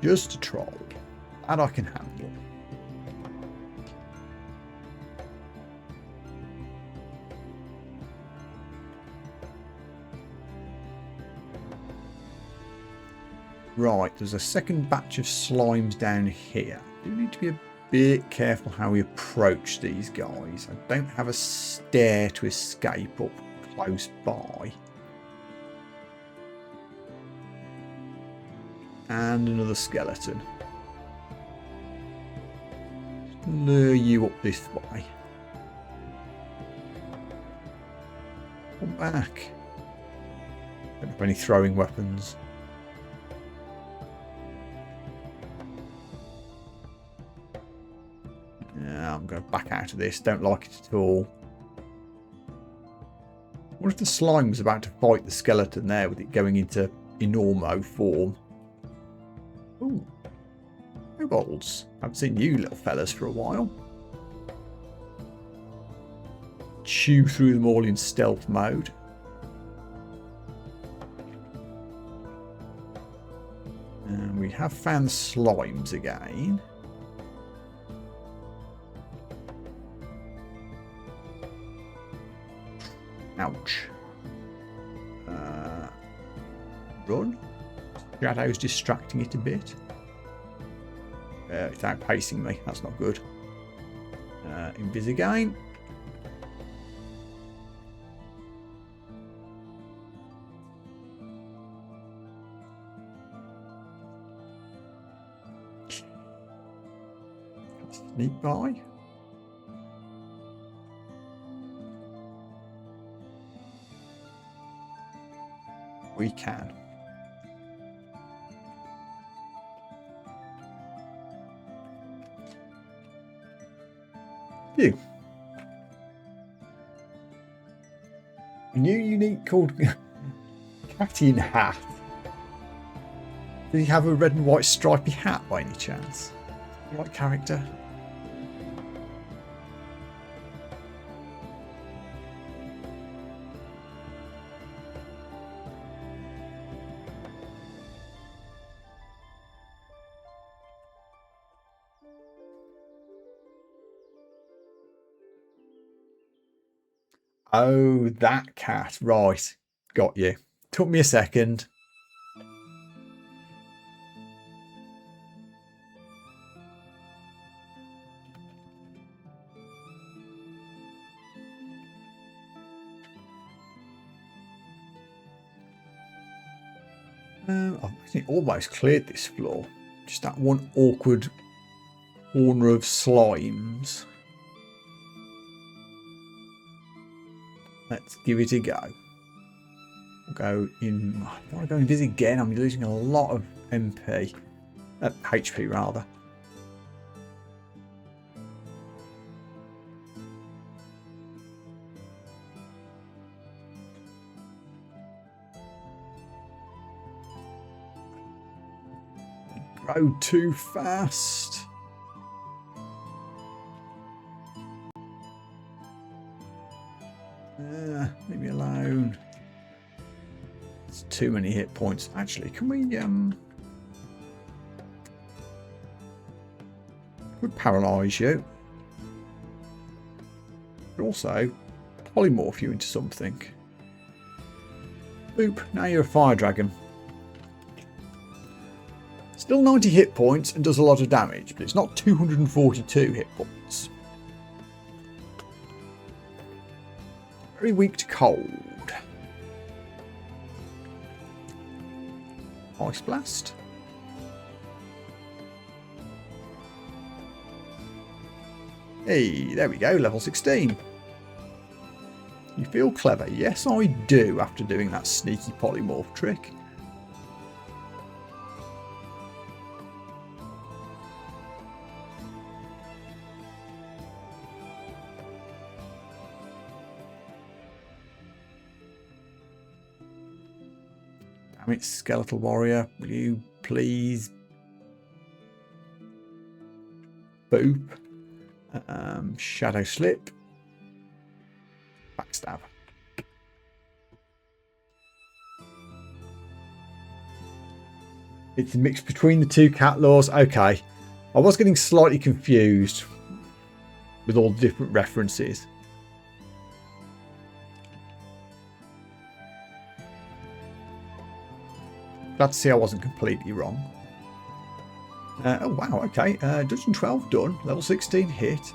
Just a troll. That I can handle. Right, there's a second batch of slimes down here. Do need to be a bit careful how we approach these guys. I don't have a stair to escape up close by. And another skeleton. Lure you up this way. Come back. Don't have any throwing weapons. Yeah, I'm going to back out of this. Don't like it at all. What if the slime was about to fight the skeleton there with it going into enormo form? Ooh. Kobolds. Haven't seen you little fellas for a while. Chew through them all in stealth mode. And we have found the slimes again. Ouch. Run. Shadow's distracting it a bit. It's outpacing me. That's not good. Invis again. Sneak by. We can. A new unique called Cat in Hat. Does he have a red and white stripy hat by any chance? Right character? Oh, that cat. Right. Got you. Took me a second. I've actually almost cleared this floor. Just that one awkward corner of slimes. Let's give it a go. We'll go in. I want to go in this again. I'm losing a lot of MP. HP rather. Grow too fast. Leave me alone. It's too many hit points. Actually, can we paralyze you? But also polymorph you into something. Boop, now you're a fire dragon. Still 90 hit points and does a lot of damage, but it's not 242 hit points. Very weak to cold. Ice Blast. Hey, there we go, level 16. You feel clever? Yes, I do, after doing that sneaky polymorph trick. Damn it, Skeletal Warrior, will you please? Boop. Shadow Slip. Backstab. It's a mix between the two cat laws. Okay. I was getting slightly confused with all the different references. Glad to see I wasn't completely wrong. Oh wow, okay. Dungeon 12 done. Level 16 hit.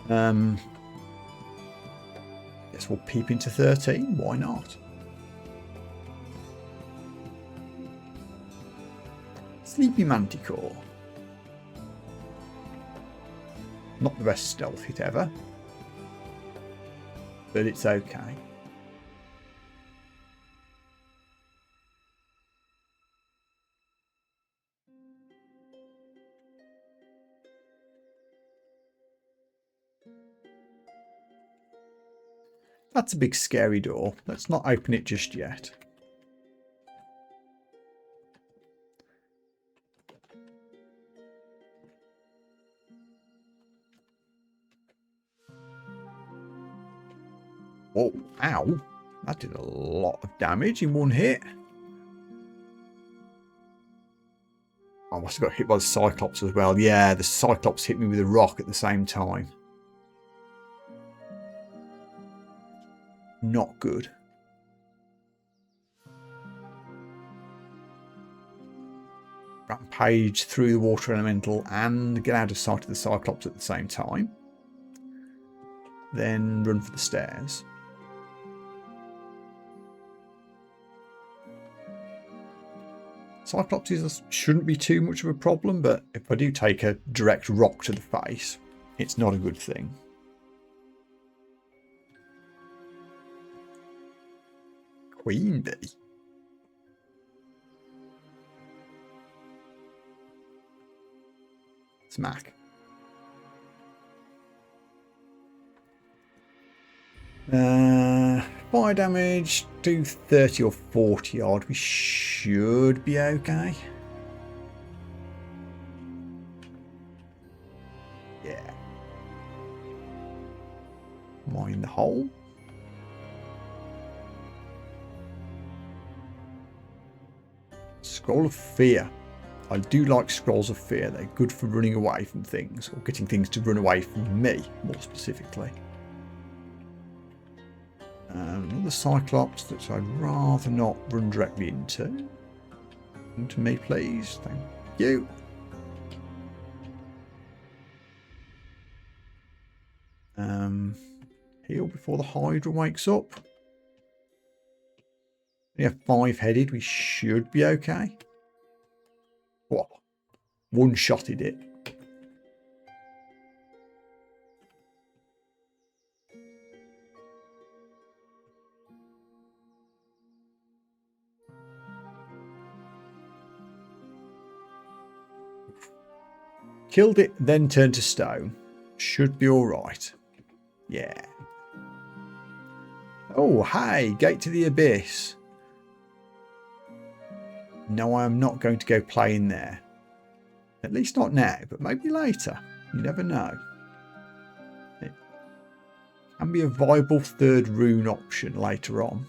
Guess we'll peep into 13. Why not? Sleepy Manticore. Not the best stealth hit ever, but it's okay. That's a big scary door. Let's not open it just yet. Oh, ow. That did a lot of damage in one hit. I must have got hit by the Cyclops as well. Yeah, the Cyclops hit me with a rock at the same time. Not good. Rampage through the water elemental and get out of sight of the Cyclops at the same time. Then run for the stairs. Cyclopses shouldn't be too much of a problem, but if I do take a direct rock to the face, it's not a good thing. Queen bee. Smack. Fire damage, do 30 or 40 odd. We should be okay. Yeah. Mine the hole. Scroll of Fear. I do like Scrolls of Fear. They're good for running away from things, or getting things to run away from me, more specifically. Another Cyclops that I'd rather not run directly into. Come to me, please. Thank you. Heal before the Hydra wakes up. We have 5-headed. We should be okay. What? One-shotted it. Killed it, then turned to stone. Should be all right. Yeah. Oh, hey, gate to the abyss. No, I am not going to go play in there. At least not now, but maybe later. You never know. It can be a viable third rune option later on.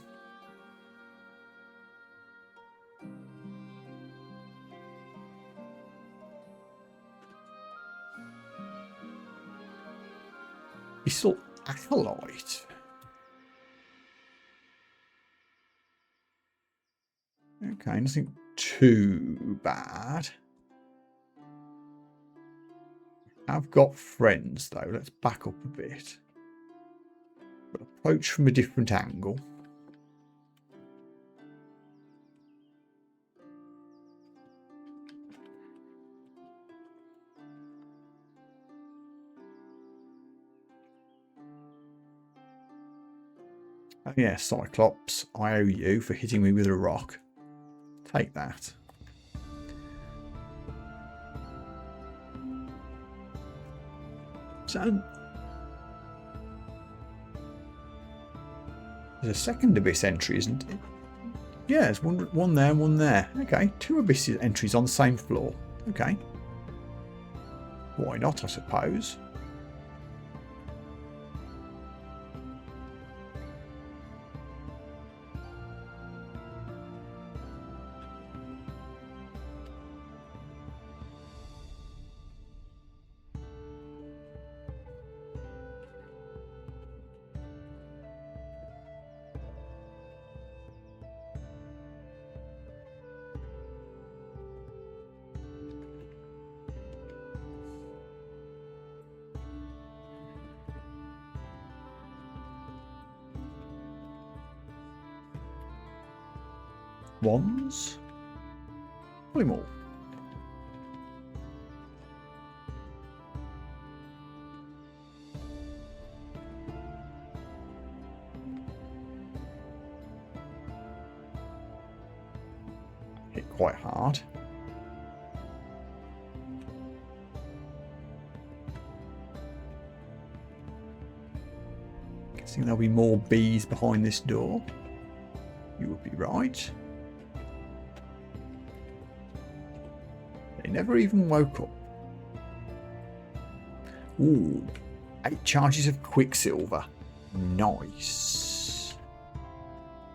Abyssal Acolyte. Okay, nothing too bad. I've got friends though. Let's back up a bit. But approach from a different angle. Oh yeah, Cyclops, I owe you for hitting me with a rock. Take that. So there's a second abyss entry, isn't it? Yeah, there's one there and one there. Okay, 2 abyss entries on the same floor. Okay. Why not, I suppose. Wands. Pull him all. Hit quite hard. Guessing there'll be more bees behind this door. You would be right. They never even woke up. Ooh, 8 charges of Quicksilver. Nice.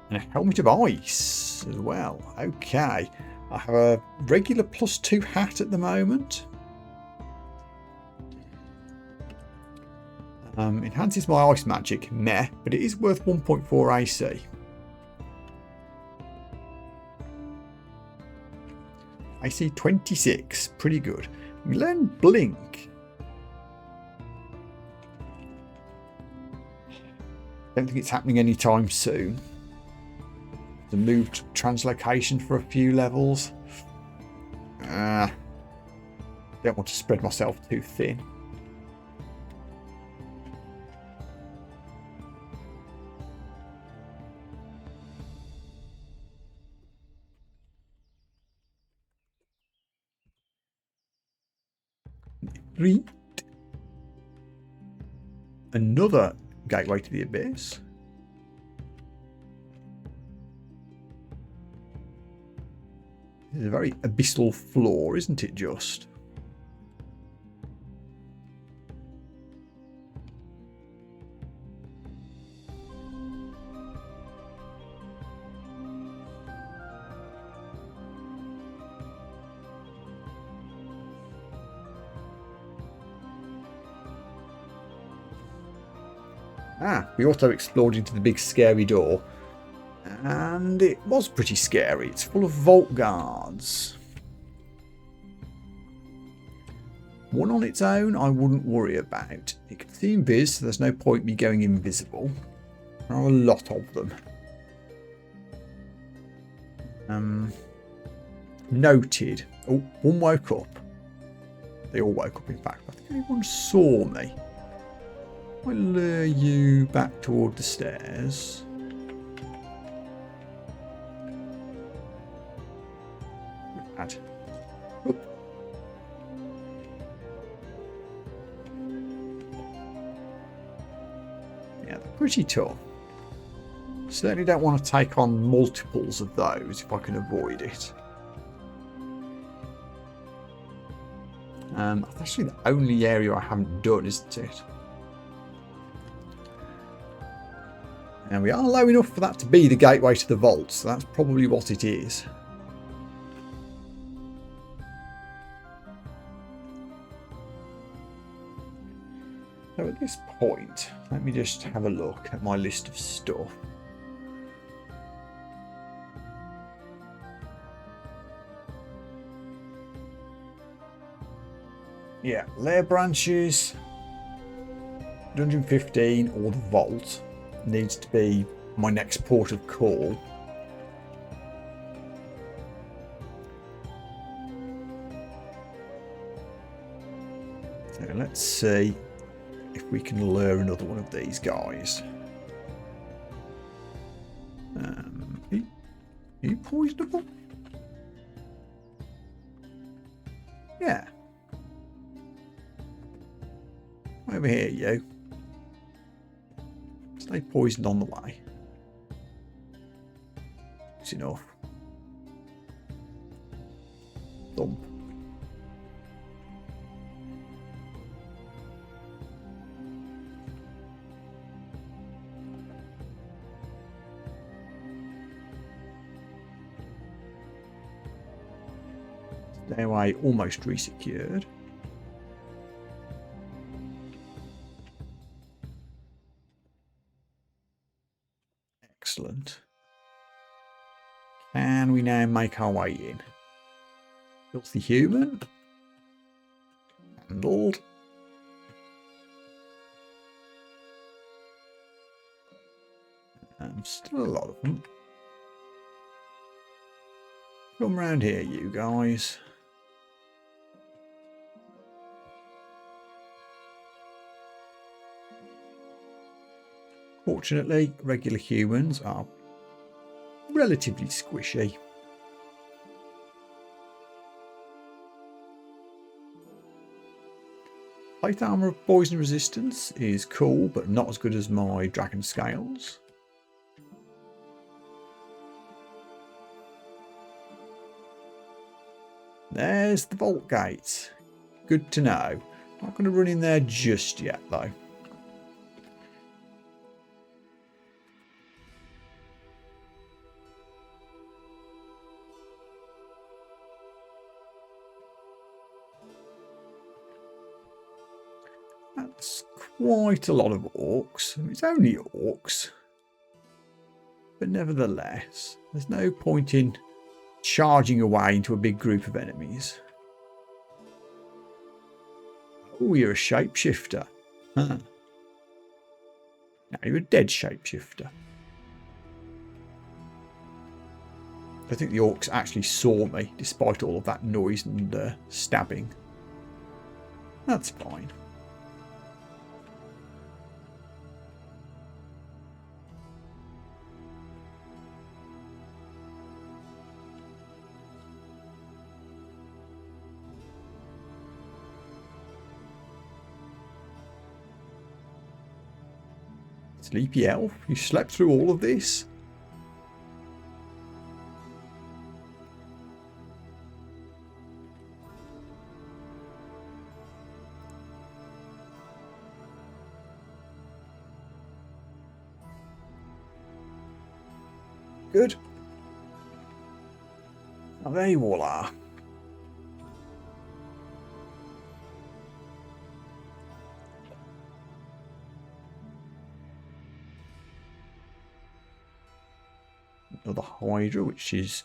And a helmet of ice as well. Okay. I have a regular +2 hat at the moment. Enhances my ice magic. Meh, but it is worth 1.4 AC. AC 26, pretty good. We learn Blink. Don't think it's happening anytime soon. The moved translocation for a few levels. Don't want to spread myself too thin. Another gateway to the abyss. It's a very abyssal floor, isn't it just? We auto-explored into the big scary door. And it was pretty scary. It's full of vault guards. One on its own, I wouldn't worry about. It can see invis, so there's no point me going invisible. There are a lot of them. Noted. Oh, one woke up. They all woke up, in fact. I think anyone saw me. I'll lure you back toward the stairs. Bad. Oop. Yeah, they're pretty tough. Certainly don't want to take on multiples of those if I can avoid it. That's actually the only area I haven't done, isn't it? And we are low enough for that to be the gateway to the vault, so that's probably what it is. So at this point, let me just have a look at my list of stuff. Yeah, lair branches, Dungeon 15 or the vault needs to be my next port of call. So let's see if we can lure another one of these guys. Are you poisonable? Yeah. Over here, you. Stay poisoned on the way. It's enough. Thump. Stairway almost resecured. Excellent. Can we now make our way in? Filthy human. Handled. Still a lot of them. Come round here, you guys. Fortunately, regular humans are relatively squishy. Plate armor of poison resistance is cool, but not as good as my dragon scales. There's the vault gate. Good to know. Not going to run in there just yet, though. That's quite a lot of orcs. I mean, it's only orcs. But nevertheless, there's no point in charging away into a big group of enemies. Oh, you're a shapeshifter. Huh. Now you're a dead shapeshifter. I think the orcs actually saw me, despite all of that noise and stabbing. That's fine. Sleepy elf, you slept through all of this? Good. Now there you all are. another Hydra, which is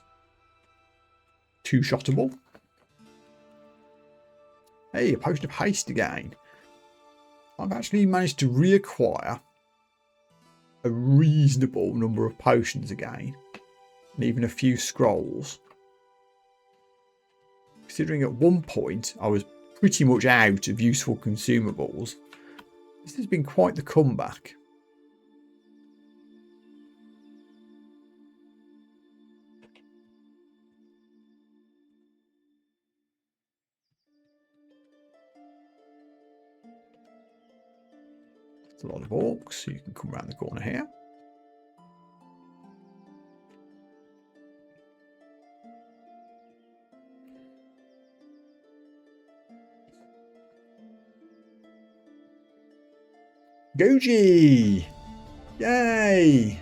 two-shottable. Hey, a potion of haste again. I've actually managed to reacquire a reasonable number of potions again, and even a few scrolls. Considering at one point I was pretty much out of useful consumables, this has been quite the comeback. There's a lot of orcs, so you can come around the corner here. Goji! Yay!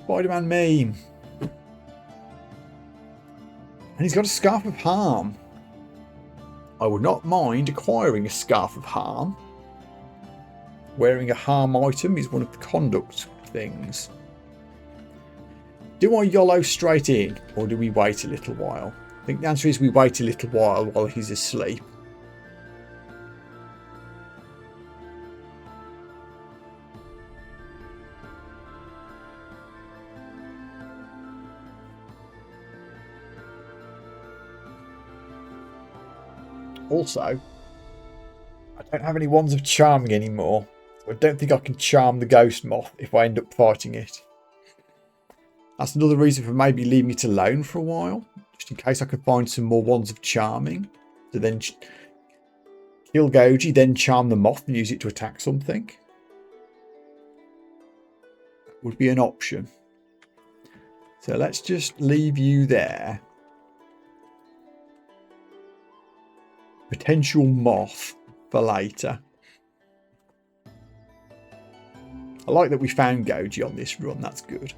Spider-Man meme. And he's got a Scarf of Harm. I would not mind acquiring a Scarf of Harm. Wearing a harm item is one of the conduct things. Do I YOLO straight in, or do we wait a little while? I think the answer is we wait a little while he's asleep. Also, I don't have any wands of charming anymore. So I don't think I can charm the ghost moth if I end up fighting it. That's another reason for maybe leaving it alone for a while. Just in case I can find some more wands of charming. To then kill Goji, then charm the moth and use it to attack something. That would be an option. So let's just leave you there. Potential moth for later. I like that we found Goji on this run, that's good.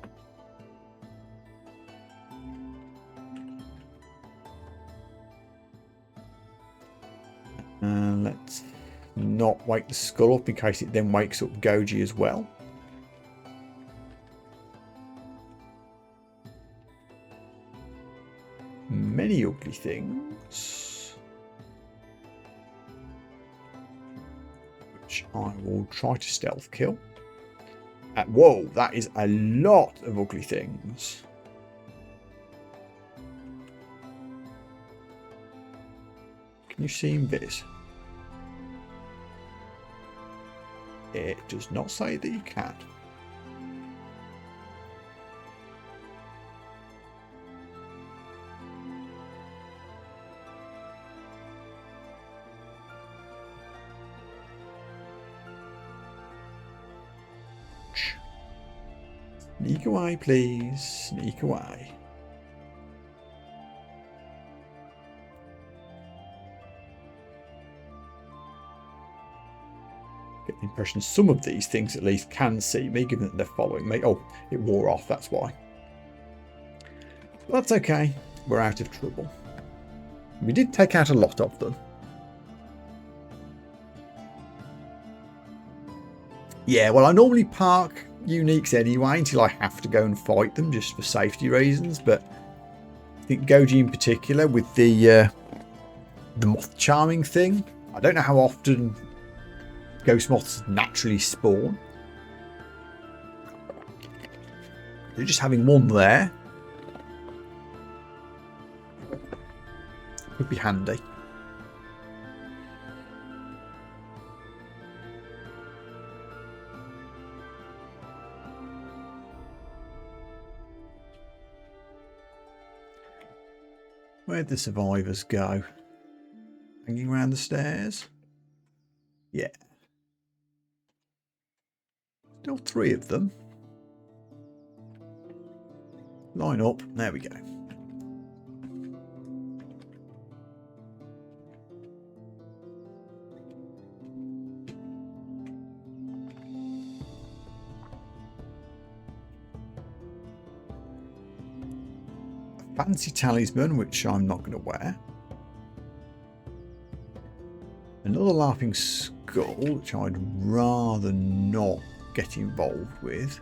Let's not wake the skull up in case it then wakes up Goji as well. Many ugly things, which I will try to stealth kill. Whoa, that is a lot of ugly things. Can you see in this? It does not say that you can. Sneak away, please. Sneak away. Get the impression some of these things at least can see me, given that they're following me. Oh, it wore off, that's why. But that's okay. We're out of trouble. We did take out a lot of them. Yeah, well, I normally park uniques anyway until I have to go and fight them just for safety reasons, but I think Goji in particular with the moth charming thing, I don't know how often ghost moths naturally spawn. They're just having one there would be handy. Where'd the survivors go? Hanging around the stairs? Yeah. Still 3 of them. Line up. There we go. Fancy talisman, which I'm not going to wear. Another laughing skull, which I'd rather not get involved with.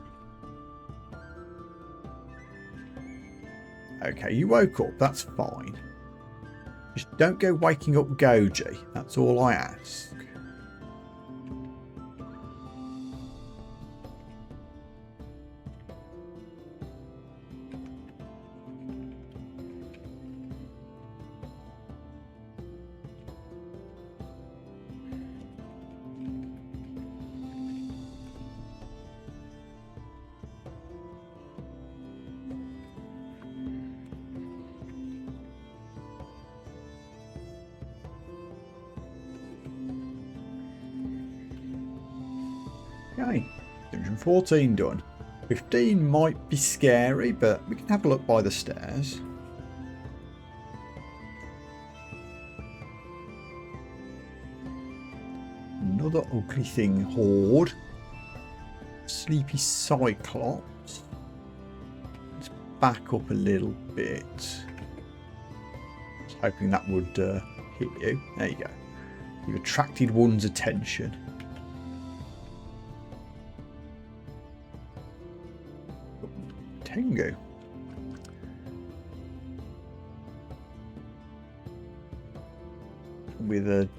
Okay, you woke up. That's fine. Just don't go waking up Goji. That's all I ask. Okay, Dungeon 14 done. 15 might be scary, but we can have a look by the stairs. Another ugly thing, Horde. Sleepy Cyclops. Let's back up a little bit. I was hoping that would hit you. There you go. You've attracted one's attention. Tengu. With a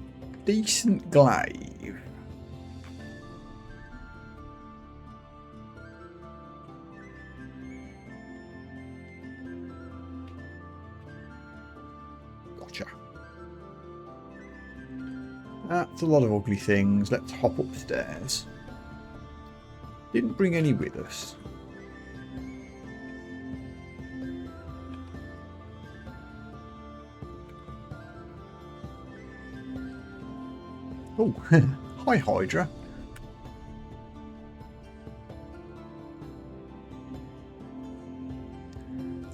decent glaive. Gotcha. That's a lot of ugly things. Let's hop upstairs. Didn't bring any with us. Oh, hi Hydra.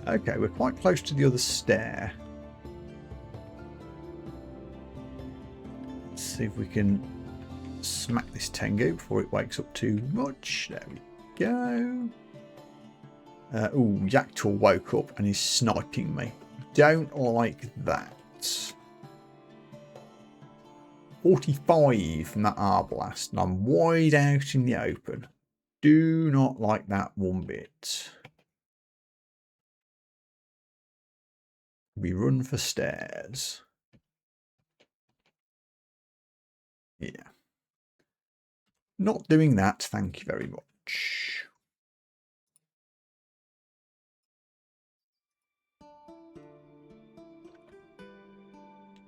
Okay, we're quite close to the other stair. Let's see if we can smack this Tengu before it wakes up too much. There we go. Oh, Yaktor woke up and is sniping me. Don't like that. 45 from that Arblast, and I'm wide out in the open. Do not like that one bit. We run for stairs. Yeah. Not doing that, thank you very much.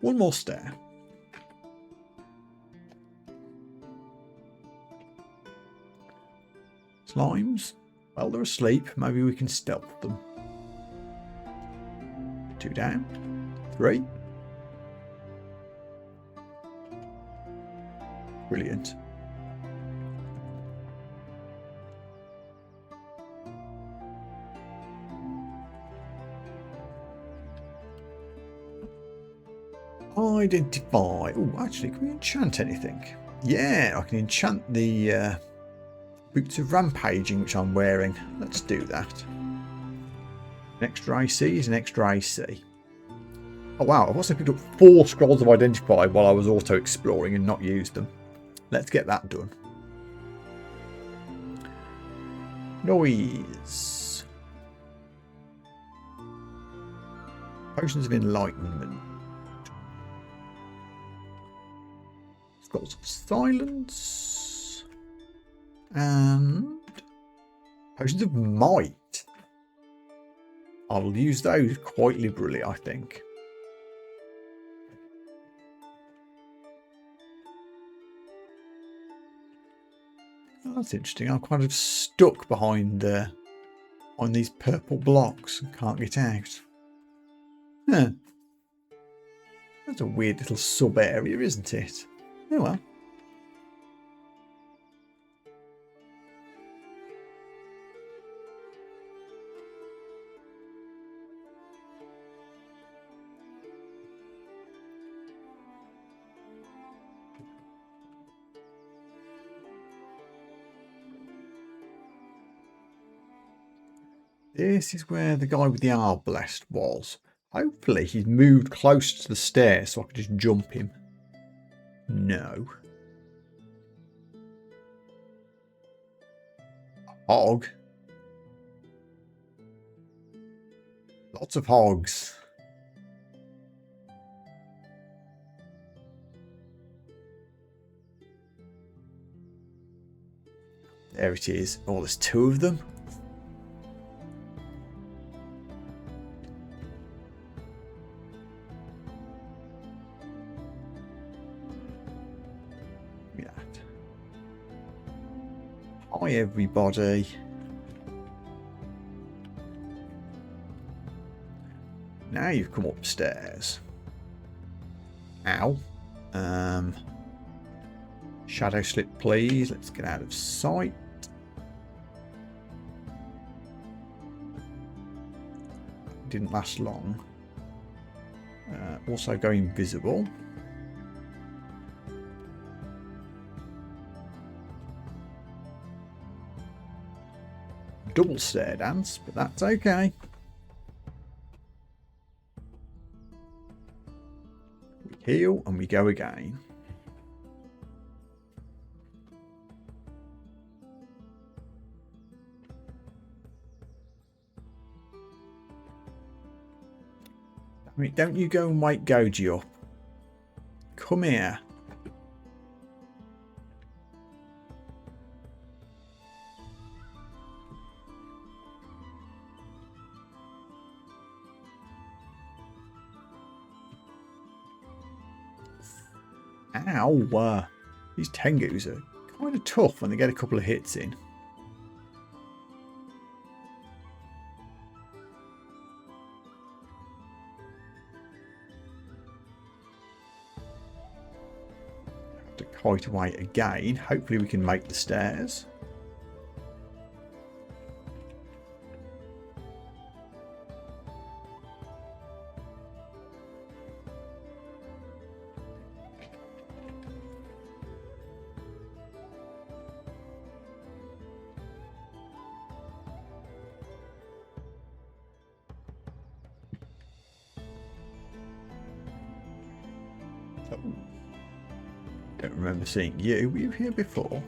One more stair. Slimes? Well, they're asleep. Maybe we can stealth them. 2 down. 3. Brilliant. Identify. Oh, actually, can we enchant anything? Yeah, I can enchant the boots of rampaging, which I'm wearing. Let's do that. An extra AC is an extra AC. Oh wow, I've also picked up 4 scrolls of identify while I was auto exploring and not used them. Let's get that done. Noise. Potions of enlightenment. Scrolls of silence. And potions of might. I'll use those quite liberally, I think. Oh, that's interesting. I'm kind of stuck behind on these purple blocks and can't get out. Huh. That's a weird little sub area, isn't it? Oh well. This is where the guy with the Arblast was. Hopefully he's moved close to the stairs so I can just jump him. No. Hog. Lots of hogs. There it is. Oh, there's 2 of them. Yeah. Hi, everybody. Now you've come upstairs. Ow. Shadow slip, please. Let's get out of sight. Didn't last long. Also go invisible. Double stair dance, but that's okay. We heal and we go again. I mean, don't you go and wake Goji up. Come here. Ow. These Tengus are kind of tough when they get a couple of hits in. To kite away again. Hopefully we can make the stairs. Don't remember seeing you. Were you here before?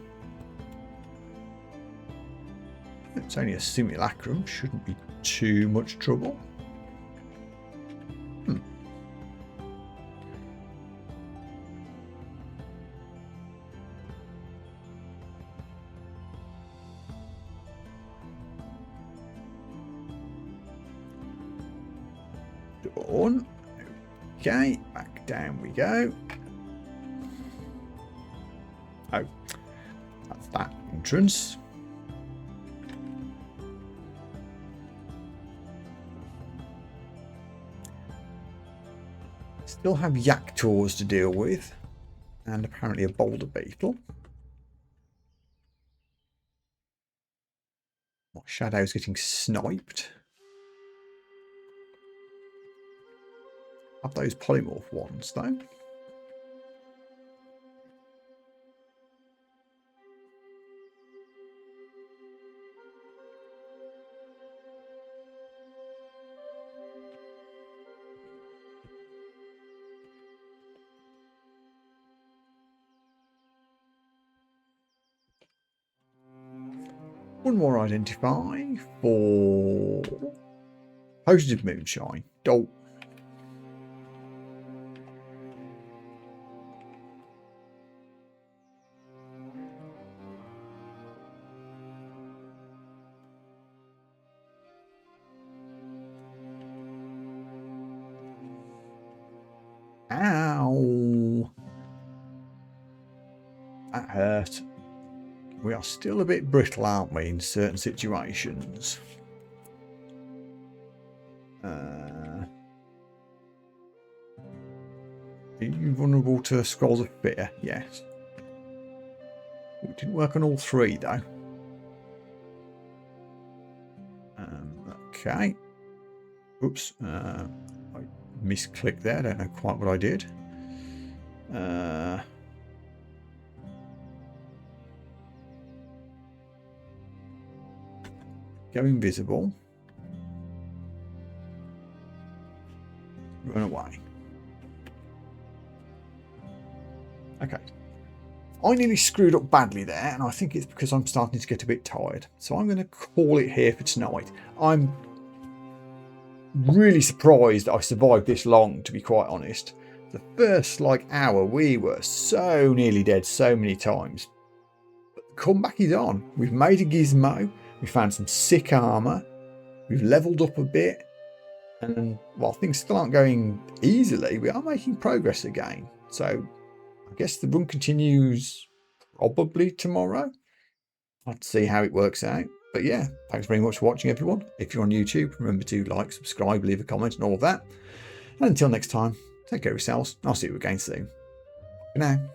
It's only a simulacrum. Shouldn't be too much trouble. Done. Okay, back down we go. Oh, that's that entrance. Still have Yaktors to deal with, and apparently a boulder beetle. My shadow's getting sniped. Have those polymorph ones though. One more identify for Potions of Moonshine. Dope. Ow. That hurt. We are still a bit brittle, aren't we, in certain situations? Are you vulnerable to Scrolls of Fear? Yes. It didn't work on all 3 though. Okay. Oops. I misclicked there. I don't know quite what I did. Go invisible. Run away. Okay. I nearly screwed up badly there, and I think it's because I'm starting to get a bit tired. So I'm going to call it here for tonight. I'm really surprised that I survived this long, to be quite honest. The first hour we were so nearly dead so many times. But the comeback is on. We've made a gizmo, we found some sick armour, we've leveled up a bit, and while things still aren't going easily, we are making progress again. So I guess the run continues probably tomorrow. I'll have to see how it works out. But yeah, thanks very much for watching, everyone. If you're on YouTube, remember to like, subscribe, leave a comment and all of that. And until next time, take care of yourselves. I'll see you again soon. Bye now.